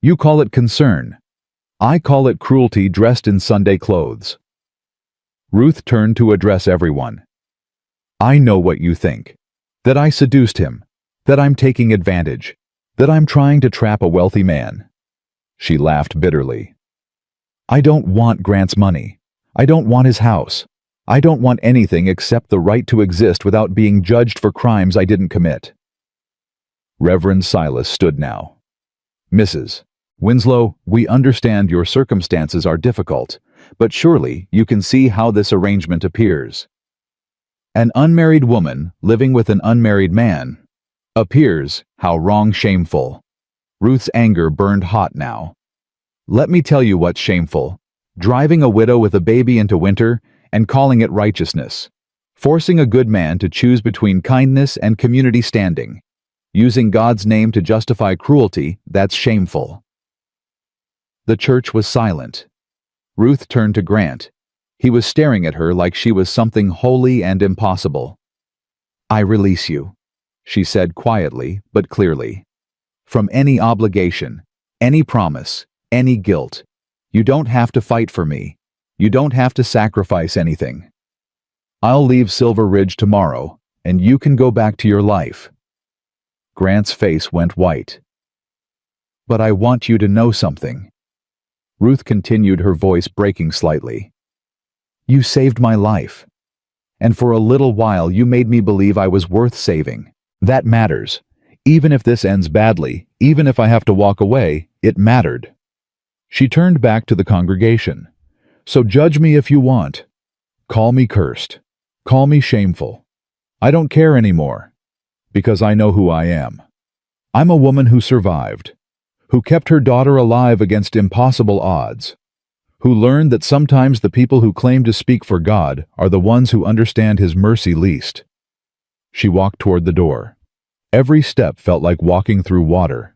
You call it concern. I call it cruelty dressed in Sunday clothes. Ruth turned to address everyone. I know what you think. That I seduced him. That I'm taking advantage. That I'm trying to trap a wealthy man. She laughed bitterly. I don't want Grant's money. I don't want his house. I don't want anything except the right to exist without being judged for crimes I didn't commit. Reverend Silas stood now. Mrs. Winslow, we understand your circumstances are difficult, but surely you can see how this arrangement appears. An unmarried woman living with an unmarried man appears, how wrong, shameful. Ruth's anger burned hot now. Let me tell you what's shameful. Driving a widow with a baby into winter and calling it righteousness. Forcing a good man to choose between kindness and community standing. Using God's name to justify cruelty, that's shameful. The church was silent. Ruth turned to Grant. He was staring at her like she was something holy and impossible. I release you, she said quietly but clearly. From any obligation, any promise, any guilt. You don't have to fight for me. You don't have to sacrifice anything. I'll leave Silver Ridge tomorrow, and you can go back to your life. Grant's face went white. But I want you to know something. Ruth continued, her voice breaking slightly. You saved my life. And for a little while you made me believe I was worth saving. That matters. Even if this ends badly, even if I have to walk away, it mattered. She turned back to the congregation. So judge me if you want. Call me cursed. Call me shameful. I don't care anymore. Because I know who I am. I'm a woman who survived. Who kept her daughter alive against impossible odds. Who learned that sometimes the people who claim to speak for God are the ones who understand His mercy least. She walked toward the door. Every step felt like walking through water.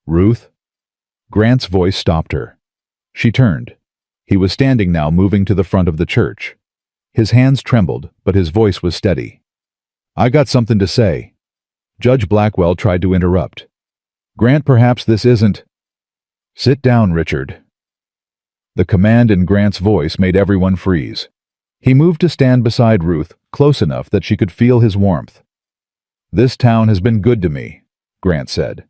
Ruth? Grant's voice stopped her. She turned. He was standing now, moving to the front of the church. His hands trembled, but his voice was steady. I got something to say. Judge Blackwell tried to interrupt. Grant, perhaps this isn't... Sit down, Richard. The command in Grant's voice made everyone freeze. He moved to stand beside Ruth, close enough that she could feel his warmth. This town has been good to me, Grant said.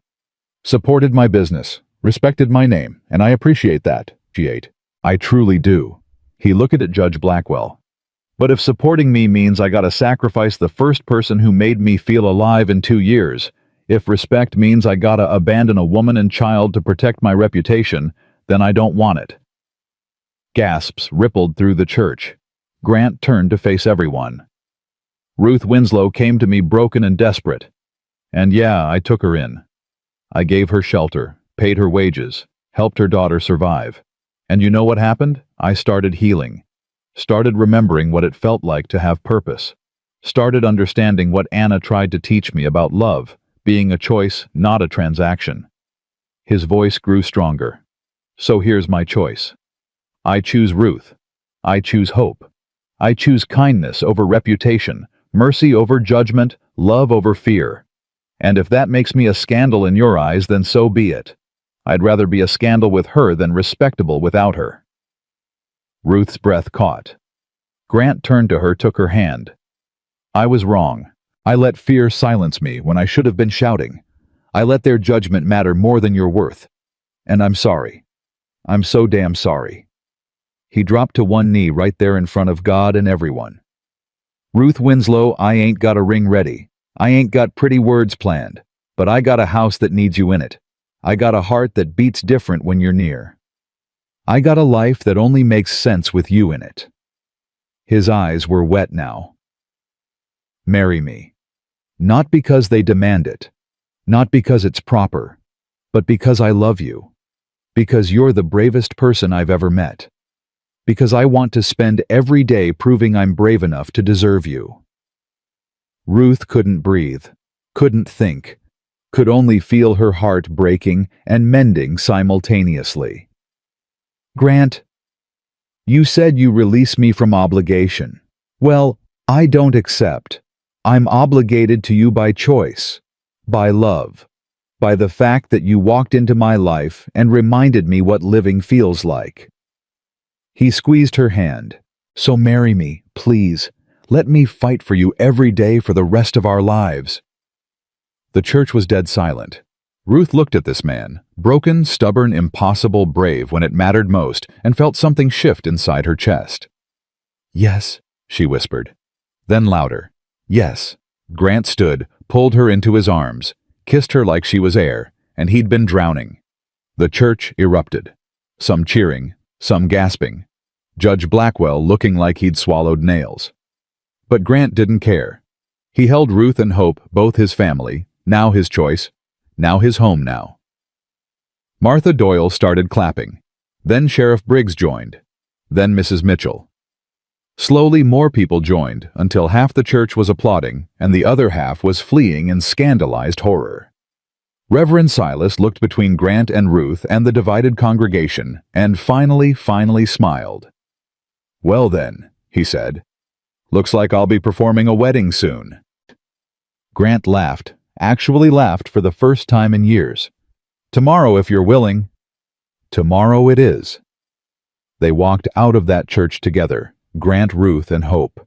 Supported my business, respected my name, and I appreciate that, she ate. I truly do. He looked at Judge Blackwell. But if supporting me means I gotta sacrifice the first person who made me feel alive in 2 years, if respect means I gotta abandon a woman and child to protect my reputation, then I don't want it. Gasps rippled through the church. Grant turned to face everyone. Ruth Winslow came to me broken and desperate. And yeah, I took her in. I gave her shelter, paid her wages, helped her daughter survive. And you know what happened? I started healing. Started remembering what it felt like to have purpose. Started understanding what Anna tried to teach me about love, being a choice, not a transaction. His voice grew stronger. So here's my choice. I choose Ruth. I choose hope. I choose kindness over reputation, mercy over judgment, love over fear. And if that makes me a scandal in your eyes, then so be it. I'd rather be a scandal with her than respectable without her. Ruth's breath caught. Grant turned to her, took her hand. I was wrong. I let fear silence me when I should have been shouting. I let their judgment matter more than your worth. And I'm sorry. I'm so damn sorry. He dropped to one knee right there in front of God and everyone. Ruth Winslow, I ain't got a ring ready. I ain't got pretty words planned. But I got a house that needs you in it. I got a heart that beats different when you're near. I got a life that only makes sense with you in it." His eyes were wet now. "Marry me. Not because they demand it, not because it's proper, but because I love you. Because you're the bravest person I've ever met. Because I want to spend every day proving I'm brave enough to deserve you." Ruth couldn't breathe, couldn't think, could only feel her heart breaking and mending simultaneously. "Grant, you said you release me from obligation. Well, I don't accept. I'm obligated to you by choice, by love, by the fact that you walked into my life and reminded me what living feels like." He squeezed her hand. "So marry me, please. Let me fight for you every day for the rest of our lives." The church was dead silent. Ruth looked at this man, broken, stubborn, impossible, brave when it mattered most, and felt something shift inside her chest. "Yes," she whispered. Then louder. "Yes." Grant stood, pulled her into his arms, kissed her like she was air, and he'd been drowning. The church erupted. Some cheering, some gasping. Judge Blackwell looking like he'd swallowed nails. But Grant didn't care. He held Ruth and Hope, both his family, now his choice, now his home now. Martha Doyle started clapping. Then Sheriff Briggs joined. Then Mrs. Mitchell. Slowly more people joined until half the church was applauding and the other half was fleeing in scandalized horror. Reverend Silas looked between Grant and Ruth and the divided congregation and finally smiled. "Well then," he said, "looks like I'll be performing a wedding soon." Grant laughed, actually laughed for the first time in years. "Tomorrow if you're willing." "Tomorrow it is." They walked out of that church together, Grant, Ruth, and Hope.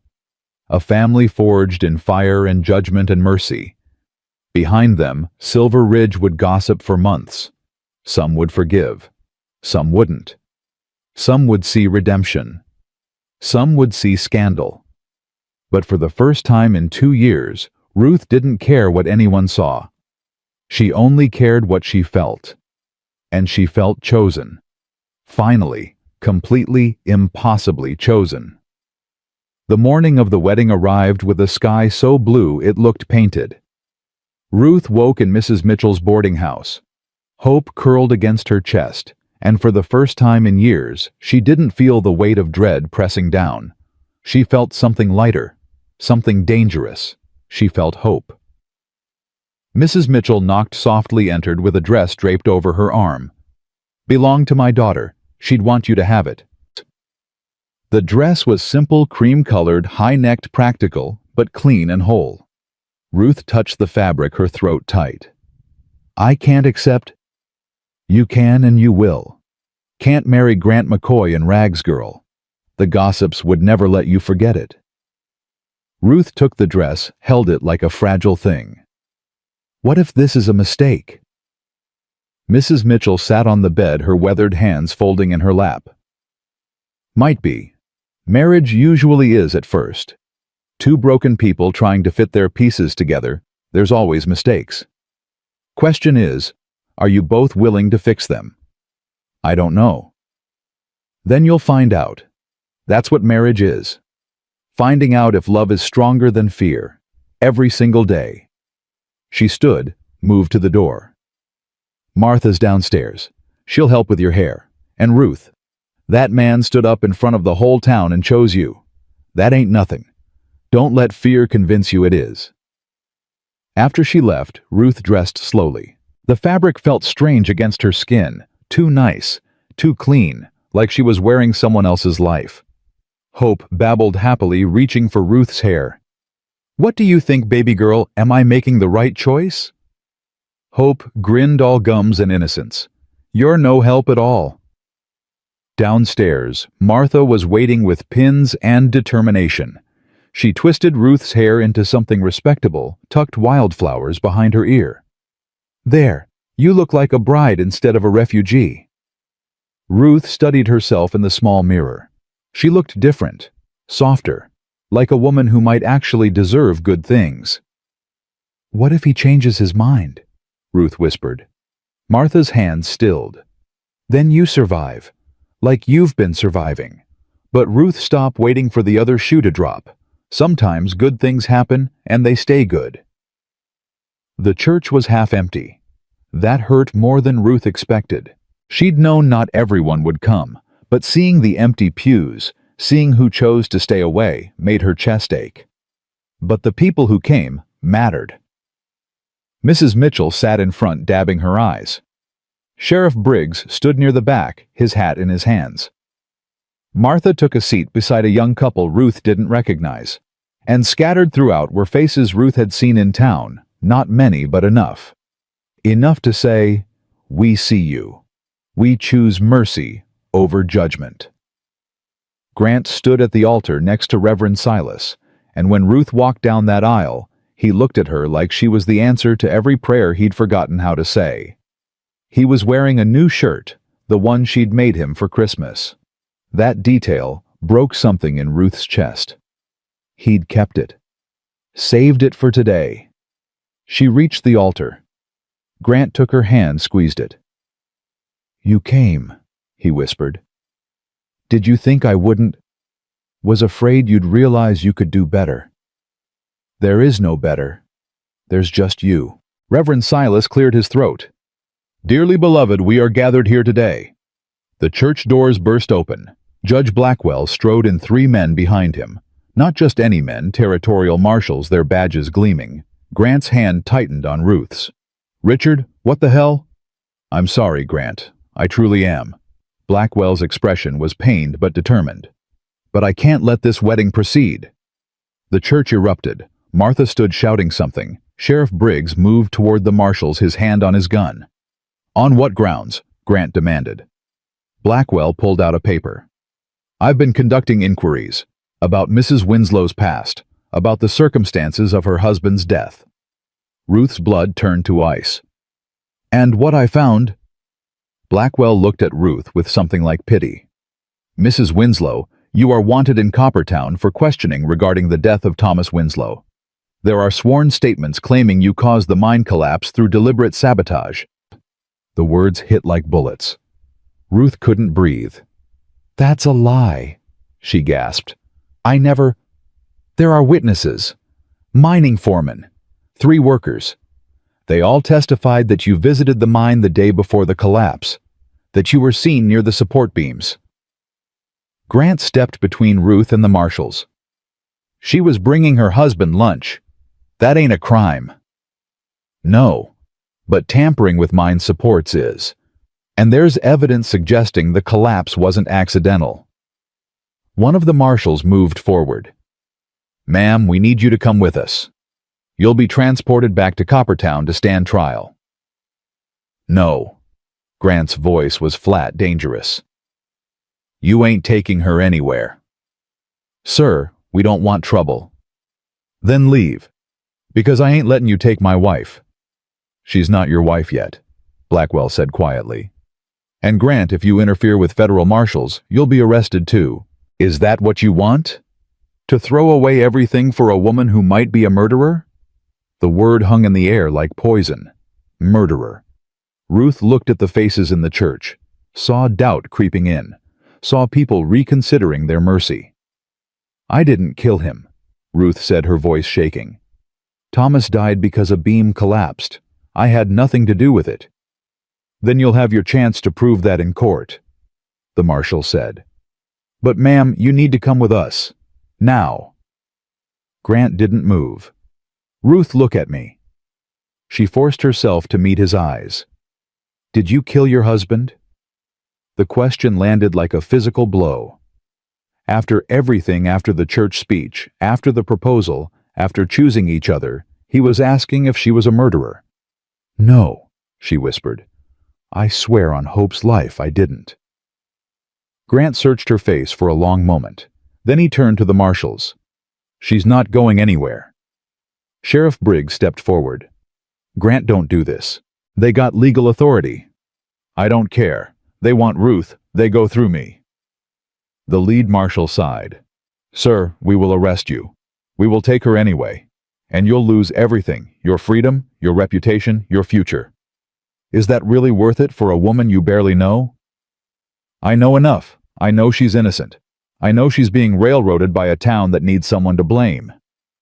A family forged in fire and judgment and mercy. Behind them, Silver Ridge would gossip for months. Some would forgive. Some wouldn't. Some would see redemption. Some would see scandal. But for the first time in 2 years, Ruth didn't care what anyone saw. She only cared what she felt. And she felt chosen. Finally, completely, impossibly chosen. The morning of the wedding arrived with a sky so blue it looked painted. Ruth woke in Mrs. Mitchell's boarding house. Hope curled against her chest, and for the first time in years, she didn't feel the weight of dread pressing down. She felt something lighter, something dangerous. She felt hope. Mrs. Mitchell knocked softly entered with a dress draped over her arm. "Belonged to my daughter. She'd want you to have it." The dress was simple, cream-colored, high-necked, practical, but clean and whole. Ruth touched the fabric, her throat tight. "I can't accept." "You can and you will. Can't marry Grant McCoy and Rags Girl. The gossips would never let you forget it." Ruth took the dress, held it like a fragile thing. "What if this is a mistake?" Mrs. Mitchell sat on the bed, her weathered hands folding in her lap. "Might be. Marriage usually is at first. Two broken people trying to fit their pieces together, there's always mistakes. Question is, are you both willing to fix them? I don't know. Then you'll find out. That's what marriage is. Finding out if love is stronger than fear, every single day." She stood, moved to the door. "Martha's downstairs. She'll help with your hair. And Ruth, that man stood up in front of the whole town and chose you. That ain't nothing. Don't let fear convince you it is." After she left, Ruth dressed slowly. The fabric felt strange against her skin, too nice, too clean, like she was wearing someone else's life. Hope babbled happily, reaching for Ruth's hair. "What do you think, baby girl? Am I making the right choice?" Hope grinned, all gums and innocence. "You're no help at all." Downstairs, Martha was waiting with pins and determination. She twisted Ruth's hair into something respectable, tucked wildflowers behind her ear. "There, you look like a bride instead of a refugee." Ruth studied herself in the small mirror. She looked different, softer, like a woman who might actually deserve good things. "What if he changes his mind?" Ruth whispered. Martha's hand stilled. Then you survive, like you've been surviving. But Ruth stopped waiting for the other shoe to drop. Sometimes good things happen, and they stay good. The church was half empty. That hurt more than Ruth expected. She'd known not everyone would come, but seeing the empty pews, seeing who chose to stay away, made her chest ache. But the people who came mattered. Mrs. Mitchell sat in front, dabbing her eyes. Sheriff Briggs stood near the back, his hat in his hands. Martha took a seat beside a young couple Ruth didn't recognize. And scattered throughout were faces Ruth had seen in town, not many but enough. Enough to say, "We see you. We choose mercy over judgment." Grant stood at the altar next to Reverend Silas, and when Ruth walked down that aisle, he looked at her like she was the answer to every prayer he'd forgotten how to say. He was wearing a new shirt, the one she'd made him for Christmas. That detail broke something in Ruth's chest. He'd kept it. Saved it for today. She reached the altar. Grant took her hand, squeezed it. "You came," he whispered. "Did you think I wouldn't? Was afraid you'd realize you could do better." "There is no better. There's just you." Reverend Silas cleared his throat. "Dearly beloved, we are gathered here today." The church doors burst open. Judge Blackwell strode in 3 men behind him. Not just any men, territorial marshals, their badges gleaming. Grant's hand tightened on Ruth's. "Richard, what the hell?" "I'm sorry, Grant. I truly am." Blackwell's expression was pained but determined. "But I can't let this wedding proceed." The church erupted. Martha stood shouting something. Sheriff Briggs moved toward the marshals, his hand on his gun. "On what grounds?" Grant demanded. Blackwell pulled out a paper. "I've been conducting inquiries about Mrs. Winslow's past, about the circumstances of her husband's death." Ruth's blood turned to ice. "And what I found—" Blackwell looked at Ruth with something like pity. "Mrs. Winslow, you are wanted in Coppertown for questioning regarding the death of Thomas Winslow. There are sworn statements claiming you caused the mine collapse through deliberate sabotage." The words hit like bullets. Ruth couldn't breathe. "That's a lie," she gasped. "I never—" "There are witnesses. Mining foremen. 3 workers. They all testified that you visited the mine the day before the collapse, that you were seen near the support beams." Grant stepped between Ruth and the marshals. "She was bringing her husband lunch. That ain't a crime." "No, but tampering with mine supports is. And there's evidence suggesting the collapse wasn't accidental." One of the marshals moved forward. "Ma'am, we need you to come with us. You'll be transported back to Coppertown to stand trial." "No." Grant's voice was flat, dangerous. "You ain't taking her anywhere." "Sir, we don't want trouble." "Then leave. Because I ain't letting you take my wife." "She's not your wife yet," Blackwell said quietly. "And Grant, if you interfere with federal marshals, you'll be arrested too. Is that what you want? To throw away everything for a woman who might be a murderer?" The word hung in the air like poison. Murderer. Ruth looked at the faces in the church, saw doubt creeping in, saw people reconsidering their mercy. "I didn't kill him," Ruth said, her voice shaking. "Thomas died because a beam collapsed. I had nothing to do with it." "Then you'll have your chance to prove that in court," the marshal said. "But ma'am, you need to come with us. Now." Grant didn't move. "Ruth, look at me." She forced herself to meet his eyes. "Did you kill your husband?" The question landed like a physical blow. After everything, after the church speech, after the proposal, after choosing each other, he was asking if she was a murderer. "No," she whispered. "I swear on Hope's life I didn't." Grant searched her face for a long moment. Then he turned to the marshals. "She's not going anywhere." Sheriff Briggs stepped forward. "Grant, don't do this. They got legal authority." "I don't care. They want Ruth. They go through me." The lead marshal sighed. "Sir, we will arrest you. We will take her anyway. And you'll lose everything, your freedom, your reputation, your future." Is that really worth it for a woman you barely know? I know enough. I know she's innocent. I know she's being railroaded by a town that needs someone to blame.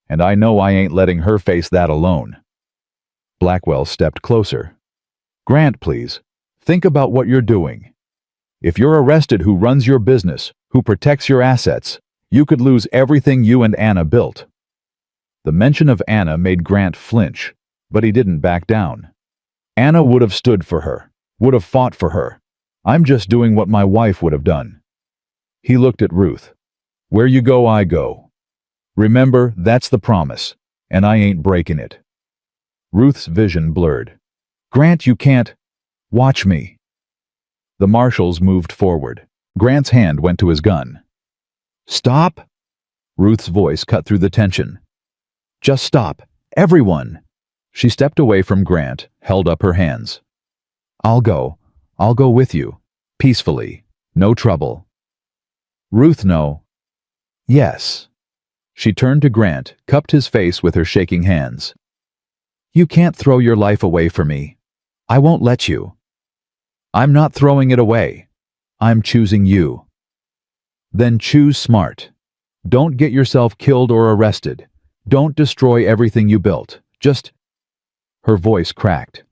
And I know I ain't letting her face that alone. Blackwell stepped closer. Grant, please. Think about what you're doing. If you're arrested, who runs your business, who protects your assets, you could lose everything you and Anna built. The mention of Anna made Grant flinch, but he didn't back down. Anna would have stood for her, would have fought for her. I'm just doing what my wife would have done. He looked at Ruth. Where you go, I go. Remember, that's the promise, and I ain't breaking it. Ruth's vision blurred. Grant, you can't. Watch me. The marshals moved forward. Grant's hand went to his gun. Stop! Ruth's voice cut through the tension. Just stop. Everyone! She stepped away from Grant, held up her hands. I'll go with you. Peacefully. No trouble. Ruth, no. Yes. She turned to Grant, cupped his face with her shaking hands. You can't throw your life away for me. I won't let you. I'm not throwing it away. I'm choosing you. Then choose smart. Don't get yourself killed or arrested. Don't destroy everything you built. Her voice cracked.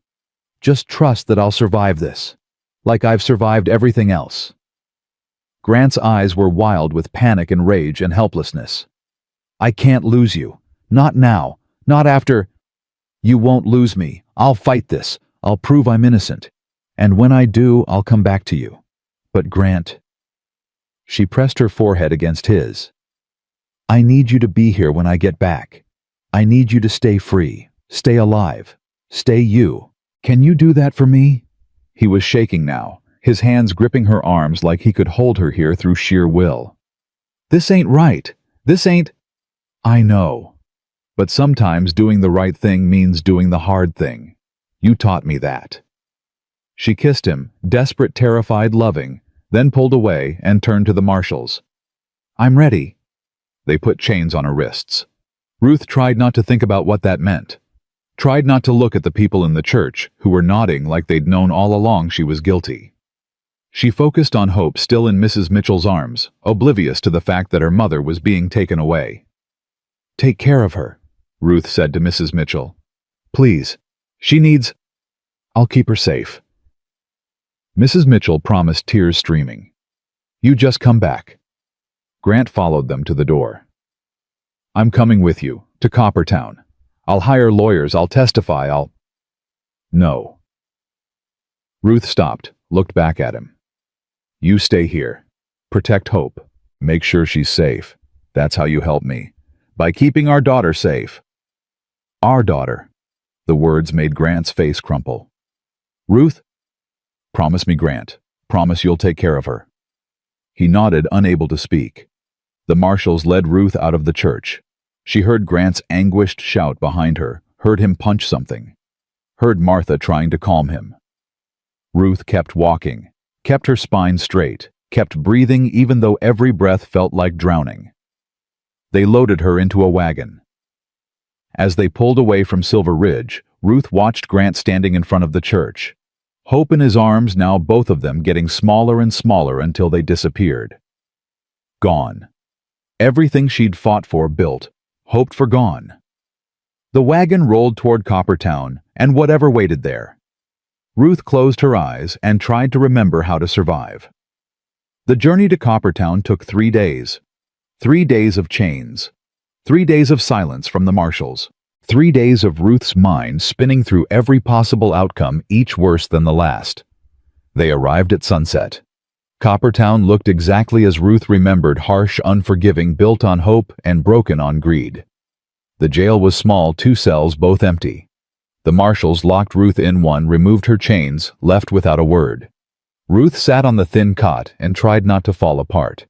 Just trust that I'll survive this, like I've survived everything else. Grant's eyes were wild with panic and rage and helplessness. I can't lose you. Not now. Not after. You won't lose me. I'll fight this. I'll prove I'm innocent. And when I do, I'll come back to you. But Grant... She pressed her forehead against his. I need you to be here when I get back. I need you to stay free, stay alive, stay you. Can you do that for me? He was shaking now, his hands gripping her arms like he could hold her here through sheer will. This ain't right. This ain't... I know. But sometimes doing the right thing means doing the hard thing. You taught me that. She kissed him, desperate, terrified, loving, then pulled away and turned to the marshals. I'm ready. They put chains on her wrists. Ruth tried not to think about what that meant. Tried not to look at the people in the church who were nodding like they'd known all along she was guilty. She focused on Hope still in Mrs. Mitchell's arms, oblivious to the fact that her mother was being taken away. Take care of her, Ruth said to Mrs. Mitchell. Please. She needs... I'll keep her safe. Mrs. Mitchell promised, tears streaming. You just come back. Grant followed them to the door. I'm coming with you, to Coppertown. I'll hire lawyers, I'll testify, I'll... No. Ruth stopped, looked back at him. You stay here. Protect Hope. Make sure she's safe. That's how you help me. By keeping our daughter safe. Our daughter. The words made Grant's face crumple. Ruth? Promise me, Grant. Promise you'll take care of her. He nodded, unable to speak. The marshals led Ruth out of the church. She heard Grant's anguished shout behind her, heard him punch something. Heard Martha trying to calm him. Ruth kept walking, kept her spine straight, kept breathing even though every breath felt like drowning. They loaded her into a wagon. As they pulled away from Silver Ridge, Ruth watched Grant standing in front of the church. Hope in his arms, now both of them getting smaller and smaller until they disappeared. Gone. Everything she'd fought for, built, hoped for, gone. The wagon rolled toward Coppertown and whatever waited there. Ruth closed her eyes and tried to remember how to survive. The journey to Coppertown took 3 days. 3 days of chains. 3 days of silence from the marshals. 3 days of Ruth's mind spinning through every possible outcome, each worse than the last. They arrived at sunset. Coppertown looked exactly as Ruth remembered, harsh, unforgiving, built on hope and broken on greed. The jail was small, 2 cells, both empty. The marshals locked Ruth in one, removed her chains, left without a word. Ruth sat on the thin cot and tried not to fall apart.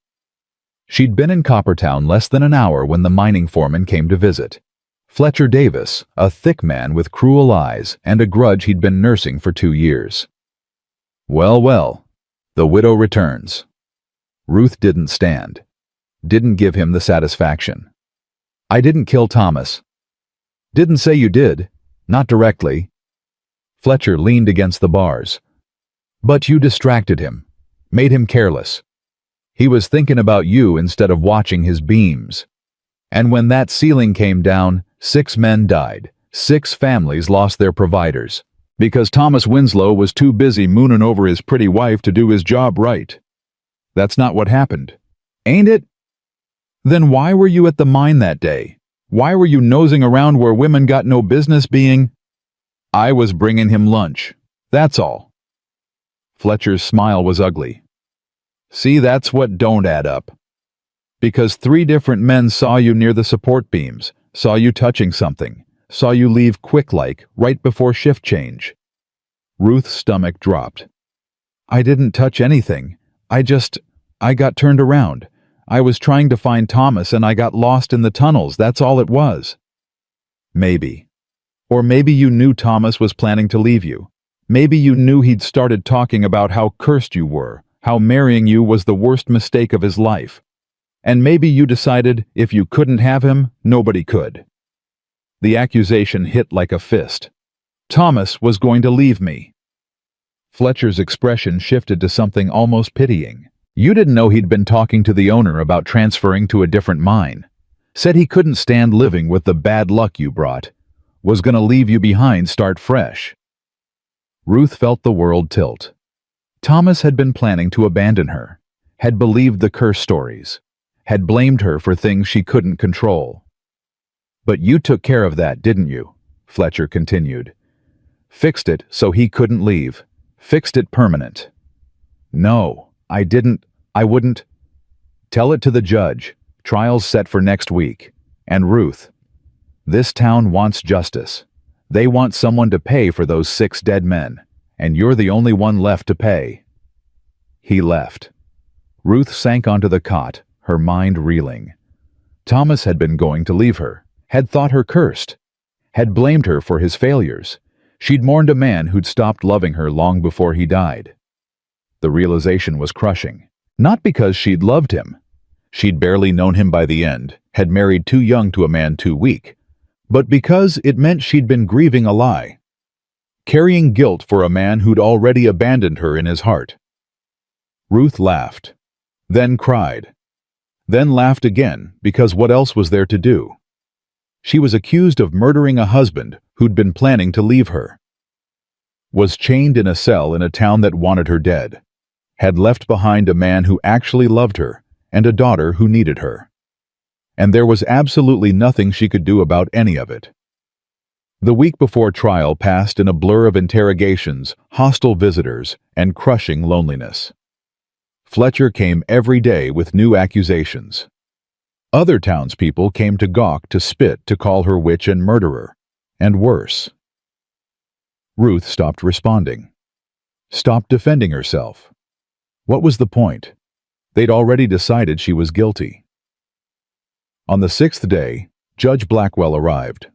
She'd been in Coppertown less than an hour when the mining foreman came to visit. Fletcher Davis, a thick man with cruel eyes and a grudge he'd been nursing for 2 years. Well, well, the widow returns. Ruth didn't stand. Didn't give him the satisfaction. I didn't kill Thomas. Didn't say you did. Not directly. Fletcher leaned against the bars. But you distracted him, made him careless. He was thinking about you instead of watching his beams. And when that ceiling came down, 6 men died. 6 families lost their providers. Because Thomas Winslow was too busy mooning over his pretty wife to do his job right. That's not what happened. Ain't it? Then why were you at the mine that day? Why were you nosing around where women got no business being? I was bringing him lunch. That's all. Fletcher's smile was ugly. See, that's what don't add up. Because 3 different men saw you near the support beams, saw you touching something, saw you leave quick-like right before shift change. Ruth's stomach dropped. I didn't touch anything. I got turned around. I was trying to find Thomas and I got lost in the tunnels, that's all it was. Maybe. Or maybe you knew Thomas was planning to leave you. Maybe you knew he'd started talking about how cursed you were, how marrying you was the worst mistake of his life. And maybe you decided if you couldn't have him, nobody could. The accusation hit like a fist. Thomas was going to leave me. Fletcher's expression shifted to something almost pitying. You didn't know he'd been talking to the owner about transferring to a different mine. Said he couldn't stand living with the bad luck you brought. Was gonna leave you behind, start fresh. Ruth felt the world tilt. Thomas had been planning to abandon her, had believed the curse stories, had blamed her for things she couldn't control. But you took care of that, didn't you? Fletcher continued. Fixed it so he couldn't leave. Fixed it permanent. No, I didn't. I wouldn't. Tell it to the judge. Trial's set for next week. And Ruth, this town wants justice. They want someone to pay for those 6 dead men, and you're the only one left to pay. He left. Ruth sank onto the cot, her mind reeling. Thomas had been going to leave her, had thought her cursed, had blamed her for his failures. She'd mourned a man who'd stopped loving her long before he died. The realization was crushing. Not because she'd loved him. She'd barely known him by the end, had married too young to a man too weak. But because it meant she'd been grieving a lie. Carrying guilt for a man who'd already abandoned her in his heart. Ruth laughed. Then cried. Then laughed again, because what else was there to do? She was accused of murdering a husband who'd been planning to leave her. Was chained in a cell in a town that wanted her dead. Had left behind a man who actually loved her and a daughter who needed her. And there was absolutely nothing she could do about any of it. The week before trial passed in a blur of interrogations, hostile visitors, and crushing loneliness. Fletcher came every day with new accusations. Other townspeople came to gawk, to spit, to call her witch and murderer, and worse. Ruth stopped responding. Stopped defending herself. What was the point? They'd already decided she was guilty. On the 6th day, Judge Blackwell arrived.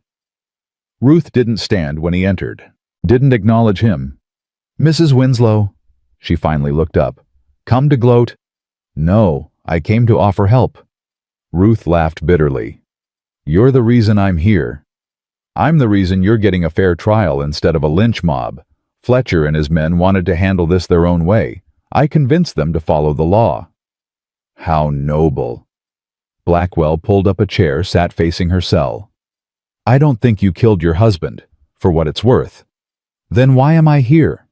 Ruth didn't stand when he entered, didn't acknowledge him. Mrs. Winslow, she finally looked up. Come to gloat? No, I came to offer help. Ruth laughed bitterly. You're the reason I'm here. I'm the reason you're getting a fair trial instead of a lynch mob. Fletcher and his men wanted to handle this their own way. I convinced them to follow the law. How noble. Blackwell pulled up a chair, sat facing her cell. I don't think you killed your husband, for what it's worth. Then why am I here?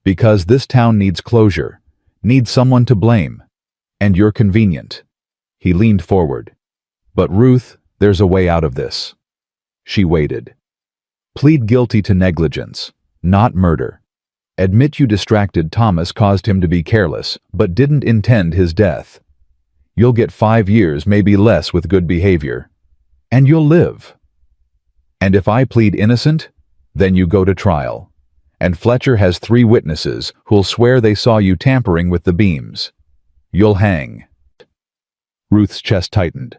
Because this town needs closure, needs someone to blame. And you're convenient. He leaned forward. But Ruth, there's a way out of this. She waited. Plead guilty to negligence, not murder. Admit you distracted Thomas, caused him to be careless, but didn't intend his death. You'll get 5 years, maybe less, with good behavior. And you'll live. And if I plead innocent, then you go to trial. And Fletcher has 3 witnesses who'll swear they saw you tampering with the beams. You'll hang. Ruth's chest tightened.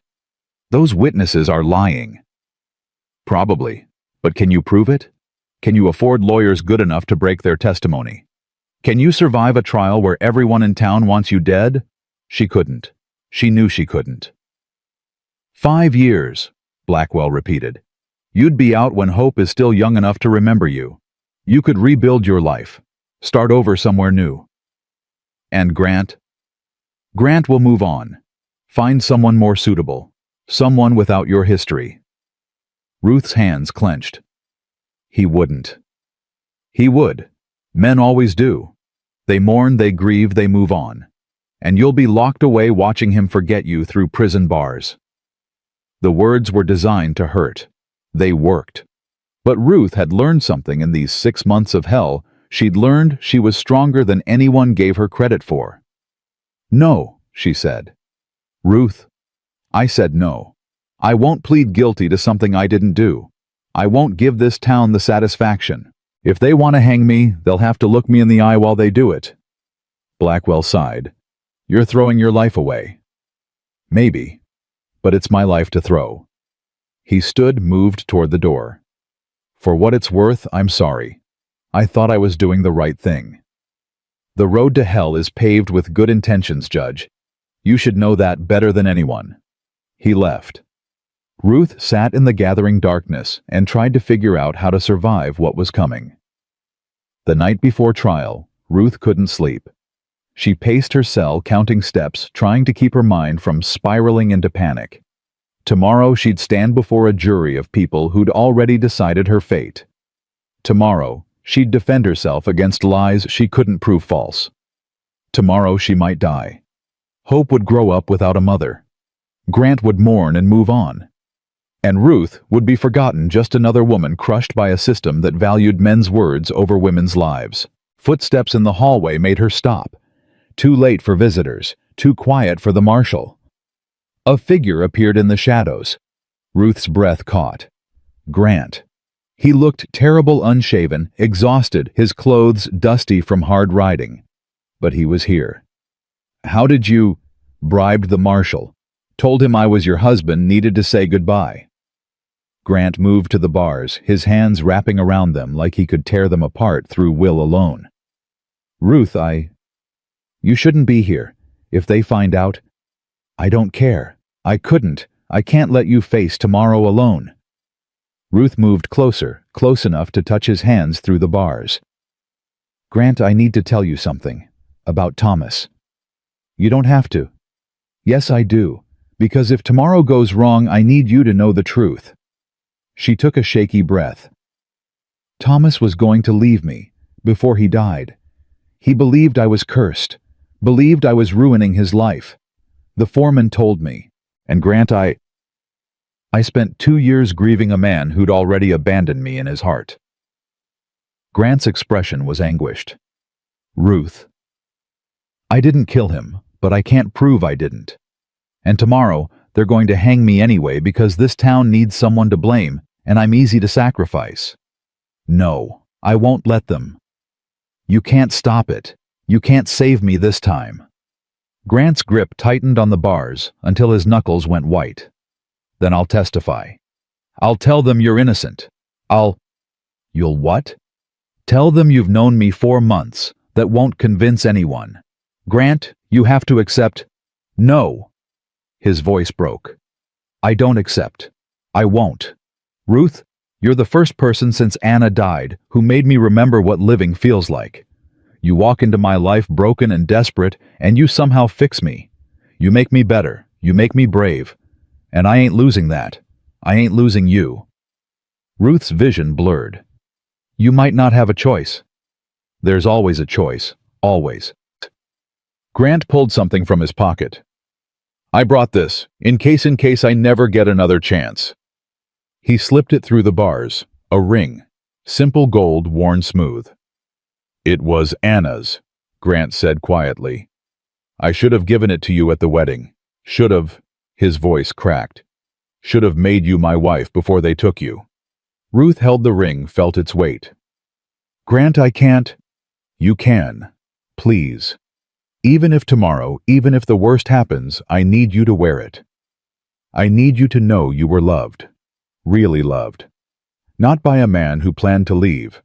Those witnesses are lying. Probably. But can you prove it? Can you afford lawyers good enough to break their testimony? Can you survive a trial where everyone in town wants you dead? She couldn't. She knew she couldn't. 5 years, Blackwell repeated. You'd be out when Hope is still young enough to remember you. You could rebuild your life. Start over somewhere new. And Grant? Grant will move on. Find someone more suitable. Someone without your history. Ruth's hands clenched. He wouldn't. He would. Men always do. They mourn, they grieve, they move on. And you'll be locked away watching him forget you through prison bars. The words were designed to hurt. They worked. But Ruth had learned something in these 6 months of hell. She'd learned she was stronger than anyone gave her credit for. No, she said. Ruth, I said no. I won't plead guilty to something I didn't do. I won't give this town the satisfaction. If they want to hang me, they'll have to look me in the eye while they do it. Blackwell sighed. You're throwing your life away. Maybe, but it's my life to throw. He stood, moved toward the door. For what it's worth, I'm sorry. I thought I was doing the right thing. The road to hell is paved with good intentions, Judge. You should know that better than anyone. He left. Ruth sat in the gathering darkness and tried to figure out how to survive what was coming. The night before trial, Ruth couldn't sleep. She paced her cell, counting steps, trying to keep her mind from spiraling into panic. Tomorrow she'd stand before a jury of people who'd already decided her fate. Tomorrow, she'd defend herself against lies she couldn't prove false. Tomorrow she might die. Hope would grow up without a mother. Grant would mourn and move on. And Ruth would be forgotten, just another woman crushed by a system that valued men's words over women's lives. Footsteps in the hallway made her stop. Too late for visitors, too quiet for the marshal. A figure appeared in the shadows. Ruth's breath caught. Grant. He looked terrible, unshaven, exhausted, his clothes dusty from hard riding. But he was here. How did you... Bribed the marshal. Told him I was your husband, needed to say goodbye. Grant moved to the bars, his hands wrapping around them like he could tear them apart through will alone. Ruth, You shouldn't be here. If they find out... I don't care. I couldn't. I can't let you face tomorrow alone. Ruth moved closer, close enough to touch his hands through the bars. Grant, I need to tell you something. About Thomas. You don't have to. Yes, I do. Because if tomorrow goes wrong, I need you to know the truth. She took a shaky breath. Thomas was going to leave me, before he died. He believed I was cursed, believed I was ruining his life. The foreman told me. And Grant, I spent 2 years grieving a man who'd already abandoned me in his heart. Grant's expression was anguished. Ruth. I didn't kill him, but I can't prove I didn't. And tomorrow, they're going to hang me anyway because this town needs someone to blame, and I'm easy to sacrifice. No, I won't let them. You can't stop it. You can't save me this time. Grant's grip tightened on the bars until his knuckles went white. Then I'll testify. I'll tell them you're innocent. You'll what? Tell them you've known me 4 months. That won't convince anyone. Grant, you have to accept. No. His voice broke. I don't accept. I won't. Ruth, you're the first person since Anna died who made me remember what living feels like. You walk into my life broken and desperate, and you somehow fix me. You make me better. You make me brave. And I ain't losing that. I ain't losing you. Ruth's vision blurred. You might not have a choice. There's always a choice. Always. Grant pulled something from his pocket. I brought this, in case I never get another chance. He slipped it through the bars. A ring. Simple gold worn smooth. It was Anna's, Grant said quietly. I should have given it to you at the wedding. Should have, his voice cracked. Should have made you my wife before they took you. Ruth held the ring, felt its weight. Grant, I can't. You can. Please. Even if tomorrow, even if the worst happens, I need you to wear it. I need you to know you were loved. Really loved. Not by a man who planned to leave.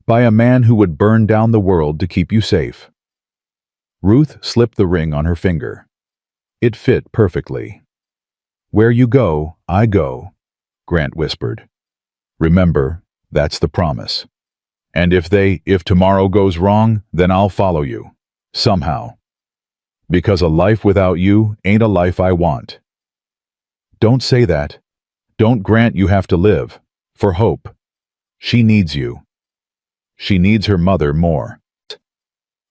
By a man who would burn down the world to keep you safe. Ruth slipped the ring on her finger. It fit perfectly. Where you go, I go, Grant whispered. Remember, that's the promise. And if tomorrow goes wrong, then I'll follow you. Somehow. Because a life without you ain't a life I want. Don't say that. Don't grant you have to live. For Hope. She needs you. She needs her mother more.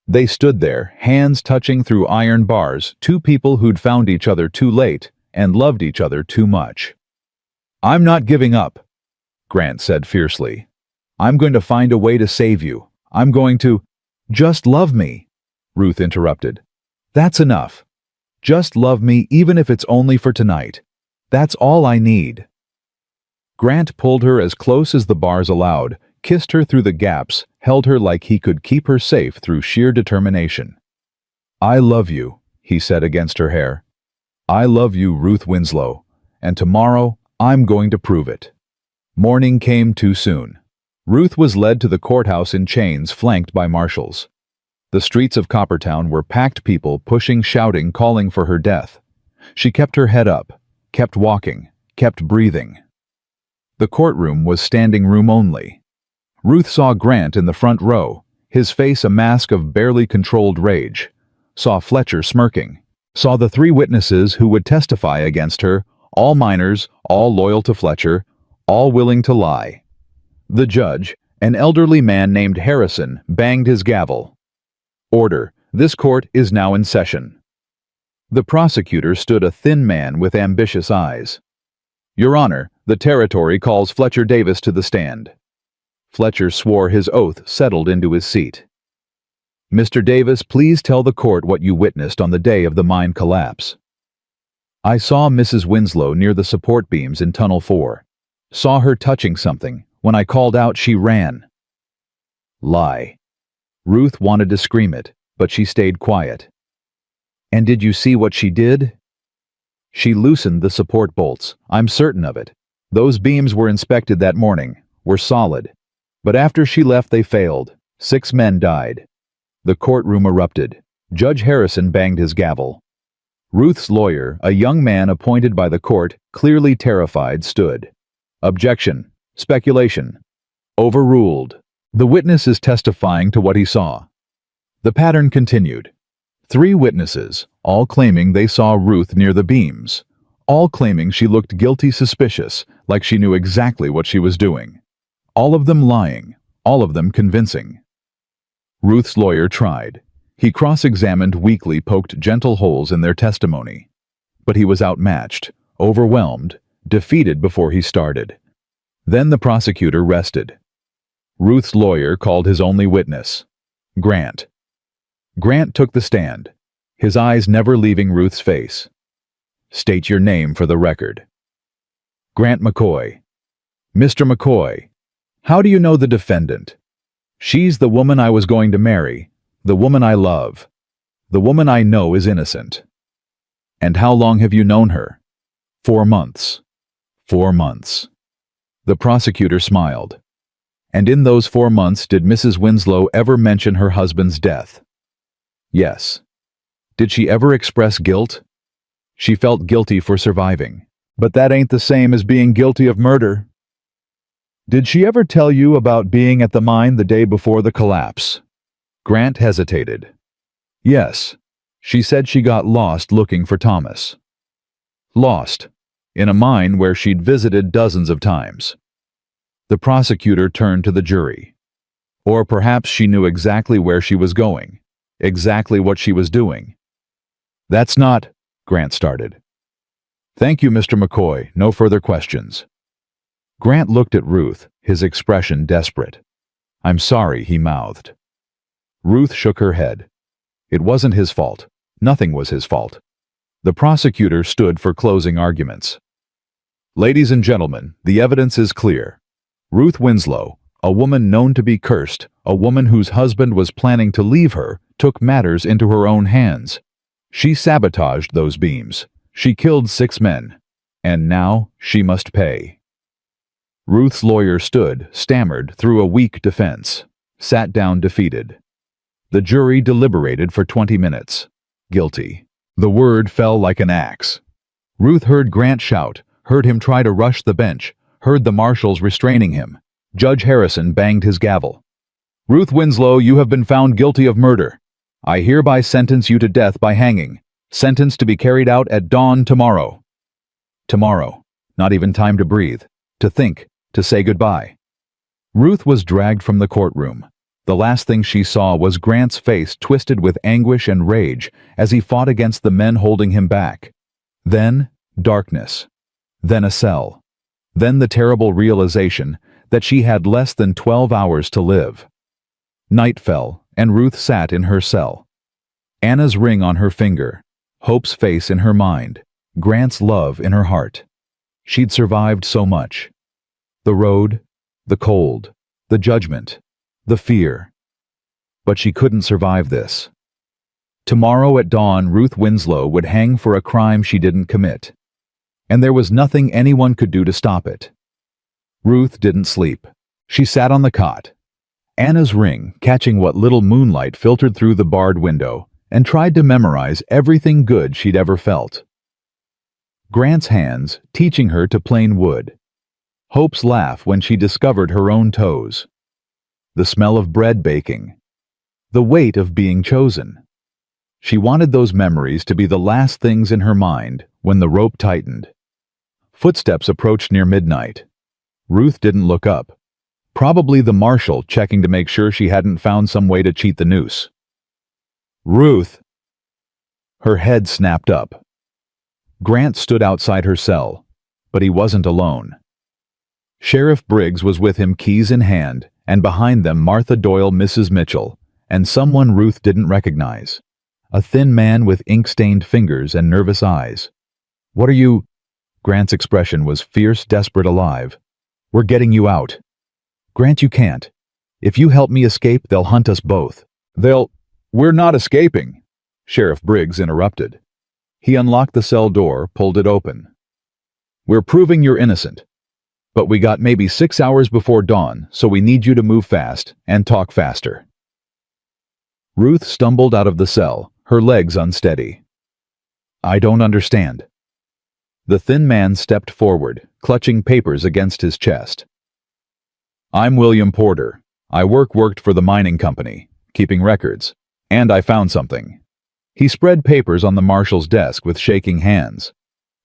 They stood there, hands touching through iron bars, two people who'd found each other too late and loved each other too much. I'm not giving up, Grant said fiercely. I'm going to find a way to save you. I'm going to— Just love me, Ruth interrupted. That's enough. Just love me even if it's only for tonight. That's all I need. Grant pulled her as close as the bars allowed, kissed her through the gaps, held her like he could keep her safe through sheer determination. I love you, he said against her hair. I love you, Ruth Winslow, and tomorrow I'm going to prove it. Morning came too soon. Ruth was led to the courthouse in chains, flanked by marshals. The streets of Coppertown were packed, people pushing, shouting, calling for her death. She kept her head up, kept walking, kept breathing. The courtroom was standing room only. Ruth saw Grant in the front row, his face a mask of barely controlled rage. Saw Fletcher smirking. Saw the three witnesses who would testify against her, all minors, all loyal to Fletcher, all willing to lie. The judge, an elderly man named Harrison, banged his gavel. Order. This court is now in session. The prosecutor stood, a thin man with ambitious eyes. Your Honor, the territory calls Fletcher Davis to the stand. Fletcher swore, his oath settled into his seat. Mr. Davis, please tell the court what you witnessed on the day of the mine collapse. I saw Mrs. Winslow near the support beams in Tunnel 4. Saw her touching something. When I called out, she ran. Lie. Ruth wanted to scream it, but she stayed quiet. And did you see what she did? She loosened the support bolts. I'm certain of it. Those beams were inspected that morning, were solid. But after she left, they failed. 6 men died. The courtroom erupted. Judge Harrison banged his gavel. Ruth's lawyer, a young man appointed by the court, clearly terrified, stood. Objection. Speculation. Overruled. The witness is testifying to what he saw. The pattern continued. 3 witnesses, all claiming they saw Ruth near the beams. All claiming she looked guilty, suspicious, like she knew exactly what she was doing. All of them lying, all of them convincing. Ruth's lawyer tried. He cross-examined weakly, poked gentle holes in their testimony. But he was outmatched, overwhelmed, defeated before he started. Then the prosecutor rested. Ruth's lawyer called his only witness, Grant. Grant took the stand, his eyes never leaving Ruth's face. State your name for the record. Grant McCoy. Mr. McCoy, how do you know the defendant? She's the woman I was going to marry, the woman I love, the woman I know is innocent. And how long have you known her? 4 months. 4 months. The prosecutor smiled. And in those 4 months, did Mrs. Winslow ever mention her husband's death? Yes. Did she ever express guilt? She felt guilty for surviving. But that ain't the same as being guilty of murder. Did she ever tell you about being at the mine the day before the collapse? Grant hesitated. Yes. She said she got lost looking for Thomas. Lost. In a mine where she'd visited dozens of times. The prosecutor turned to the jury. Or perhaps she knew exactly where she was going, exactly what she was doing. That's not— Grant started. Thank you, Mr. McCoy. No further questions. Grant looked at Ruth, his expression desperate. I'm sorry, he mouthed. Ruth shook her head. It wasn't his fault. Nothing was his fault. The prosecutor stood for closing arguments. Ladies and gentlemen, the evidence is clear. Ruth Winslow, a woman known to be cursed, a woman whose husband was planning to leave her, took matters into her own hands. She sabotaged those beams. She killed 6 men. And now she must pay. Ruth's lawyer stood, stammered through a weak defense, sat down defeated. The jury deliberated for 20 minutes. Guilty. The word fell like an axe. Ruth heard Grant shout, heard him try to rush the bench, heard the marshals restraining him. Judge Harrison banged his gavel. Ruth Winslow, you have been found guilty of murder. I hereby sentence you to death by hanging, sentence to be carried out at dawn tomorrow. Tomorrow. Not even time to breathe, to think, to say goodbye. Ruth was dragged from the courtroom. The last thing she saw was Grant's face twisted with anguish and rage as he fought against the men holding him back. Then, darkness. Then a cell. Then the terrible realization that she had less than 12 hours to live. Night fell, and Ruth sat in her cell. Anna's ring on her finger, Hope's face in her mind, Grant's love in her heart. She'd survived so much. The road, the cold, the judgment, the fear. But she couldn't survive this. Tomorrow at dawn, Ruth Winslow would hang for a crime she didn't commit. And there was nothing anyone could do to stop it. Ruth didn't sleep. She sat on the cot, Anna's ring catching what little moonlight filtered through the barred window, and tried to memorize everything good she'd ever felt. Grant's hands teaching her to plane wood. Hope's laugh when she discovered her own toes. The smell of bread baking. The weight of being chosen. She wanted those memories to be the last things in her mind when the rope tightened. Footsteps approached near midnight. Ruth didn't look up. Probably the marshal checking to make sure she hadn't found some way to cheat the noose. Ruth! Her head snapped up. Grant stood outside her cell, but he wasn't alone. Sheriff Briggs was with him, keys in hand, and behind them Martha Doyle, Mrs. Mitchell, and someone Ruth didn't recognize. A thin man with ink-stained fingers and nervous eyes. What are you? Grant's expression was fierce, desperate, alive. We're getting you out. Grant, you can't. If you help me escape, they'll hunt us both. We're not escaping, Sheriff Briggs interrupted. He unlocked the cell door, pulled it open. We're proving you're innocent. But we got maybe 6 hours before dawn, so we need you to move fast and talk faster. Ruth stumbled out of the cell, her legs unsteady. I don't understand. The thin man stepped forward, clutching papers against his chest. I'm William Porter. I worked for the mining company, keeping records, and I found something. He spread papers on the marshal's desk with shaking hands.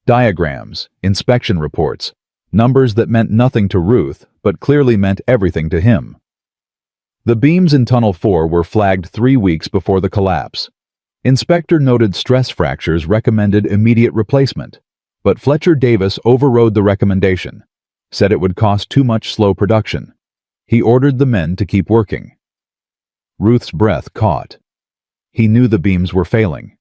Diagrams, inspection reports, numbers that meant nothing to Ruth, but clearly meant everything to him. The beams in Tunnel 4 were flagged 3 weeks before the collapse. Inspector noted stress fractures recommended immediate replacement, but Fletcher Davis overrode the recommendation, said it would cost too much slow production. He ordered the men to keep working. Ruth's breath caught. He knew the beams were failing.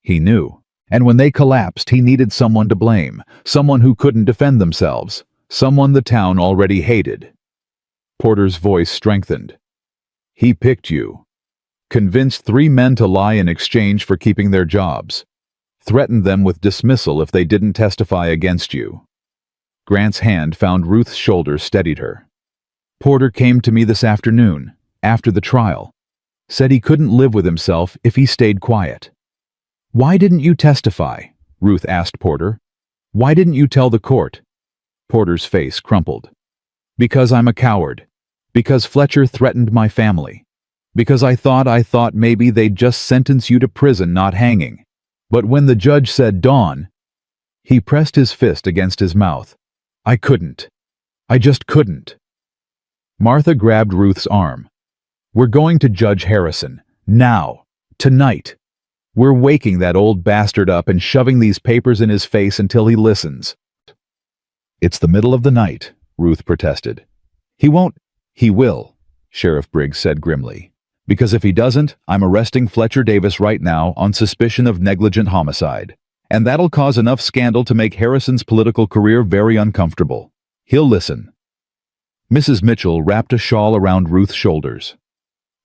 He knew. And when they collapsed, he needed someone to blame, someone who couldn't defend themselves, someone the town already hated. Porter's voice strengthened. He picked you. Convinced 3 men to lie in exchange for keeping their jobs. Threatened them with dismissal if they didn't testify against you. Grant's hand found Ruth's shoulder, steadied her. Porter came to me this afternoon, after the trial. Said he couldn't live with himself if he stayed quiet. Why didn't you testify? Ruth asked Porter. Why didn't you tell the court? Porter's face crumpled. Because I'm a coward. Because Fletcher threatened my family. Because I thought maybe they'd just sentence you to prison, not hanging. But when the judge said dawn, he pressed his fist against his mouth. I couldn't. I just couldn't. Martha grabbed Ruth's arm. We're going to Judge Harrison. Now. Tonight. We're waking that old bastard up and shoving these papers in his face until he listens. It's the middle of the night, Ruth protested. He won't. He will, Sheriff Briggs said grimly. Because if he doesn't, I'm arresting Fletcher Davis right now on suspicion of negligent homicide. And that'll cause enough scandal to make Harrison's political career very uncomfortable. He'll listen. Mrs. Mitchell wrapped a shawl around Ruth's shoulders.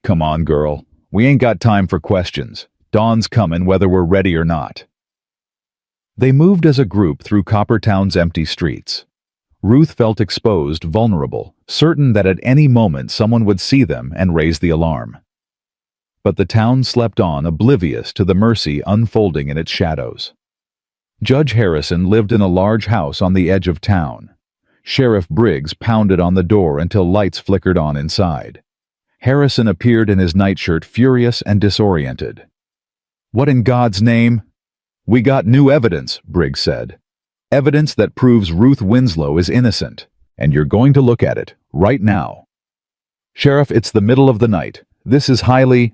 Come on, girl. We ain't got time for questions. Dawn's coming whether we're ready or not. They moved as a group through Coppertown's empty streets. Ruth felt exposed, vulnerable, certain that at any moment someone would see them and raise the alarm. But the town slept on, oblivious to the mercy unfolding in its shadows. Judge Harrison lived in a large house on the edge of town. Sheriff Briggs pounded on the door until lights flickered on inside. Harrison appeared in his nightshirt, furious and disoriented. "What in God's name?" "We got new evidence," Briggs said. "Evidence that proves Ruth Winslow is innocent, and you're going to look at it, right now." "Sheriff, it's the middle of the night. This is highly—"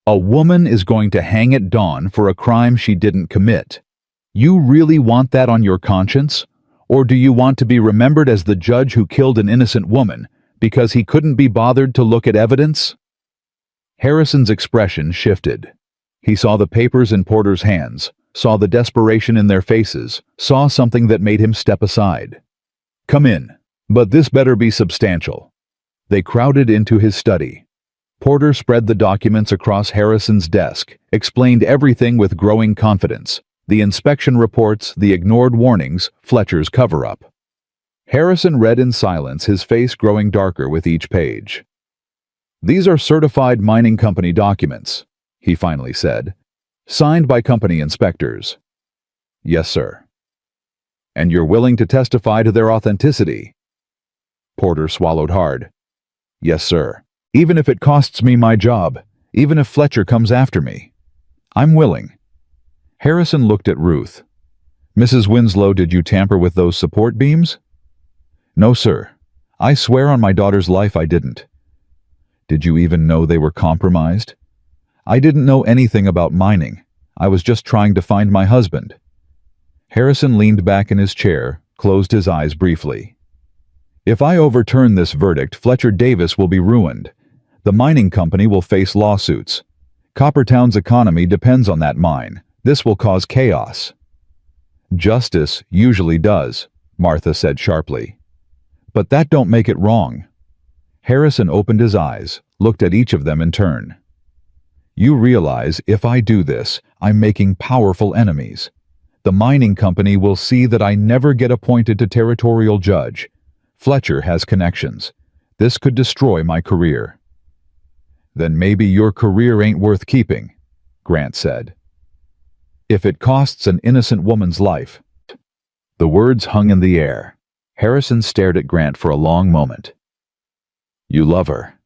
"A woman is going to hang at dawn for a crime she didn't commit. You really want that on your conscience? Or do you want to be remembered as the judge who killed an innocent woman because he couldn't be bothered to look at evidence?" Harrison's expression shifted. He saw the papers in Porter's hands, saw the desperation in their faces, saw something that made him step aside. "Come in, but this better be substantial." They crowded into his study. Porter spread the documents across Harrison's desk, explained everything with growing confidence. The inspection reports, the ignored warnings, Fletcher's cover-up. Harrison read in silence, his face growing darker with each page. "These are certified mining company documents," he finally said. "Signed by company inspectors." "Yes, sir." "And you're willing to testify to their authenticity?" Porter swallowed hard. "Yes, sir. Even if it costs me my job, even if Fletcher comes after me. I'm willing." Harrison looked at Ruth. "Mrs. Winslow, did you tamper with those support beams?" "No, sir. I swear on my daughter's life I didn't." "Did you even know they were compromised?" "I didn't know anything about mining. I was just trying to find my husband." Harrison leaned back in his chair, closed his eyes briefly. "If I overturn this verdict, Fletcher Davis will be ruined. The mining company will face lawsuits. Coppertown's economy depends on that mine. This will cause chaos." "Justice usually does," Martha said sharply. "But that don't make it wrong." Harrison opened his eyes, looked at each of them in turn. "You realize if I do this, I'm making powerful enemies. The mining company will see that I never get appointed to territorial judge. Fletcher has connections. This could destroy my career." "Then maybe your career ain't worth keeping," Grant said. "If it costs an innocent woman's life." The words hung in the air. Harrison stared at Grant for a long moment. "You love her,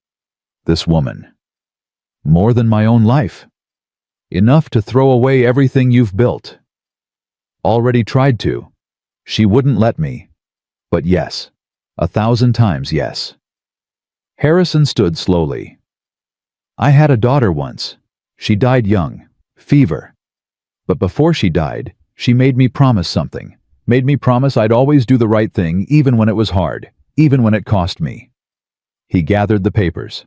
this woman, more than my own life. Enough to throw away everything you've built." "Already tried to. She wouldn't let me. But yes, 1,000 times yes." Harrison stood slowly. "I had a daughter once. She died young, fever. But before she died, she made me promise something. Made me promise I'd always do the right thing even when it was hard, even when it cost me." He gathered the papers.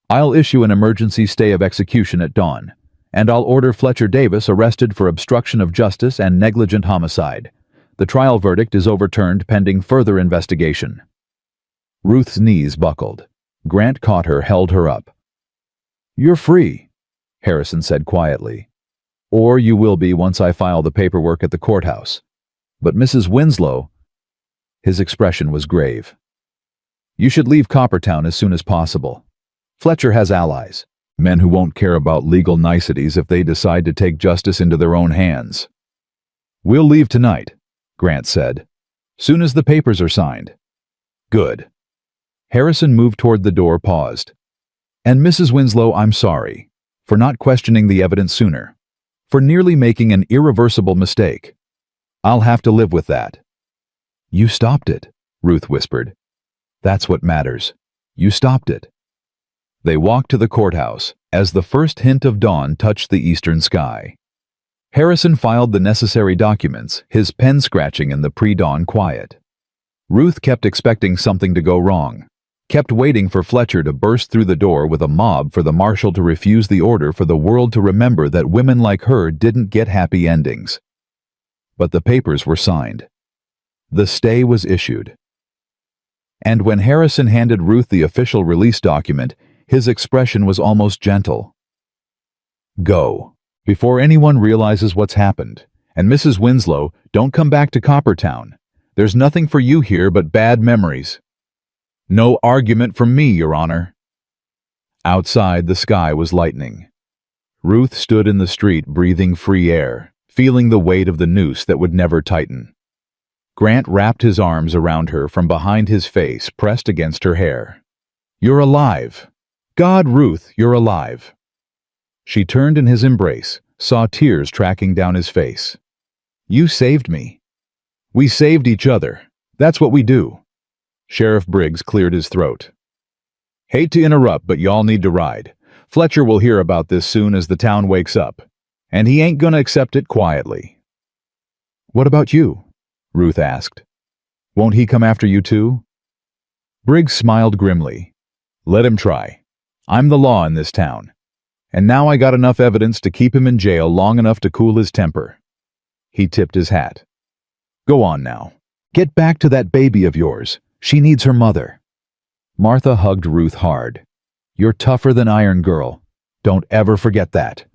"I'll issue an emergency stay of execution at dawn, and I'll order Fletcher Davis arrested for obstruction of justice and negligent homicide. The trial verdict is overturned pending further investigation." Ruth's knees buckled. Grant caught her, held her up. "You're free," Harrison said quietly. "Or you will be once I file the paperwork at the courthouse. But Mrs. Winslow—" His expression was grave. "You should leave Coppertown as soon as possible. Fletcher has allies, men who won't care about legal niceties if they decide to take justice into their own hands." "We'll leave tonight," Grant said. "Soon as the papers are signed." "Good." Harrison moved toward the door, paused. "And Mrs. Winslow, I'm sorry for not questioning the evidence sooner, for nearly making an irreversible mistake. I'll have to live with that." "You stopped it," Ruth whispered. "That's what matters. You stopped it." They walked to the courthouse as the first hint of dawn touched the eastern sky. Harrison filed the necessary documents, his pen scratching in the pre-dawn quiet. Ruth kept expecting something to go wrong, kept waiting for Fletcher to burst through the door with a mob, for the marshal to refuse the order, for the world to remember that women like her didn't get happy endings. But the papers were signed. The stay was issued. And when Harrison handed Ruth the official release document, his expression was almost gentle. "Go, before anyone realizes what's happened. And Mrs. Winslow, don't come back to Coppertown. There's nothing for you here but bad memories." "No argument from me, Your Honor." Outside, the sky was lightening. Ruth stood in the street, breathing free air, feeling the weight of the noose that would never tighten. Grant wrapped his arms around her from behind his face, pressed against her hair. "You're alive. God, Ruth, you're alive. She turned in his embrace, saw tears tracking down his face. You saved me. We saved each other. That's what we do. Sheriff Briggs cleared his throat. Hate to interrupt, but y'all need to ride. Fletcher will hear about this soon as the town wakes up, and he ain't gonna accept it quietly. What about you? Ruth asked. Won't he come after you too? Briggs smiled grimly. Let him try. I'm the law in this town. And now I got enough evidence to keep him in jail long enough to cool his temper. He tipped his hat. Go on now. Get back to that baby of yours. She needs her mother. Martha hugged Ruth hard. You're tougher than iron, girl. Don't ever forget that.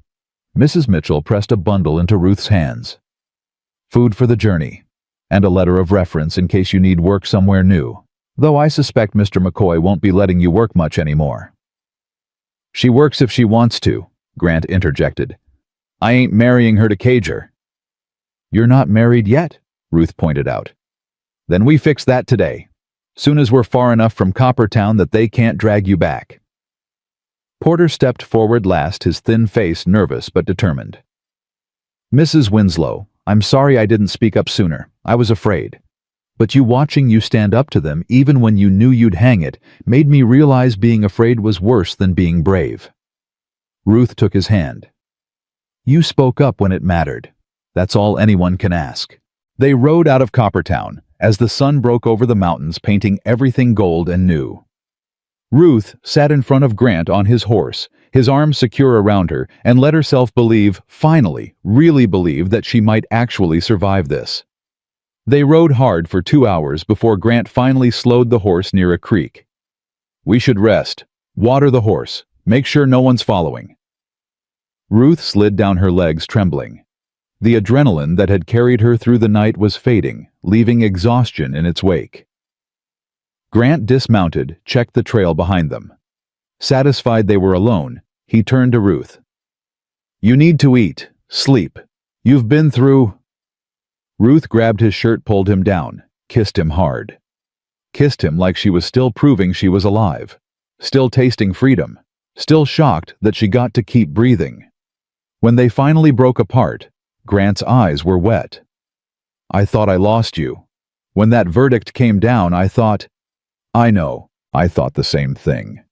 Mrs. Mitchell pressed a bundle into Ruth's hands. Food for the journey, and a letter of reference in case you need work somewhere new, though I suspect Mr. McCoy won't be letting you work much anymore. She works if she wants to, Grant interjected. I ain't marrying her to cage her. You're not married yet, Ruth pointed out. Then we fix that today, soon as we're far enough from Coppertown that they can't drag you back. Porter stepped forward last, his thin face nervous but determined. Mrs. Winslow, I'm sorry I didn't speak up sooner. I was afraid. But watching you stand up to them, even when you knew you'd hang it, made me realize being afraid was worse than being brave. Ruth took his hand. You spoke up when it mattered. That's all anyone can ask. They rode out of Coppertown as the sun broke over the mountains, painting everything gold and new. Ruth sat in front of Grant on his horse, his arms secure around her, and let herself believe, finally, really believe that she might actually survive this. They rode hard for 2 hours before Grant finally slowed the horse near a creek. We should rest. Water the horse. Make sure no one's following. Ruth slid down her legs, trembling. The adrenaline that had carried her through the night was fading, leaving exhaustion in its wake. Grant dismounted, checked the trail behind them. Satisfied they were alone, he turned to Ruth. You need to eat, sleep. You've been through... Ruth grabbed his shirt, pulled him down, kissed him hard. Kissed him like she was still proving she was alive, still tasting freedom, still shocked that she got to keep breathing. When they finally broke apart, Grant's eyes were wet. I thought I lost you. When that verdict came down, I thought... I know, I thought the same thing.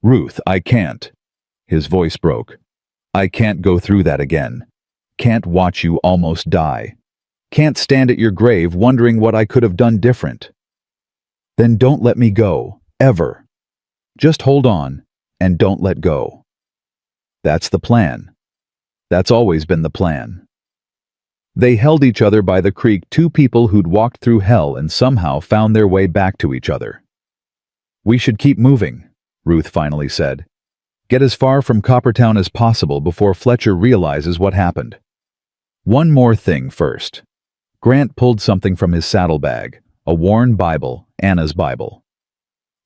Ruth, I can't. His voice broke. I can't go through that again. Can't watch you almost die. Can't stand at your grave wondering what I could have done different. Then don't let me go, ever. Just hold on, and don't let go. That's the plan. That's always been the plan. They held each other by the creek, two people who'd walked through hell and somehow found their way back to each other. We should keep moving, Ruth finally said. Get as far from Coppertown as possible before Fletcher realizes what happened. One more thing first. Grant pulled something from his saddlebag, a worn Bible, Anna's Bible.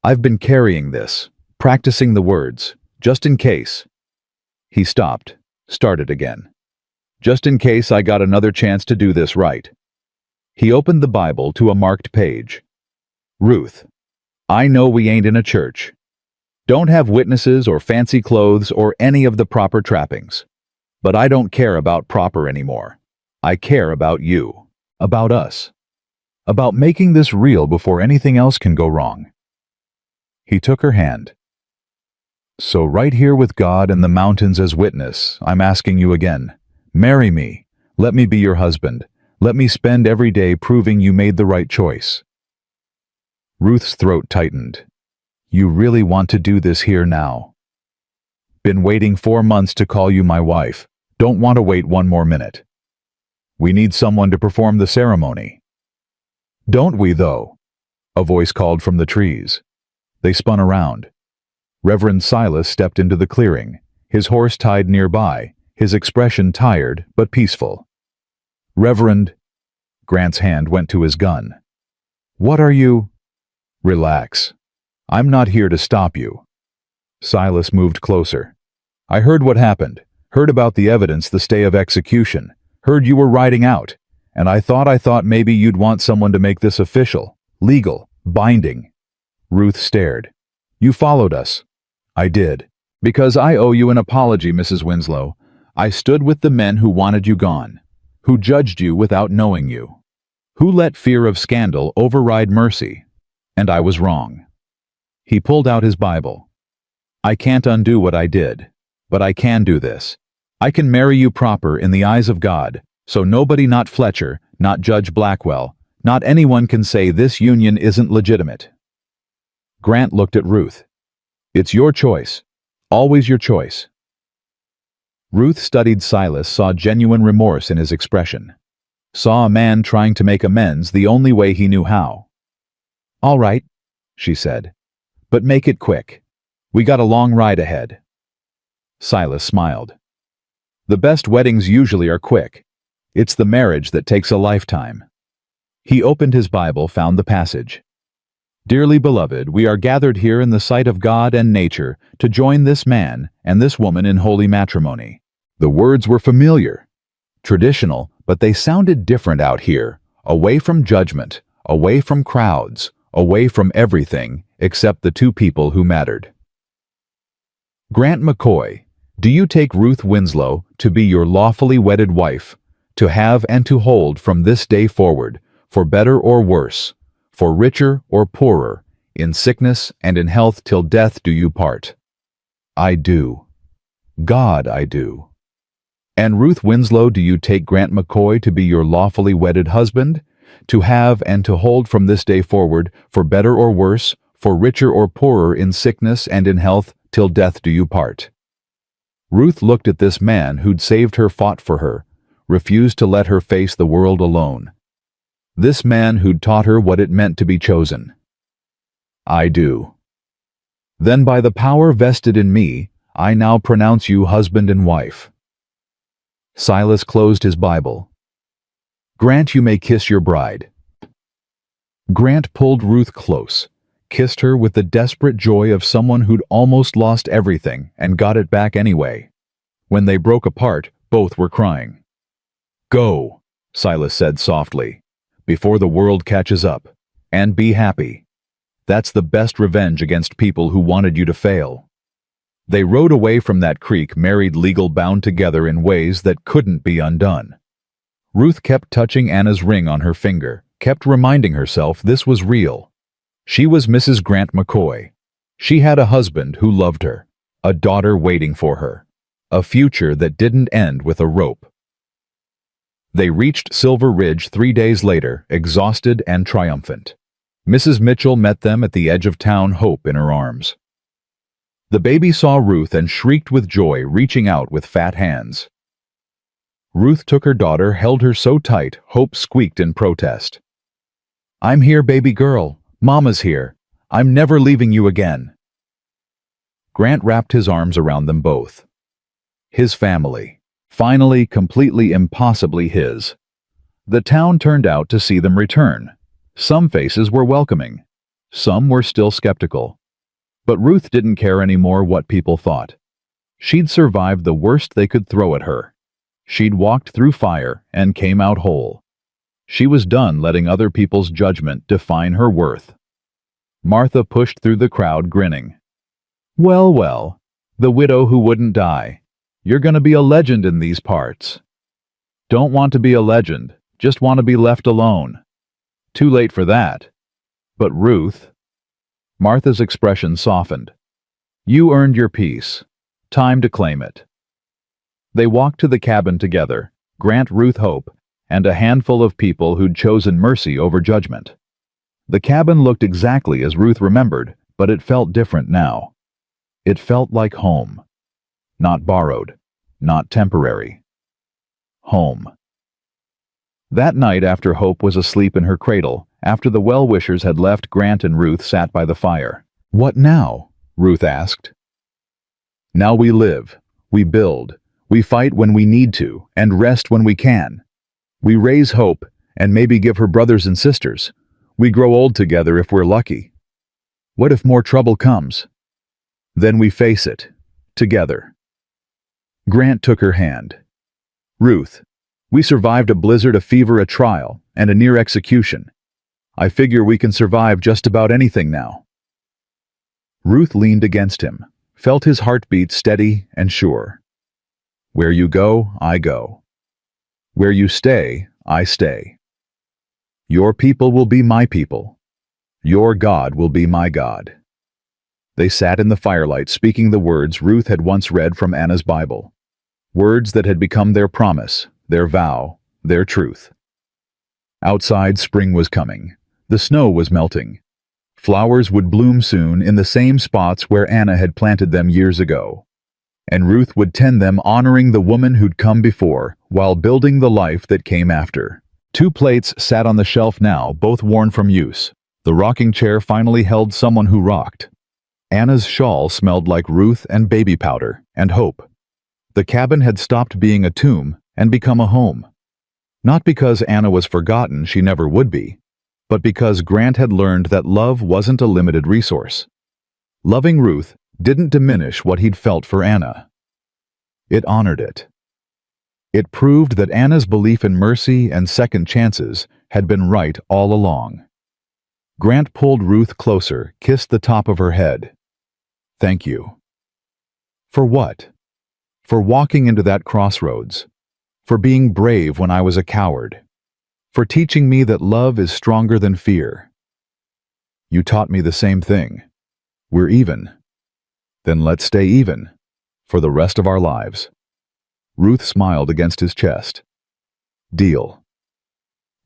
I've been carrying this, practicing the words, just in case. He stopped, started again. Just in case I got another chance to do this right. He opened the Bible to a marked page. Ruth, I know we ain't in a church. Don't have witnesses or fancy clothes or any of the proper trappings. But I don't care about proper anymore. I care about you. About us. About making this real before anything else can go wrong. He took her hand. So right here with God and the mountains as witness, I'm asking you again. Marry me. Let me be your husband. Let me spend every day proving you made the right choice. Ruth's throat tightened. You really want to do this here now? Been waiting 4 months to call you my wife. Don't want to wait one more minute. We need someone to perform the ceremony. Don't we, though? A voice called from the trees. They spun around. Reverend Silas stepped into the clearing, his horse tied nearby, his expression tired but peaceful. Reverend... Grant's hand went to his gun. What are you... Relax. I'm not here to stop you. Silas moved closer. I heard what happened, heard about the evidence, the stay of execution, heard you were riding out, and I thought maybe you'd want someone to make this official, legal, binding. Ruth stared. You followed us. I did. Because I owe you an apology, Mrs. Winslow. I stood with the men who wanted you gone, who judged you without knowing you, who let fear of scandal override mercy, and I was wrong. He pulled out his Bible. I can't undo what I did, but I can do this. I can marry you proper in the eyes of God, so nobody, not Fletcher, not Judge Blackwell, not anyone can say this union isn't legitimate. Grant looked at Ruth. It's your choice. Always your choice. Ruth studied Silas, saw genuine remorse in his expression. Saw a man trying to make amends the only way he knew how. All right, she said. But make it quick. We got a long ride ahead. Silas smiled. The best weddings usually are quick. It's the marriage that takes a lifetime. He opened his Bible, found the passage. Dearly beloved, we are gathered here in the sight of God and nature to join this man and this woman in holy matrimony. The words were familiar, traditional, but they sounded different out here, away from judgment, away from crowds, away from everything except the two people who mattered. Grant McCoy, do you take Ruth Winslow to be your lawfully wedded wife, to have and to hold from this day forward, for better or worse, for richer or poorer, in sickness and in health till death do you part? I do. God, I do. And Ruth Winslow, do you take Grant McCoy to be your lawfully wedded husband, to have and to hold from this day forward, for better or worse, for richer or poorer, in sickness and in health till death do you part? Ruth looked at this man who'd saved her, fought for her, refused to let her face the world alone. This man who'd taught her what it meant to be chosen. I do. Then by the power vested in me, I now pronounce you husband and wife. Silas closed his Bible. Grant, you may kiss your bride. Grant pulled Ruth close, kissed her with the desperate joy of someone who'd almost lost everything and got it back anyway. When they broke apart, both were crying. Go, Silas said softly, before the world catches up, and be happy. That's the best revenge against people who wanted you to fail. They rode away from that creek, married, legal, bound together in ways that couldn't be undone. Ruth kept touching Anna's ring on her finger, kept reminding herself this was real. She was Mrs. Grant McCoy. She had a husband who loved her, a daughter waiting for her, a future that didn't end with a rope. They reached Silver Ridge 3 days later, exhausted and triumphant. Mrs. Mitchell met them at the edge of town, Hope in her arms. The baby saw Ruth and shrieked with joy, reaching out with fat hands. Ruth took her daughter, held her so tight, Hope squeaked in protest. I'm here, baby girl. Mama's here. I'm never leaving you again. Grant wrapped his arms around them both. His family. Finally, completely, impossibly his. The town turned out to see them return. Some faces were welcoming. Some were still skeptical. But Ruth didn't care anymore what people thought. She'd survived the worst they could throw at her. She'd walked through fire and came out whole. She was done letting other people's judgment define her worth. Martha pushed through the crowd, grinning. Well, well, the widow who wouldn't die. You're gonna be a legend in these parts. Don't want to be a legend, just want to be left alone. Too late for that. But Ruth... Martha's expression softened. You earned your peace. Time to claim it. They walked to the cabin together, Grant, Ruth, Hope, and a handful of people who'd chosen mercy over judgment. The cabin looked exactly as Ruth remembered, but it felt different now. It felt like home. Not borrowed, not temporary. Home. That night, after Hope was asleep in her cradle, after the well-wishers had left, Grant and Ruth sat by the fire. What now? Ruth asked. Now we live, we build, we fight when we need to, and rest when we can. We raise Hope, and maybe give her brothers and sisters. We grow old together if we're lucky. What if more trouble comes? Then we face it, together. Grant took her hand. Ruth, we survived a blizzard, a fever, a trial, and a near execution. I figure we can survive just about anything now. Ruth leaned against him, felt his heartbeat steady and sure. Where you go, I go. Where you stay, I stay. Your people will be my people. Your God will be my God. They sat in the firelight speaking the words Ruth had once read from Anna's Bible. Words that had become their promise, their vow, their truth. Outside, spring was coming. The snow was melting. Flowers would bloom soon in the same spots where Anna had planted them years ago. And Ruth would tend them, honoring the woman who'd come before, while building the life that came after. 2 plates sat on the shelf now, both worn from use. The rocking chair finally held someone who rocked. Anna's shawl smelled like Ruth and baby powder and hope. The cabin had stopped being a tomb and become a home. Not because Anna was forgotten, she never would be, but because Grant had learned that love wasn't a limited resource. Loving Ruth didn't diminish what he'd felt for Anna. It honored it. It proved that Anna's belief in mercy and second chances had been right all along. Grant pulled Ruth closer, kissed the top of her head. Thank you. For what? For walking into that crossroads. For being brave when I was a coward. For teaching me that love is stronger than fear. You taught me the same thing. We're even. Then let's stay even. For the rest of our lives. Ruth smiled against his chest. Deal.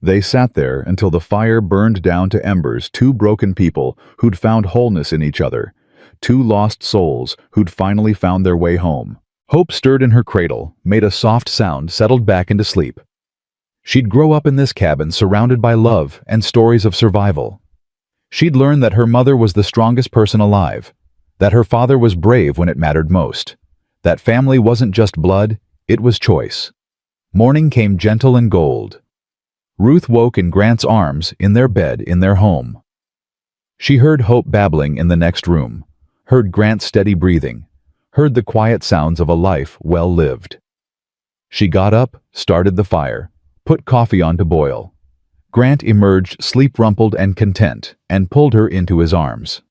They sat there until the fire burned down to embers, 2 broken people who'd found wholeness in each other, 2 lost souls who'd finally found their way home. Hope stirred in her cradle, made a soft sound, settled back into sleep. She'd grow up in this cabin surrounded by love and stories of survival. She'd learn that her mother was the strongest person alive, that her father was brave when it mattered most, that family wasn't just blood, it was choice. Morning came gentle and gold. Ruth woke in Grant's arms, in their bed, in their home. She heard Hope babbling in the next room, heard Grant's steady breathing, heard the quiet sounds of a life well lived. She got up, started the fire, put coffee on to boil. Grant emerged sleep-rumpled and content, and pulled her into his arms.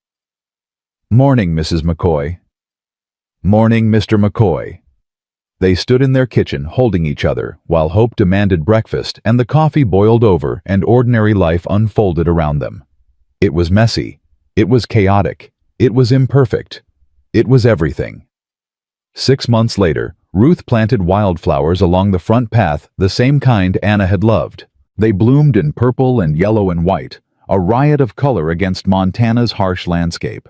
Morning, Mrs. McCoy. Morning, Mr. McCoy. They stood in their kitchen holding each other while Hope demanded breakfast and the coffee boiled over and ordinary life unfolded around them. It was messy. It was chaotic. It was imperfect. It was everything. 6 months later, Ruth planted wildflowers along the front path, the same kind Anna had loved. They bloomed in purple and yellow and white, a riot of color against Montana's harsh landscape.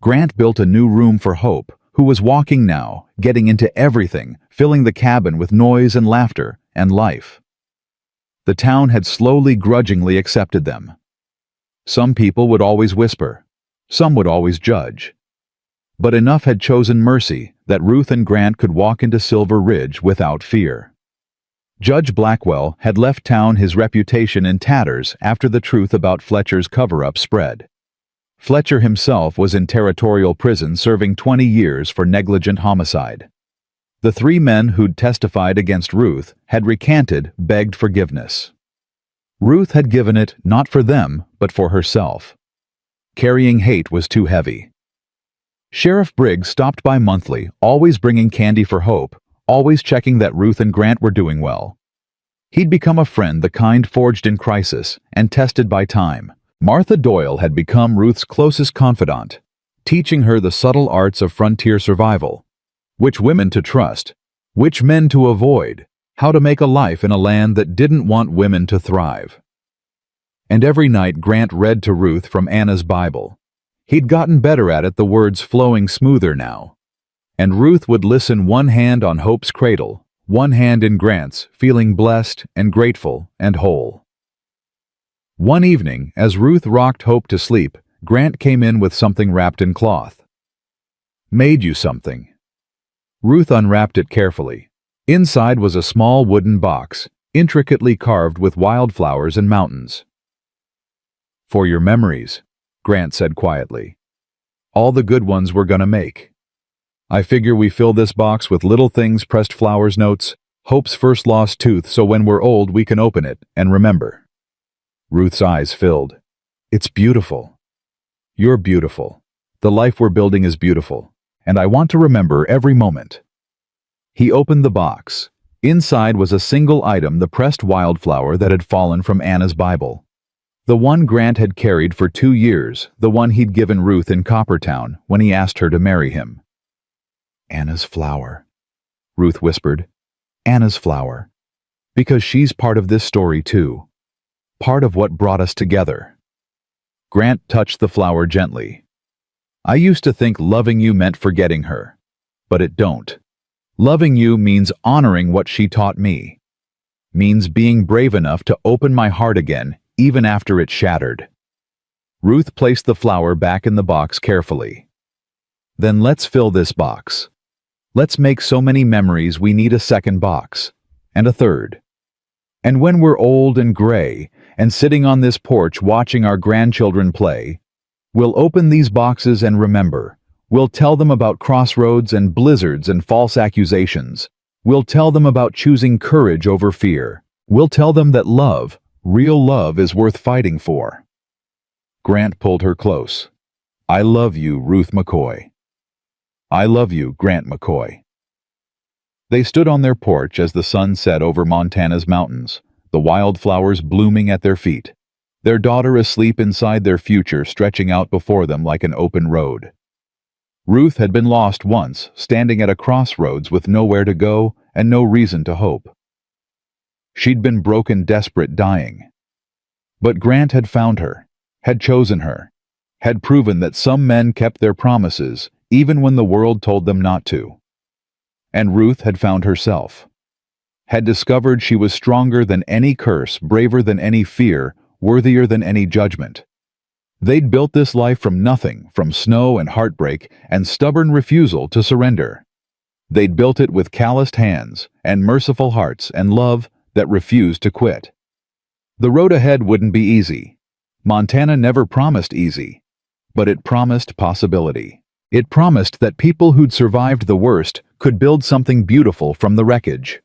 Grant built a new room for Hope, who was walking now, getting into everything, filling the cabin with noise and laughter and life. The town had slowly, grudgingly accepted them. Some people would always whisper. Some would always judge. But enough had chosen mercy that Ruth and Grant could walk into Silver Ridge without fear. Judge Blackwell had left town, his reputation in tatters after the truth about Fletcher's cover-up spread. Fletcher himself was in territorial prison serving 20 years for negligent homicide. The 3 men who'd testified against Ruth had recanted, begged forgiveness. Ruth had given it not for them, but for herself. Carrying hate was too heavy. Sheriff Briggs stopped by monthly, always bringing candy for Hope, always checking that Ruth and Grant were doing well. He'd become a friend, the kind forged in crisis and tested by time. Martha Doyle had become Ruth's closest confidant, teaching her the subtle arts of frontier survival, which women to trust, which men to avoid, how to make a life in a land that didn't want women to thrive. And every night Grant read to Ruth from Anna's Bible. He'd gotten better at it, the words flowing smoother now. And Ruth would listen, one hand on Hope's cradle, one hand in Grant's, feeling blessed and grateful and whole. One evening, as Ruth rocked Hope to sleep, Grant came in with something wrapped in cloth. Made you something. Ruth unwrapped it carefully. Inside was a small wooden box, intricately carved with wildflowers and mountains. For your memories, Grant said quietly. All the good ones we're gonna make. I figure we fill this box with little things, pressed flowers, notes, Hope's first lost tooth, so when we're old we can open it and remember. Ruth's eyes filled. It's beautiful. You're beautiful. The life we're building is beautiful. and I want to remember every moment." He opened the box. Inside was a single item, the pressed wildflower that had fallen from Anna's Bible. The one Grant had carried for 2 years, the one he'd given Ruth in Coppertown when he asked her to marry him. "Anna's flower," Ruth whispered. "Anna's flower. Because she's part of this story too. Part of what brought us together." Grant touched the flower gently. "I used to think loving you meant forgetting her. But it don't. Loving you means honoring what she taught me. Means being brave enough to open my heart again, even after it's shattered." Ruth placed the flower back in the box carefully. "Then let's fill this box. Let's make so many memories we need a second box, and a third. And when we're old and gray, and sitting on this porch watching our grandchildren play, we'll open these boxes and remember. We'll tell them about crossroads and blizzards and false accusations. We'll tell them about choosing courage over fear. We'll tell them that love, real love, is worth fighting for." Grant pulled her close. "I love you, Ruth McCoy." "I love you, Grant McCoy." They stood on their porch as the sun set over Montana's mountains, the wildflowers blooming at their feet, their daughter asleep inside their future stretching out before them like an open road. Ruth had been lost once, standing at a crossroads with nowhere to go and no reason to hope. She'd been broken, desperate, dying. But Grant had found her, had chosen her, had proven that some men kept their promises even when the world told them not to. And Ruth had found herself, had discovered she was stronger than any curse, braver than any fear, worthier than any judgment. They'd built this life from nothing, from snow and heartbreak and stubborn refusal to surrender. They'd built it with calloused hands and merciful hearts and love that refused to quit. The road ahead wouldn't be easy. Montana never promised easy, but it promised possibility. It promised that people who'd survived the worst could build something beautiful from the wreckage.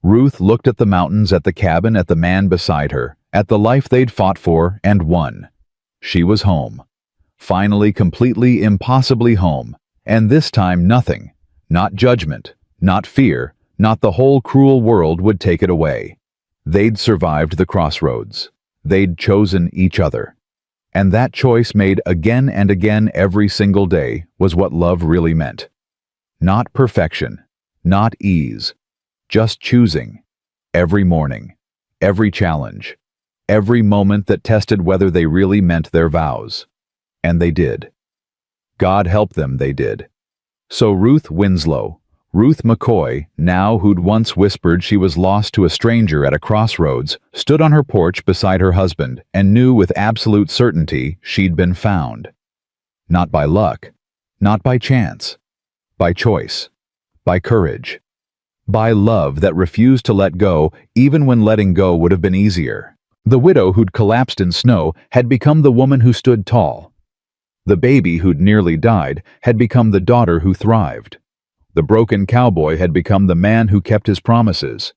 Ruth looked at the mountains, at the cabin, at the man beside her, at the life they'd fought for and won. She was home. Finally, completely, impossibly home. And this time nothing, not judgment, not fear, not the whole cruel world would take it away. They'd survived the crossroads. They'd chosen each other. And that choice, made again and again every single day, was what love really meant. Not perfection, not ease, just choosing. Every morning, every challenge, every moment that tested whether they really meant their vows. And they did. God help them, they did. So Ruth Winslow, Ruth McCoy, now who'd once whispered she was lost to a stranger at a crossroads, stood on her porch beside her husband and knew with absolute certainty she'd been found. Not by luck, not by chance, by choice, by courage, by love that refused to let go even when letting go would have been easier. The widow who'd collapsed in snow had become the woman who stood tall. The baby who'd nearly died had become the daughter who thrived. The broken cowboy had become the man who kept his promises.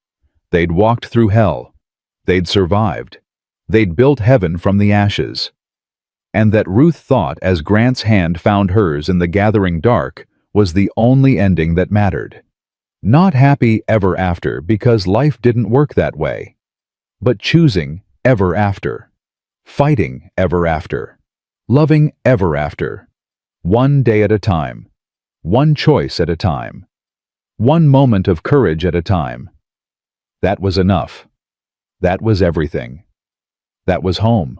They'd walked through hell. They'd survived. They'd built heaven from the ashes. And that, Ruth thought as Grant's hand found hers in the gathering dark, was the only ending that mattered. Not happy ever after, because life didn't work that way. But choosing ever after. Fighting ever after. Loving ever after. One day at a time. One choice at a time. One moment of courage at a time. That was enough. That was everything. That was home.